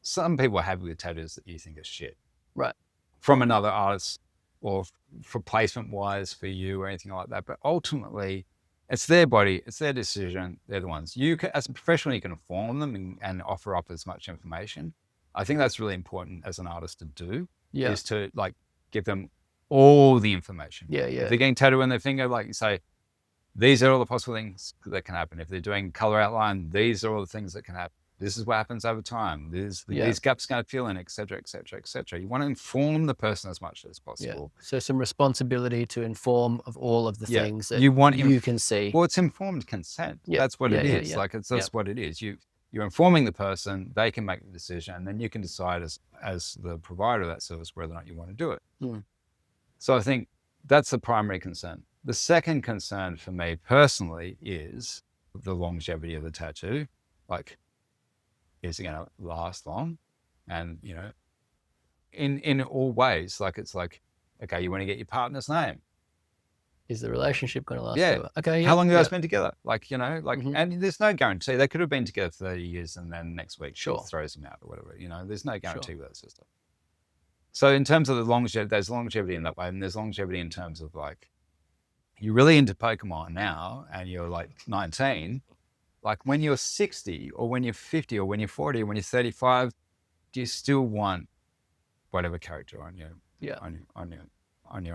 some people are happy with tattoos that you think are shit. Right. From another artist or for placement wise for you or anything like that. But ultimately, it's their body, it's their decision. They're the ones. You can, as a professional, you can inform them and offer up as much information. I think that's really important as an artist to do, is to like give them all the information. If they're getting tattooed on their finger, like you say, these are all the possible things that can happen. If they're doing color outline, these are all the things that can happen. This is what happens over time. These gaps going to fill in, et cetera, et cetera, et cetera. You want to inform the person as much as possible. So some responsibility to inform of all of the things that you can see. Well, it's informed consent. That's what it is. Like that's what it is. You're informing the person, they can make the decision, and then you can decide as the provider of that service whether or not you want to do it. So I think that's the primary concern. The second concern for me personally is the longevity of the tattoo. Like, is it going to last long? And, you know, in all ways, like, it's like, okay, you want to get your partner's name. Is the relationship going to last forever? Okay. How long have you guys been together? Like, you know, like, and there's no guarantee. They could have been together 30 years and then next week she throws them out or whatever, you know, there's no guarantee with that sort of stuff. So in terms of the longevity, there's longevity in that way. And there's longevity in terms of like, you're really into Pokemon now and you're like 19, like when you're 60 or when you're 50 or when you're 40 or when you're 35, do you still want whatever character on your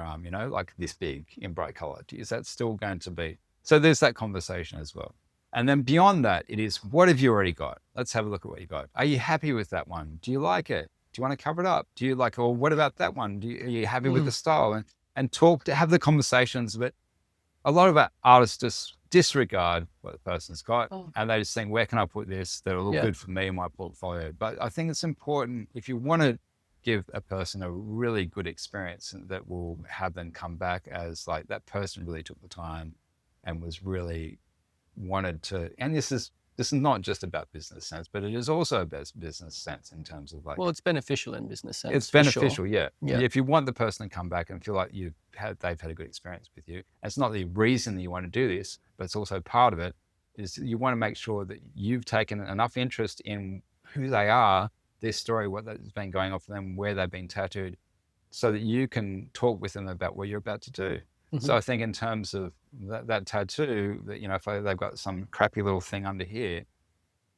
arm, you know, like this big in bright color? Is that still going to be? So there's that conversation as well. And then beyond that, it is, what have you already got? Let's have a look at what you got. Are you happy with that one? Do you like it? Do you want to cover it up? Do you like, or what about that one? Are you happy with the style? And talk, to have the conversations. But a lot of our artists just disregard what the person's got and they just think, where can I put this that'll look good for me in my portfolio? But I think it's important, if you want to give a person a really good experience that will have them come back as like, that person really took the time and was really wanted to, and this is not just about business sense, but it is also about business sense in terms of like, well, it's beneficial in business sense. It's beneficial, yeah. If you want the person to come back and feel like they've had a good experience with you, it's not the reason that you want to do this, but it's also part of it, is you want to make sure that you've taken enough interest in who they are, their story, what has been going on for them, where they've been tattooed, so that you can talk with them about what you're about to do. So I think in terms of that tattoo, that, you know, if they've got some crappy little thing under here,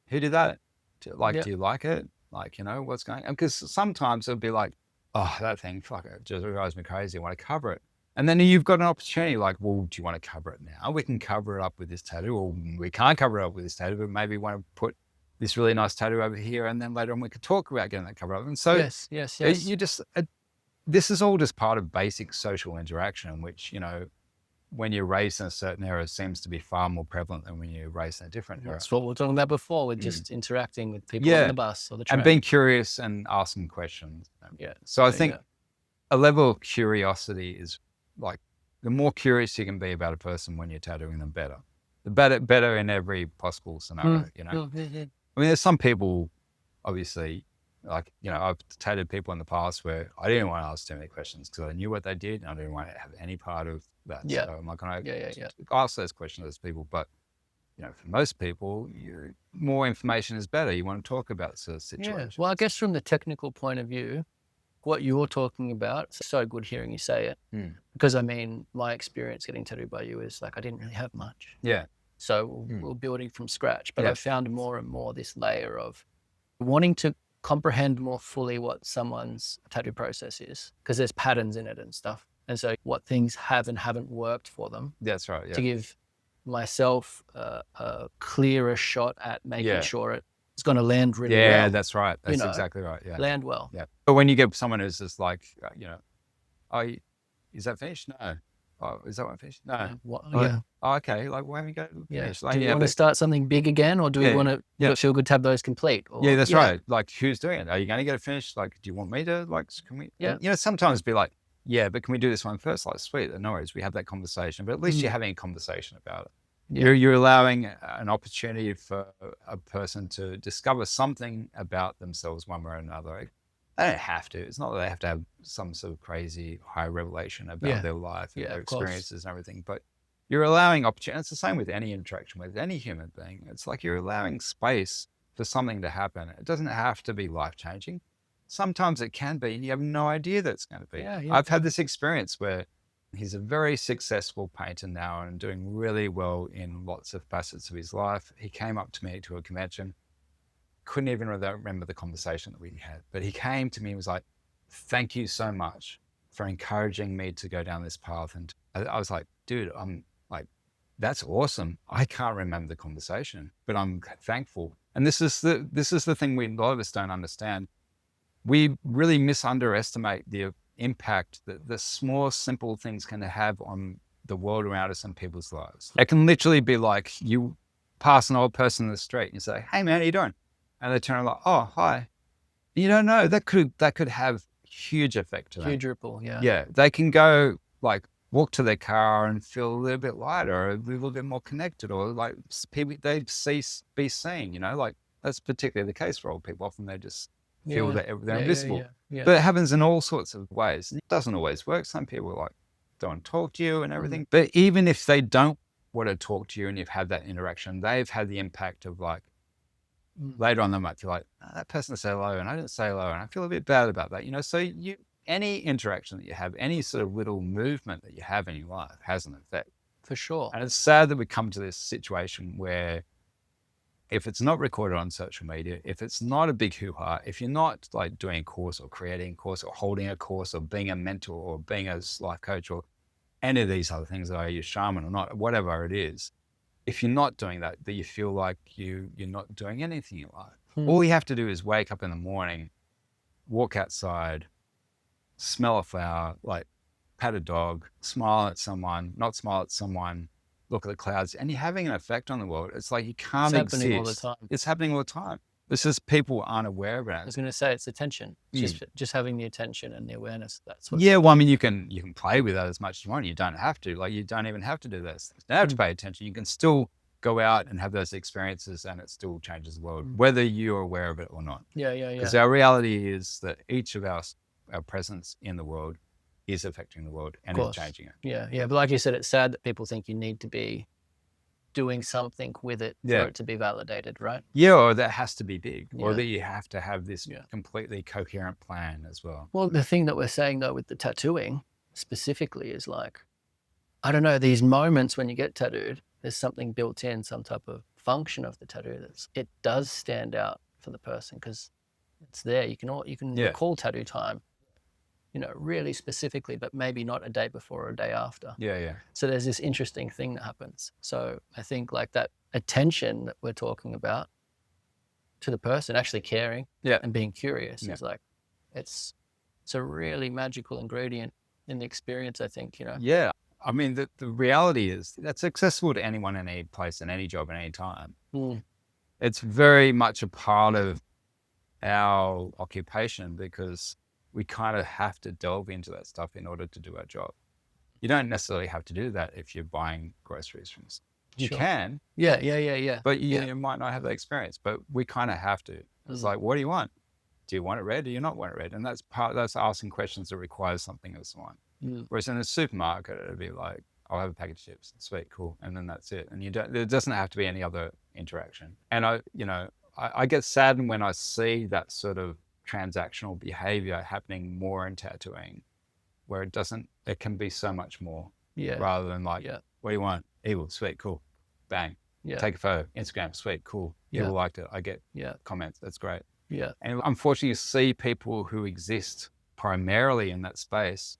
who did that? Do you like it? Like, you know, what's going on? Because sometimes it'll be like, oh, that thing, fuck it, just drives me crazy. I want to cover it. And then you've got an opportunity like, well, do you want to cover it now? We can cover it up with this tattoo, or we can't cover it up with this tattoo, but maybe we want to put this really nice tattoo over here. And then later on we could talk about getting that covered up. And so you just, this is all just part of basic social interaction, in which, you know, when you're raised in a certain era, seems to be far more prevalent than when you're raised in a different era. That's what we were talking about before, with just interacting with people on the bus or the train. And being curious and asking questions. So I think a level of curiosity is like, the more curious you can be about a person when you're tattooing them, better. The better in every possible scenario, you know? I mean, there's some people, obviously, like, you know, I've tattooed people in the past where I didn't want to ask too many questions because I knew what they did and I didn't want to have any part of that. So I'm not going to ask those questions to those people. But, you know, for most people, more information is better. You want to talk about sort of situations. Well, I guess from the technical point of view, what you're talking about, it's so good hearing you say it. Because, I mean, my experience getting tattooed by you is like, I didn't really have much. So we're building from scratch. But I found more and more this layer of wanting to comprehend more fully what someone's tattoo process is, because there's patterns in it and stuff. And so what things have and haven't worked for them. That's right. Yeah. To give myself a clearer shot at making sure it's going to land really well. Yeah, that's right. That's exactly right. Yeah. Land well. Yeah. But when you get someone who's just like, oh, is that finished? No. Oh, is that one finished? No. Yeah. Oh, okay. Like, why haven't you got finished? Do we want to start something big again, or do we want to feel good to have those complete? Or, that's right. Like, who's doing it? Are you going to get it finished? Like, do you want me to, like, can we? Yeah. Sometimes be like, yeah, but can we do this one first? Like, sweet. No worries. We have that conversation, but at least you're having a conversation about it. Yeah. You're allowing an opportunity for a person to discover something about themselves one way or another. They don't have to. It's not that they have to have some sort of crazy high revelation about their life and their experiences and everything, but you're allowing opportunity. It's the same with any interaction with any human being. It's like you're allowing space for something to happen. It doesn't have to be life-changing. Sometimes it can be, and you have no idea that it's going to be. Yeah. I've had this experience where he's a very successful painter now and doing really well in lots of facets of his life. He came up to me to a convention. Couldn't even remember the conversation that we had, but he came to me and was like, thank you so much for encouraging me to go down this path. And I was like, dude, I'm like, that's awesome. I can't remember the conversation, but I'm thankful. And this is the thing a lot of us don't understand. We really misunderestimate the impact that the small, simple things can have on the world around us and people's lives. It can literally be like you pass an old person in the street and you say, hey man, how you doing? And they turn like, oh, hi. You don't know, that could have huge effect to them. Huge ripple, yeah. Yeah, they can go like walk to their car and feel a little bit lighter, or a little bit more connected, or like people they be seen, like that's particularly the case for old people. Often they just feel that they're invisible. But it happens in all sorts of ways. It doesn't always work. Some people like don't want to talk to you and everything. But even if they don't want to talk to you and you've had that interaction, they've had the impact of like, later on they might feel like, oh, that person said hello and I didn't say hello and I feel a bit bad about that. So any interaction that you have, any sort of little movement that you have in your life has an effect. For sure. And it's sad that we come to this situation where if it's not recorded on social media, if it's not a big hoo-ha, if you're not like doing a course or creating a course or holding a course or being a mentor or being a life coach or any of these other things, are you shaman or not, whatever it is, if you're not doing that, that you feel like you're not doing anything in life. All you have to do is wake up in the morning, walk outside, smell a flower, like pat a dog, smile at someone, not smile at someone, look at the clouds, and you're having an effect on the world. It's like you can't exist. It's happening all the time. It's happening all the time. It's just people aren't aware of it. I was going to say it's attention. Just having the attention and the awareness. That's what. Yeah, well, I mean, you can play with that as much as you want. You don't have to. Like, you don't even have to do those things. You don't have to pay attention. You can still go out and have those experiences, and it still changes the world, whether you're aware of it or not. Yeah. Because our reality is that each of our presence in the world is affecting the world and is changing it. Yeah. But like you said, it's sad that people think you need to be doing something with it for it to be validated, right? Yeah, or that has to be big, or that you have to have this completely coherent plan as well. Well, the thing that we're saying though with the tattooing specifically is like, I don't know, these moments when you get tattooed, there's something built in, some type of function of the tattoo it does stand out for the person because it's there. You can recall tattoo time, really specifically, but maybe not a day before or a day after. Yeah. So there's this interesting thing that happens. So I think like that attention that we're talking about to the person, actually caring and being curious is like, it's a really magical ingredient in the experience, I think, Yeah. I mean, the reality is that's accessible to anyone in any place, in any job, at any time. It's very much a part of our occupation because we kind of have to delve into that stuff in order to do our job. You don't necessarily have to do that if you're buying groceries from us. You can. Yeah. But you might not have that experience, but we kind of have to. It's like, what do you want? Do you want it red? Do you not want it red? And that's asking questions that requires something of someone. Whereas in a supermarket, it'd be like, I'll have a packet of chips. Sweet, cool. And then that's it. And there doesn't have to be any other interaction. And I get saddened when I see that sort of transactional behavior happening more in tattooing, where it can be so much more rather than like, what do you want? Evil, sweet, cool, bang, take a photo, Instagram, sweet, cool, people liked it, I get comments, that's great. Yeah. And unfortunately, you see people who exist primarily in that space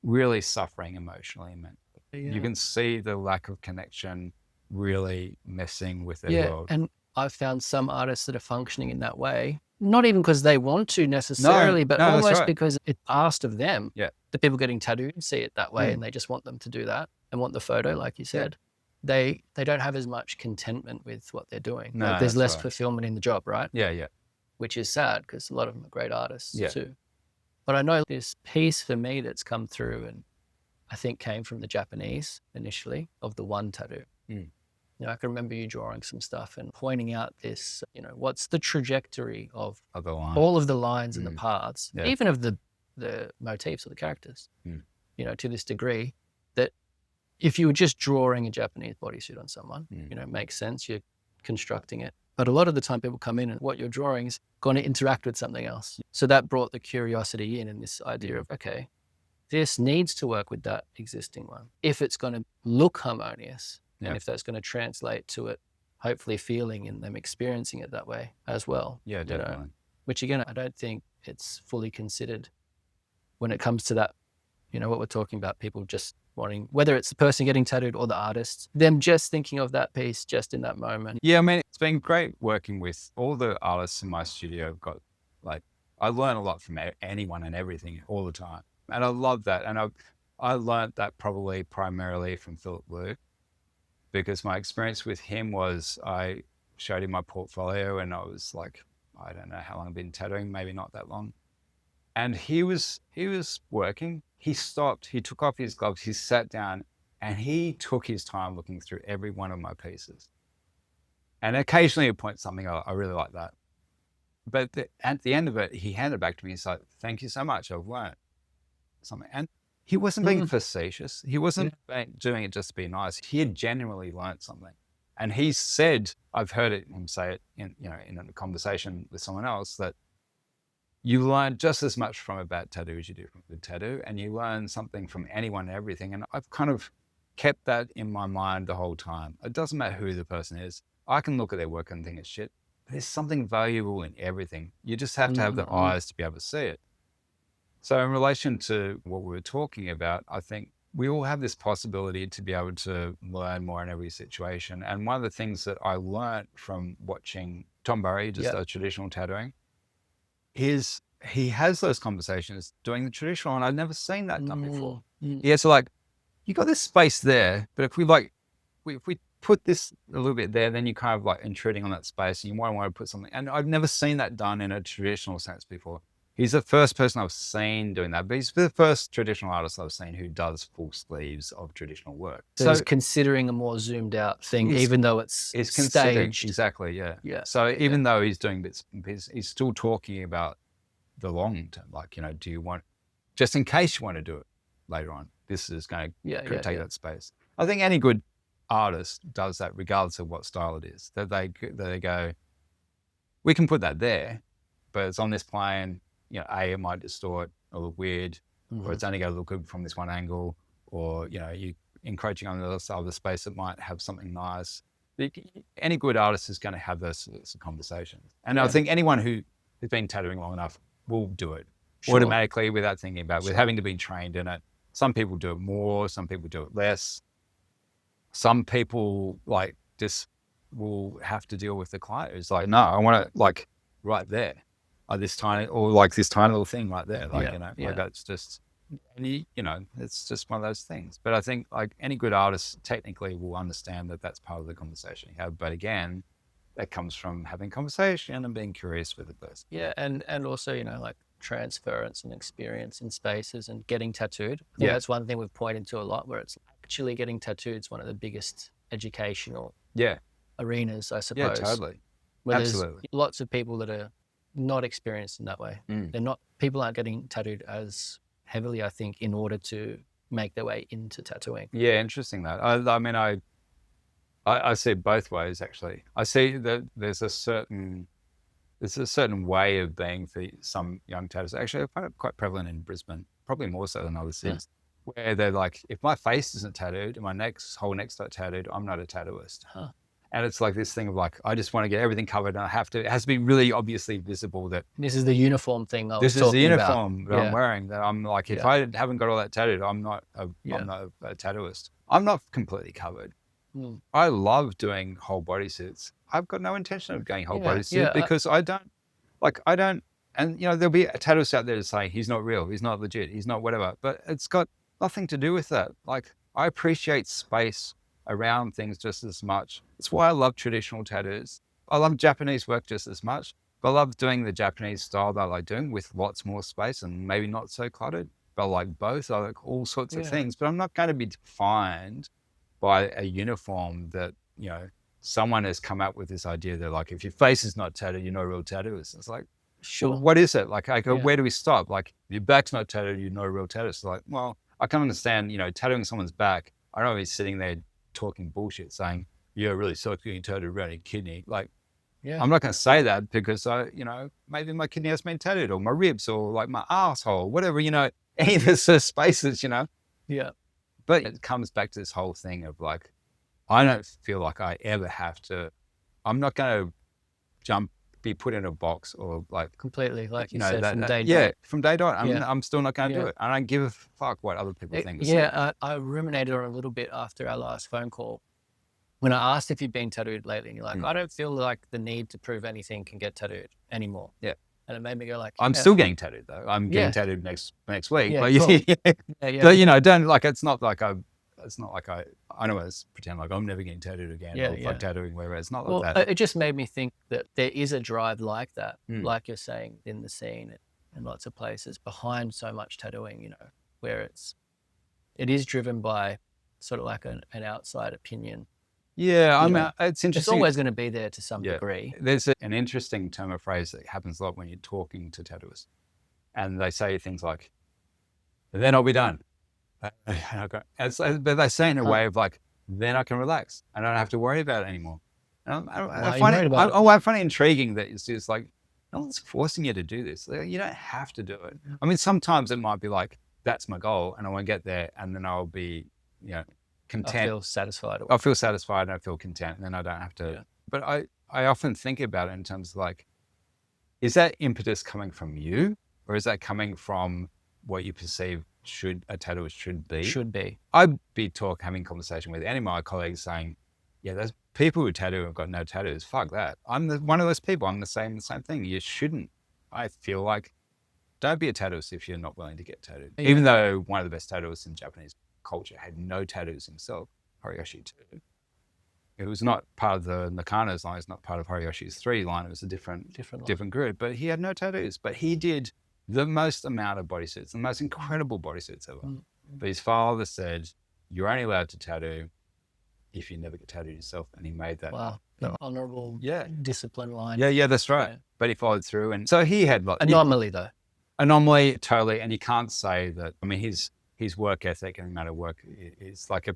really suffering emotionally and mentally. Yeah. You can see the lack of connection really messing with their Yeah. world. And I've found some artists that are functioning in that way, not even because they want to No, necessarily, but that's almost right. because it's asked of them. Yeah. The people getting tattooed see it that way Mm. and they just want them to do that and want the photo, like you Yeah. said. They don't have as much contentment with what they're doing. No, Like there's that's less right. fulfillment in the job, right? Yeah, yeah. Which is sad because a lot of them are great artists Yeah. too. But I know this piece for me that's come through and I think came from the Japanese initially of the one tattoo. Mm. You know, I can remember you drawing some stuff and pointing out this, you know, what's the trajectory of Other line. all of the lines and the paths, Yeah. even of the motifs or the characters, you know, to this degree that if you were just drawing a Japanese bodysuit on someone, you know, it makes sense. You're constructing it. But a lot of the time people come in and what you're drawing is going to interact with something else. So that brought the curiosity in and this idea of, okay, this needs to work with that existing one. If it's going to look harmonious and if that's going to translate to it, hopefully feeling and them experiencing it that way as well. Yeah, definitely. You know, which again, I don't think it's fully considered when it comes to that, you know, what we're talking about, people just wanting, whether it's the person getting tattooed or the artist, them just thinking of that piece just in that moment. Yeah, I mean, it's been great working with all the artists in my studio. I've got like, I learn a lot from anyone and everything all the time. And I love that. And I learned that probably primarily from Philip Blue, because my experience with him was I showed him my portfolio and I was like, I don't know how long I've been tattooing, maybe not that long. And he was working. He stopped, he took off his gloves, he sat down and he took his time looking through every one of my pieces. And occasionally he'd point something out. I really like that. But at the end of it, he handed it back to me. He's like, thank you so much. I've learned something. And he wasn't being facetious. He wasn't doing it just to be nice. He had genuinely learned something. And he said, I've heard him say it in a conversation with someone else, that you learn just as much from a bad tattoo as you do from a good tattoo. And you learn something from anyone and everything. And I've kind of kept that in my mind the whole time. It doesn't matter who the person is. I can look at their work and think it's shit. There's something valuable in everything. You just have to have the eyes to be able to see it. So in relation to what we were talking about, I think we all have this possibility to be able to learn more in every situation. And one of the things that I learned from watching Tom Burry, just a traditional tattooing, is he has those conversations doing the traditional, and I've never seen that done before. Yeah, so like, you got this space there, but if we put this a little bit there, then you kind of like intruding on that space and you might want to put something. And I've never seen that done in a traditional sense before. He's the first person I've seen doing that, but he's the first traditional artist I've seen who does full sleeves of traditional work. So he's considering a more zoomed out thing, even though it's staged. Exactly, yeah. Yeah. So even though he's doing bits and pieces, he's still talking about the long term. Like, you know, do you want, just in case you want to do it later on, this is going to take that space. I think any good artist does that regardless of what style it is, that they go, we can put that there, but it's on this plane, you know, it might distort or look weird, or it's only going to look good from this one angle, or, you know, you encroaching on the other side of the space that might have something nice. Any good artist is going to have those conversations. And I think anyone who has been tattooing long enough will do it automatically without thinking about it, with having to be trained in it. Some people do it more, some people do it less. Some people like just will have to deal with the client. It's like, no, I want it like right there, this tiny little thing right there. Like, like that's just, you know, it's just one of those things. But I think like any good artist technically will understand that that's part of the conversation you have. But again, that comes from having conversation and being curious with the person. Yeah. And also, you know, like transference and experience in spaces and getting tattooed. I think that's one thing we've pointed to a lot, where it's actually getting tattooed is one of the biggest educational arenas, I suppose. Yeah, totally. Where Absolutely. There's lots of people that are not experienced in that way. People aren't getting tattooed as heavily, I think, in order to make their way into tattooing. Yeah, interesting that. I mean, I see it both ways, actually. I see that there's a certain way of being for some young tattoos. Actually, I find it quite prevalent in Brisbane, probably more so than other cities, where they're like, if my face isn't tattooed and my whole neck's not tattooed, I'm not a tattooist. And it's like this thing of like, I just want to get everything covered and it has to be really obviously visible that This is the uniform thing I was this is the talking uniform about. that I'm wearing, that I'm like, if I haven't got all that tattooed, I'm not a tattooist. I'm not completely covered. I love doing whole body suits. I've got no intention of going whole body suit because I don't, and you know, there'll be a tattooist out there to say, he's not real, he's not legit, he's not whatever, but it's got nothing to do with that. Like, I appreciate space around things just as much. It's why I love traditional tattoos. I love Japanese work just as much, but I love doing the Japanese style that I like doing with lots more space and maybe not so cluttered. But I like both. I like all sorts of things, but I'm not going to be defined by a uniform that, you know, someone has come up with this idea that like, if your face is not tattooed, you're not a real tattooist. It's like, sure. Well, what is it? Like, I go, where do we stop? Like, if your back's not tattooed, you're not a real tattooist. It's like, well, I can understand, you know, tattooing someone's back. I don't know if he's sitting there talking bullshit saying, yeah, really sucks getting tattooed around your kidney. Like, I'm not going to say that because you know, maybe my kidney has been tattooed or my ribs or like my asshole, whatever, you know, any of the spaces, you know. Yeah. But it comes back to this whole thing of like, I don't feel like I ever have to, I'm not going to be put in a box or like completely, like you know, said, from day dot. Yeah, from day dot. I'm still not going to do it. I don't give a fuck what other people think. I ruminated on it a little bit after our last phone call when I asked if you've been tattooed lately, and you're like, I don't feel like the need to prove anything can get tattooed anymore. Yeah. And it made me go like, I'm still getting tattooed though. I'm getting tattooed next week. Yeah, but, cool. But you know, don't like, it's not like I don't want to pretend like I'm never getting tattooed again or fuck tattooing wherever. It's not like that. It just made me think that there is a drive like that, like you're saying, in the scene in lots of places behind so much tattooing, you know, where it is driven by sort of like an outside opinion. Yeah, I mean, it's interesting. It's always going to be there to some degree. There's an interesting term of phrase that happens a lot when you're talking to tattooists. And they say things like, then I'll be done. But they say it in a way of like, then I can relax. I don't have to worry about it anymore. And I find it intriguing that it's just like, no one's forcing you to do this. You don't have to do it. I mean, sometimes it might be like, that's my goal and I want to get there and then I'll be, you know, content. I feel satisfied. I'll feel satisfied and I feel content and then I don't have to. Yeah. But I often think about it in terms of like, is that impetus coming from you or is that coming from what you perceive a tattooist should be? Should be. I'd be having conversation with any of my colleagues saying, yeah, there's people who tattoo have got no tattoos. Fuck that. I'm one of those people. I'm the same thing. You shouldn't. I feel like, don't be a tattooist if you're not willing to get tattooed. Yeah. Even though one of the best tattooists in Japanese culture had no tattoos himself, Horiyoshi too. It was not part of the Nakano's line. It's not part of Horiyoshi's 3 line. It was a different group. But he had no tattoos. But he did the most amount of bodysuits, the most incredible bodysuits ever. But his father said, you're only allowed to tattoo if you never get tattooed yourself. And he made that. Wow. The honorable discipline line. Yeah, that's right. Yeah. But he followed through. And so he had... Anomaly though. Anomaly, totally. And you can't say that, I mean, his work ethic and the amount of work is like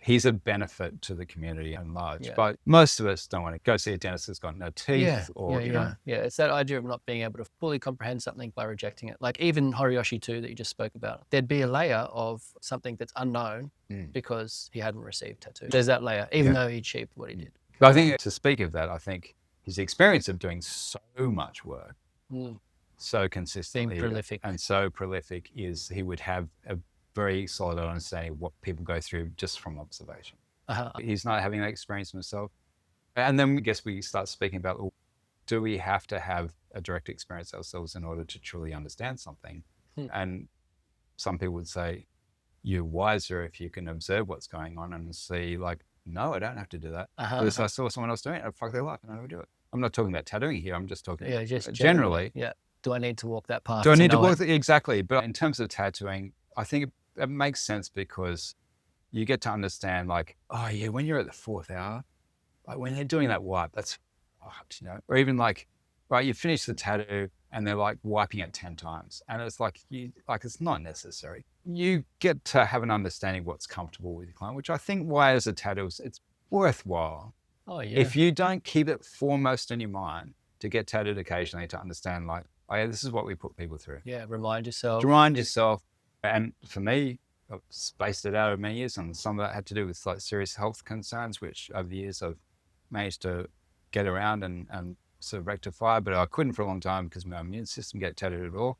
he's a benefit to the community at large. Yeah. But most of us don't want to go see a dentist that's got no teeth Yeah, it's that idea of not being able to fully comprehend something by rejecting it. Like even Horiyoshi 2 that you just spoke about, there'd be a layer of something that's unknown because he hadn't received tattoos. There's that layer, even though he achieved what he did. But I think to speak of that, I think his experience of doing so much work, so consistently being prolific. And so prolific is he would have a very solid understanding of what people go through just from observation. He's not having that experience himself. And then I guess we start speaking about, well, do we have to have a direct experience ourselves in order to truly understand something? And some people would say, you're wiser if you can observe what's going on and see like, no, I don't have to do that. Because I saw someone else doing it, I'd fuck their life and I would do it. I'm not talking about tattooing here. I'm just talking just generally. Yeah. Do I need to walk that path? Do I need to walk exactly. But in terms of tattooing, I think it makes sense because you get to understand like, oh yeah, when you're at the 4th hour, like when they're doing that wipe, that's fucked, you know, or even like, right, you finish the tattoo and they're like wiping it 10 times. And it's like, it's not necessary. You get to have an understanding of what's comfortable with your client, which I think why as a tattooist, it's worthwhile. Oh yeah. If you don't keep it foremost in your mind to get tattooed occasionally to understand like, oh yeah, this is what we put people through. Yeah, remind yourself. And for me, I've spaced it out over many years, and some of that had to do with like serious health concerns, which over the years I've managed to get around and sort of rectify, but I couldn't for a long time because my immune system get tattooed at all.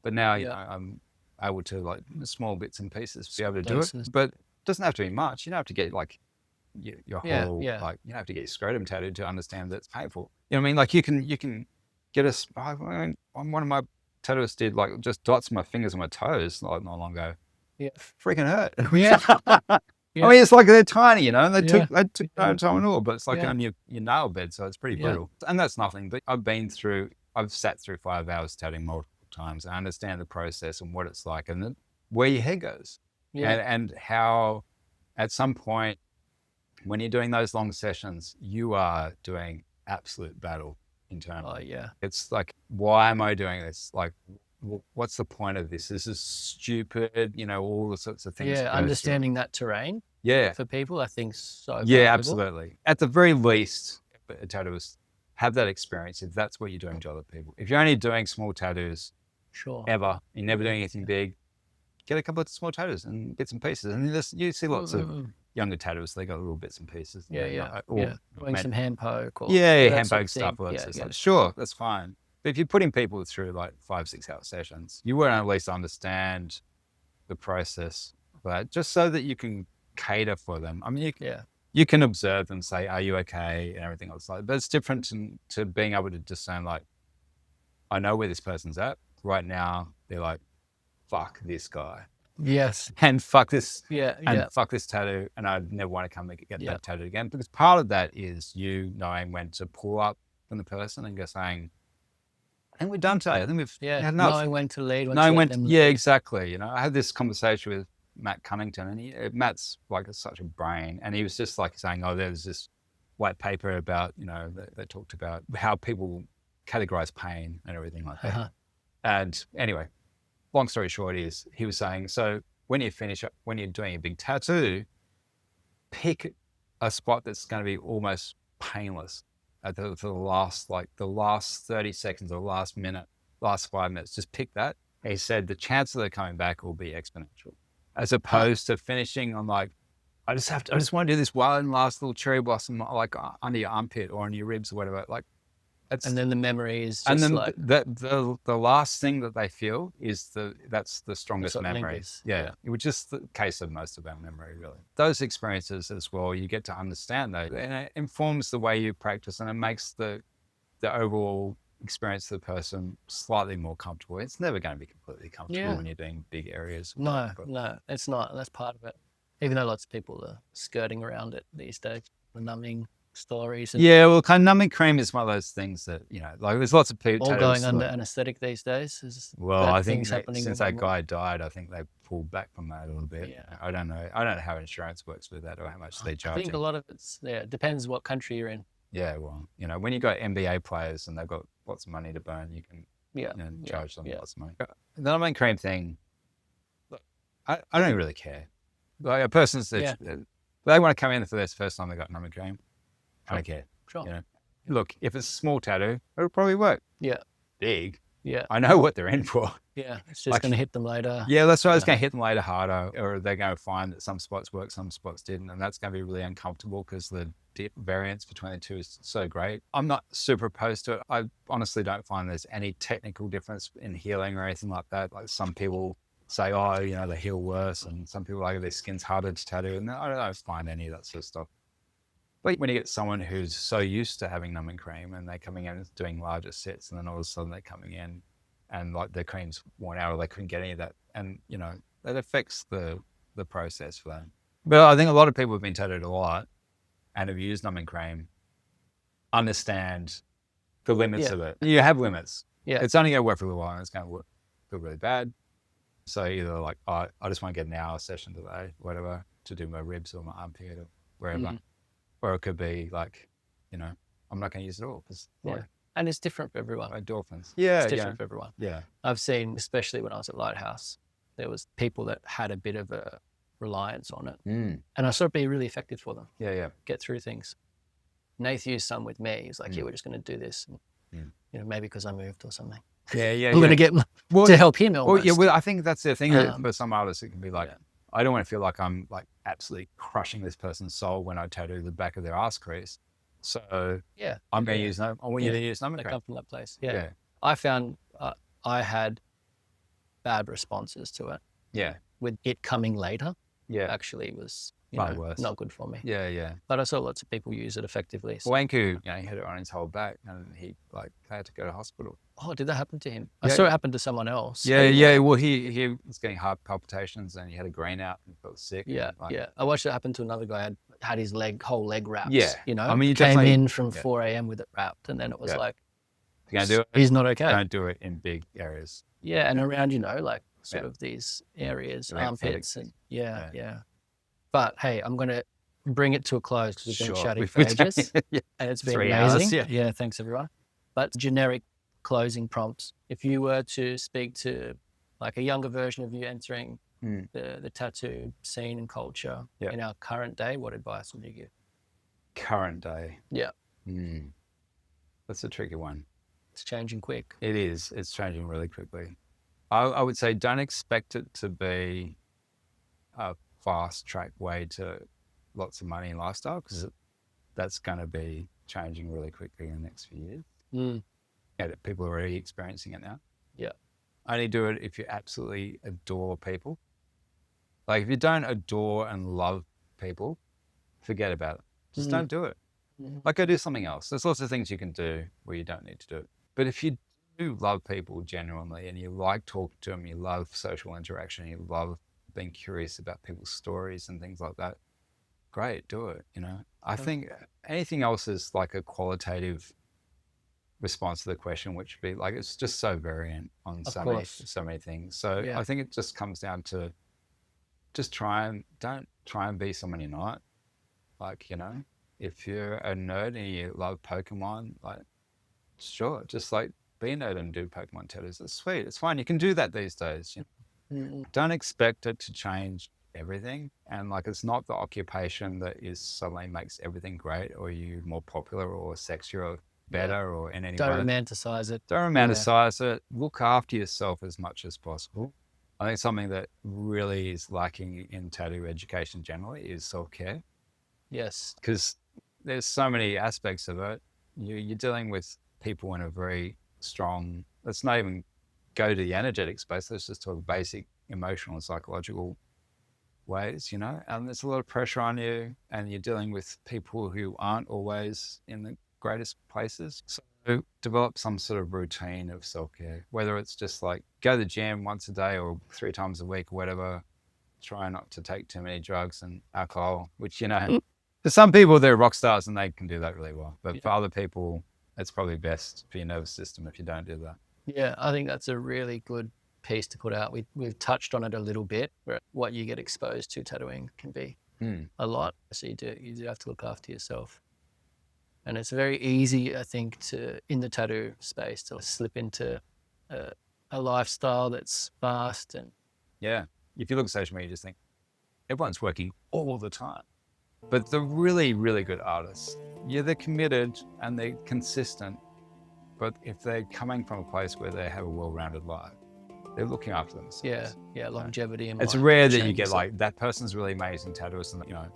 But now, I'm able to, like, small bits and pieces, be able to do it. But it doesn't have to be much. You don't have to get like your whole, like, you don't have to get your scrotum tattooed to understand that it's painful. You know what I mean? Like, you can get one of my tattooists did, like, just dots on my fingers and my toes like not long ago. Yeah. Freaking hurt. Yeah. I mean, it's like they're tiny, you know, and they took no Yeah. time at all, but it's like on your nail bed, so it's pretty brutal. And that's nothing, but I've sat through 5 hours tattooing multiple times. I understand the process and what it's like and then where your head goes. And how at some point when you're doing those long sessions, you are doing absolute battle internally. It's like, why am I doing this? Like, what's the point of this? This is stupid, you know, all the sorts of things. Understanding that terrain for people, I think so valuable. Absolutely. At the very least, tattooists have that experience if that's what you're doing to other people. If you're only doing small tattoos ever, you're never doing anything big, get a couple of small tattoos and bits and pieces. And you see lots of younger tattoos, they got little bits and pieces. Doing some hand poke or hand poke stuff. Sure, that's fine. But if you're putting people through like 5-6 hour sessions, you want to at least understand the process for that, just so that you can cater for them. I mean, you can observe them, say, "Are you okay?" and everything else like that. But it's different to being able to discern, like, I know where this person's at right now. They're like, "Fuck this guy." Yes. And fuck this. And fuck this tattoo. And I never want to come and get that tattooed again. Because part of that is you knowing when to pull up from the person and go saying, I think we're done today. I think we've had enough. Knowing when to lead. Exactly. You know, I had this conversation with Matt Cunnington, and Matt's like such a brain, and he was just like saying, "Oh, there's this white paper about, you know, that talked about how people categorize pain and everything like that." And anyway, long story short is he was saying, so when you're doing a big tattoo, pick a spot that's going to be almost painless. For the last 30 seconds or last minute, last 5 minutes, just pick that. He said the chance of it coming back will be exponential, as opposed to finishing on like, I just want to do this one last little cherry blossom, like under your armpit or on your ribs or whatever. Like, and then the memory is just, and then like the last thing that they feel is that's the strongest memory. Which is the case of most of our memory, really. Those experiences as well, you get to understand those, and it informs the way you practice, and it makes the overall experience of the person slightly more comfortable. It's never going to be completely comfortable when you're doing big areas. No, it's not. That's part of it. Even though lots of people are skirting around it these days, the numbing stories. Well, kind of numbing cream is one of those things that, you know, like there's lots of people all going under anesthetic these days. I think since that guy died, I think they pulled back from that a little bit. I don't know how insurance works with that or how much they charge. I think a lot of it depends what country you're in. Well, you know, when you got NBA players and they've got lots of money to burn, you can charge them lots of money. The numbing cream thing, look, I don't really care. Like a person's they want to come in for this first time they got numbing cream. I don't care. Sure. You know? Look, if it's a small tattoo, it'll probably work. Big. I know what they're in for. It's just going to hit them later. That's right. It's going to hit them later harder, or they're going to find that some spots work, some spots didn't, and that's going to be really uncomfortable because the variance between the two is so great. I'm not super opposed to it. I honestly don't find there's any technical difference in healing or anything like that. Like some people say, oh, you know, they heal worse, and some people like their skin's harder to tattoo, and I don't find any of that sort of stuff. But when you get someone who's so used to having numbing cream and they're coming in and doing larger sets, and then all of a sudden they're coming in and like their cream's worn out or they couldn't get any of that, and you know, that affects the process for them. But I think a lot of people have been tattooed a lot and have used numbing cream, understand the limits of it. You have limits. It's only going to work for a little while and it's going to feel really bad. So either like, oh, I just want to get an hour session today, whatever, to do my ribs or my armpit or wherever. Or it could be like, you know, I'm not going to use it all. And it's different for everyone. Endorphins. It's different for everyone. Yeah. I've seen, especially when I was at Lighthouse, there was people that had a bit of a reliance on it. And I saw it be really effective for them. Get through things. Nath used some with me. He's like, we're just going to do this. And, you know, maybe because I moved or something. I'm going to get to help him almost. I think that's the thing. For some artists, it can be like, I don't want to feel like I'm like absolutely crushing this person's soul when I tattoo the back of their ass crease. So Yeah. I'm going to use I want you to use Numbing. They come from that place. Yeah. I found I had bad responses to it. Yeah. With it coming later. Yeah. Actually was Worse. Not good for me. Yeah. But I saw lots of people use it effectively. So. Wanku, he had it on his whole back and he had to go to hospital. Oh, did that happen to him? I saw it happen to someone else. Yeah. Well, he was getting heart palpitations and he had a grain out and felt sick. Yeah. I watched it happen to another guy. Had his whole leg wrapped. Yeah. I mean, he came in from 4 a.m. with it wrapped, and then it was like, if you're gonna do it, he's not okay. Don't do it in big areas. Yeah, and around sort of these areas, armpits, and yeah. But hey, I'm gonna bring it to a close because we've been chatting for ages, and it's been 3 amazing. hours, Yeah, thanks everyone. But generic closing prompts. If you were to speak to like a younger version of you entering the tattoo scene and culture in our current day, what advice would you give? Current day. Yeah. That's a tricky one. It's changing quick. It is. It's changing really quickly. I would say don't expect it to be a fast track way to lots of money and lifestyle, because that's going to be changing really quickly in the next few years. Yeah, people are already experiencing it now. Yeah. Only do it if you absolutely adore people. Like if you don't adore and love people, forget about it. Just don't do it. Like go do something else. There's lots of things you can do where you don't need to do it. But if you do love people genuinely and you like talking to them, you love social interaction, you love being curious about people's stories and things like that, great, do it. I think anything else is like a qualitative response to the question, which would be like, it's just so variant on so many things. So I think it just comes down to just don't try and be someone you're not. Like, if you're a nerd and you love Pokemon, like, sure, just like be a nerd and do Pokemon tattoos. It's sweet. It's fine. You can do that these days. Don't expect it to change everything. And like, it's not the occupation that suddenly makes everything great, or you more popular or sexier or better or in any way. Don't romanticize it. Don't romanticize it. Look after yourself as much as possible. I think something that really is lacking in tattoo education generally is self-care. Yes. Because there's so many aspects of it. You're dealing with people in a very strong, let's not even go to the energetic space, let's just talk basic emotional and psychological ways, and there's a lot of pressure on you, and you're dealing with people who aren't always in the greatest places. So develop some sort of routine of self-care, whether it's just like go to the gym once a day or 3 times a week or whatever. Try not to take too many drugs and alcohol, which, for some people they're rock stars and they can do that really well. But for other people, it's probably best for your nervous system if you don't do that. Yeah, I think that's a really good piece to put out. We've touched on it a little bit, where what you get exposed to tattooing can be a lot. So you do have to look after yourself. And it's very easy, I think, in the tattoo space to slip into a lifestyle that's fast. And if you look at social media, you just think everyone's working all the time. But the really, really good artists, they're committed and they're consistent. But if they're coming from a place where they have a well-rounded life, they're looking after themselves. Yeah, longevity. It's rare that you get like, that person's really amazing tattooist and,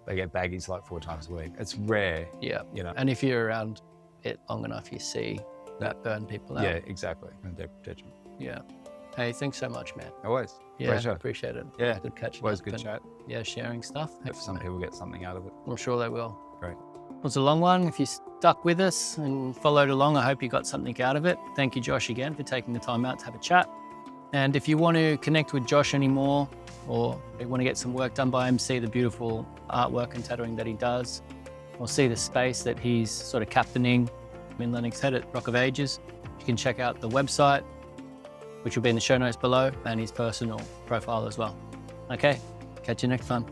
they get baggies like 4 times a week. It's rare. Yeah. And if you're around it long enough, you see that burn people out. Yeah, exactly. And detriment. Yeah. Hey, thanks so much, man. Always. Yeah, pleasure. Appreciate it. Yeah. Good catching Always up. Good chat. Yeah, sharing stuff. If some people get something out of it. I'm sure they will. Great. It was a long one. If you stuck with us and followed along, I hope you got something out of it. Thank you, Josh, again, for taking the time out to have a chat. And if you want to connect with Josh anymore, or you want to get some work done by him, see the beautiful artwork and tattooing that he does, or see the space that he's sort of captaining in Lennox Head at Rock of Ages, you can check out the website, which will be in the show notes below, and his personal profile as well. Okay, catch you next time.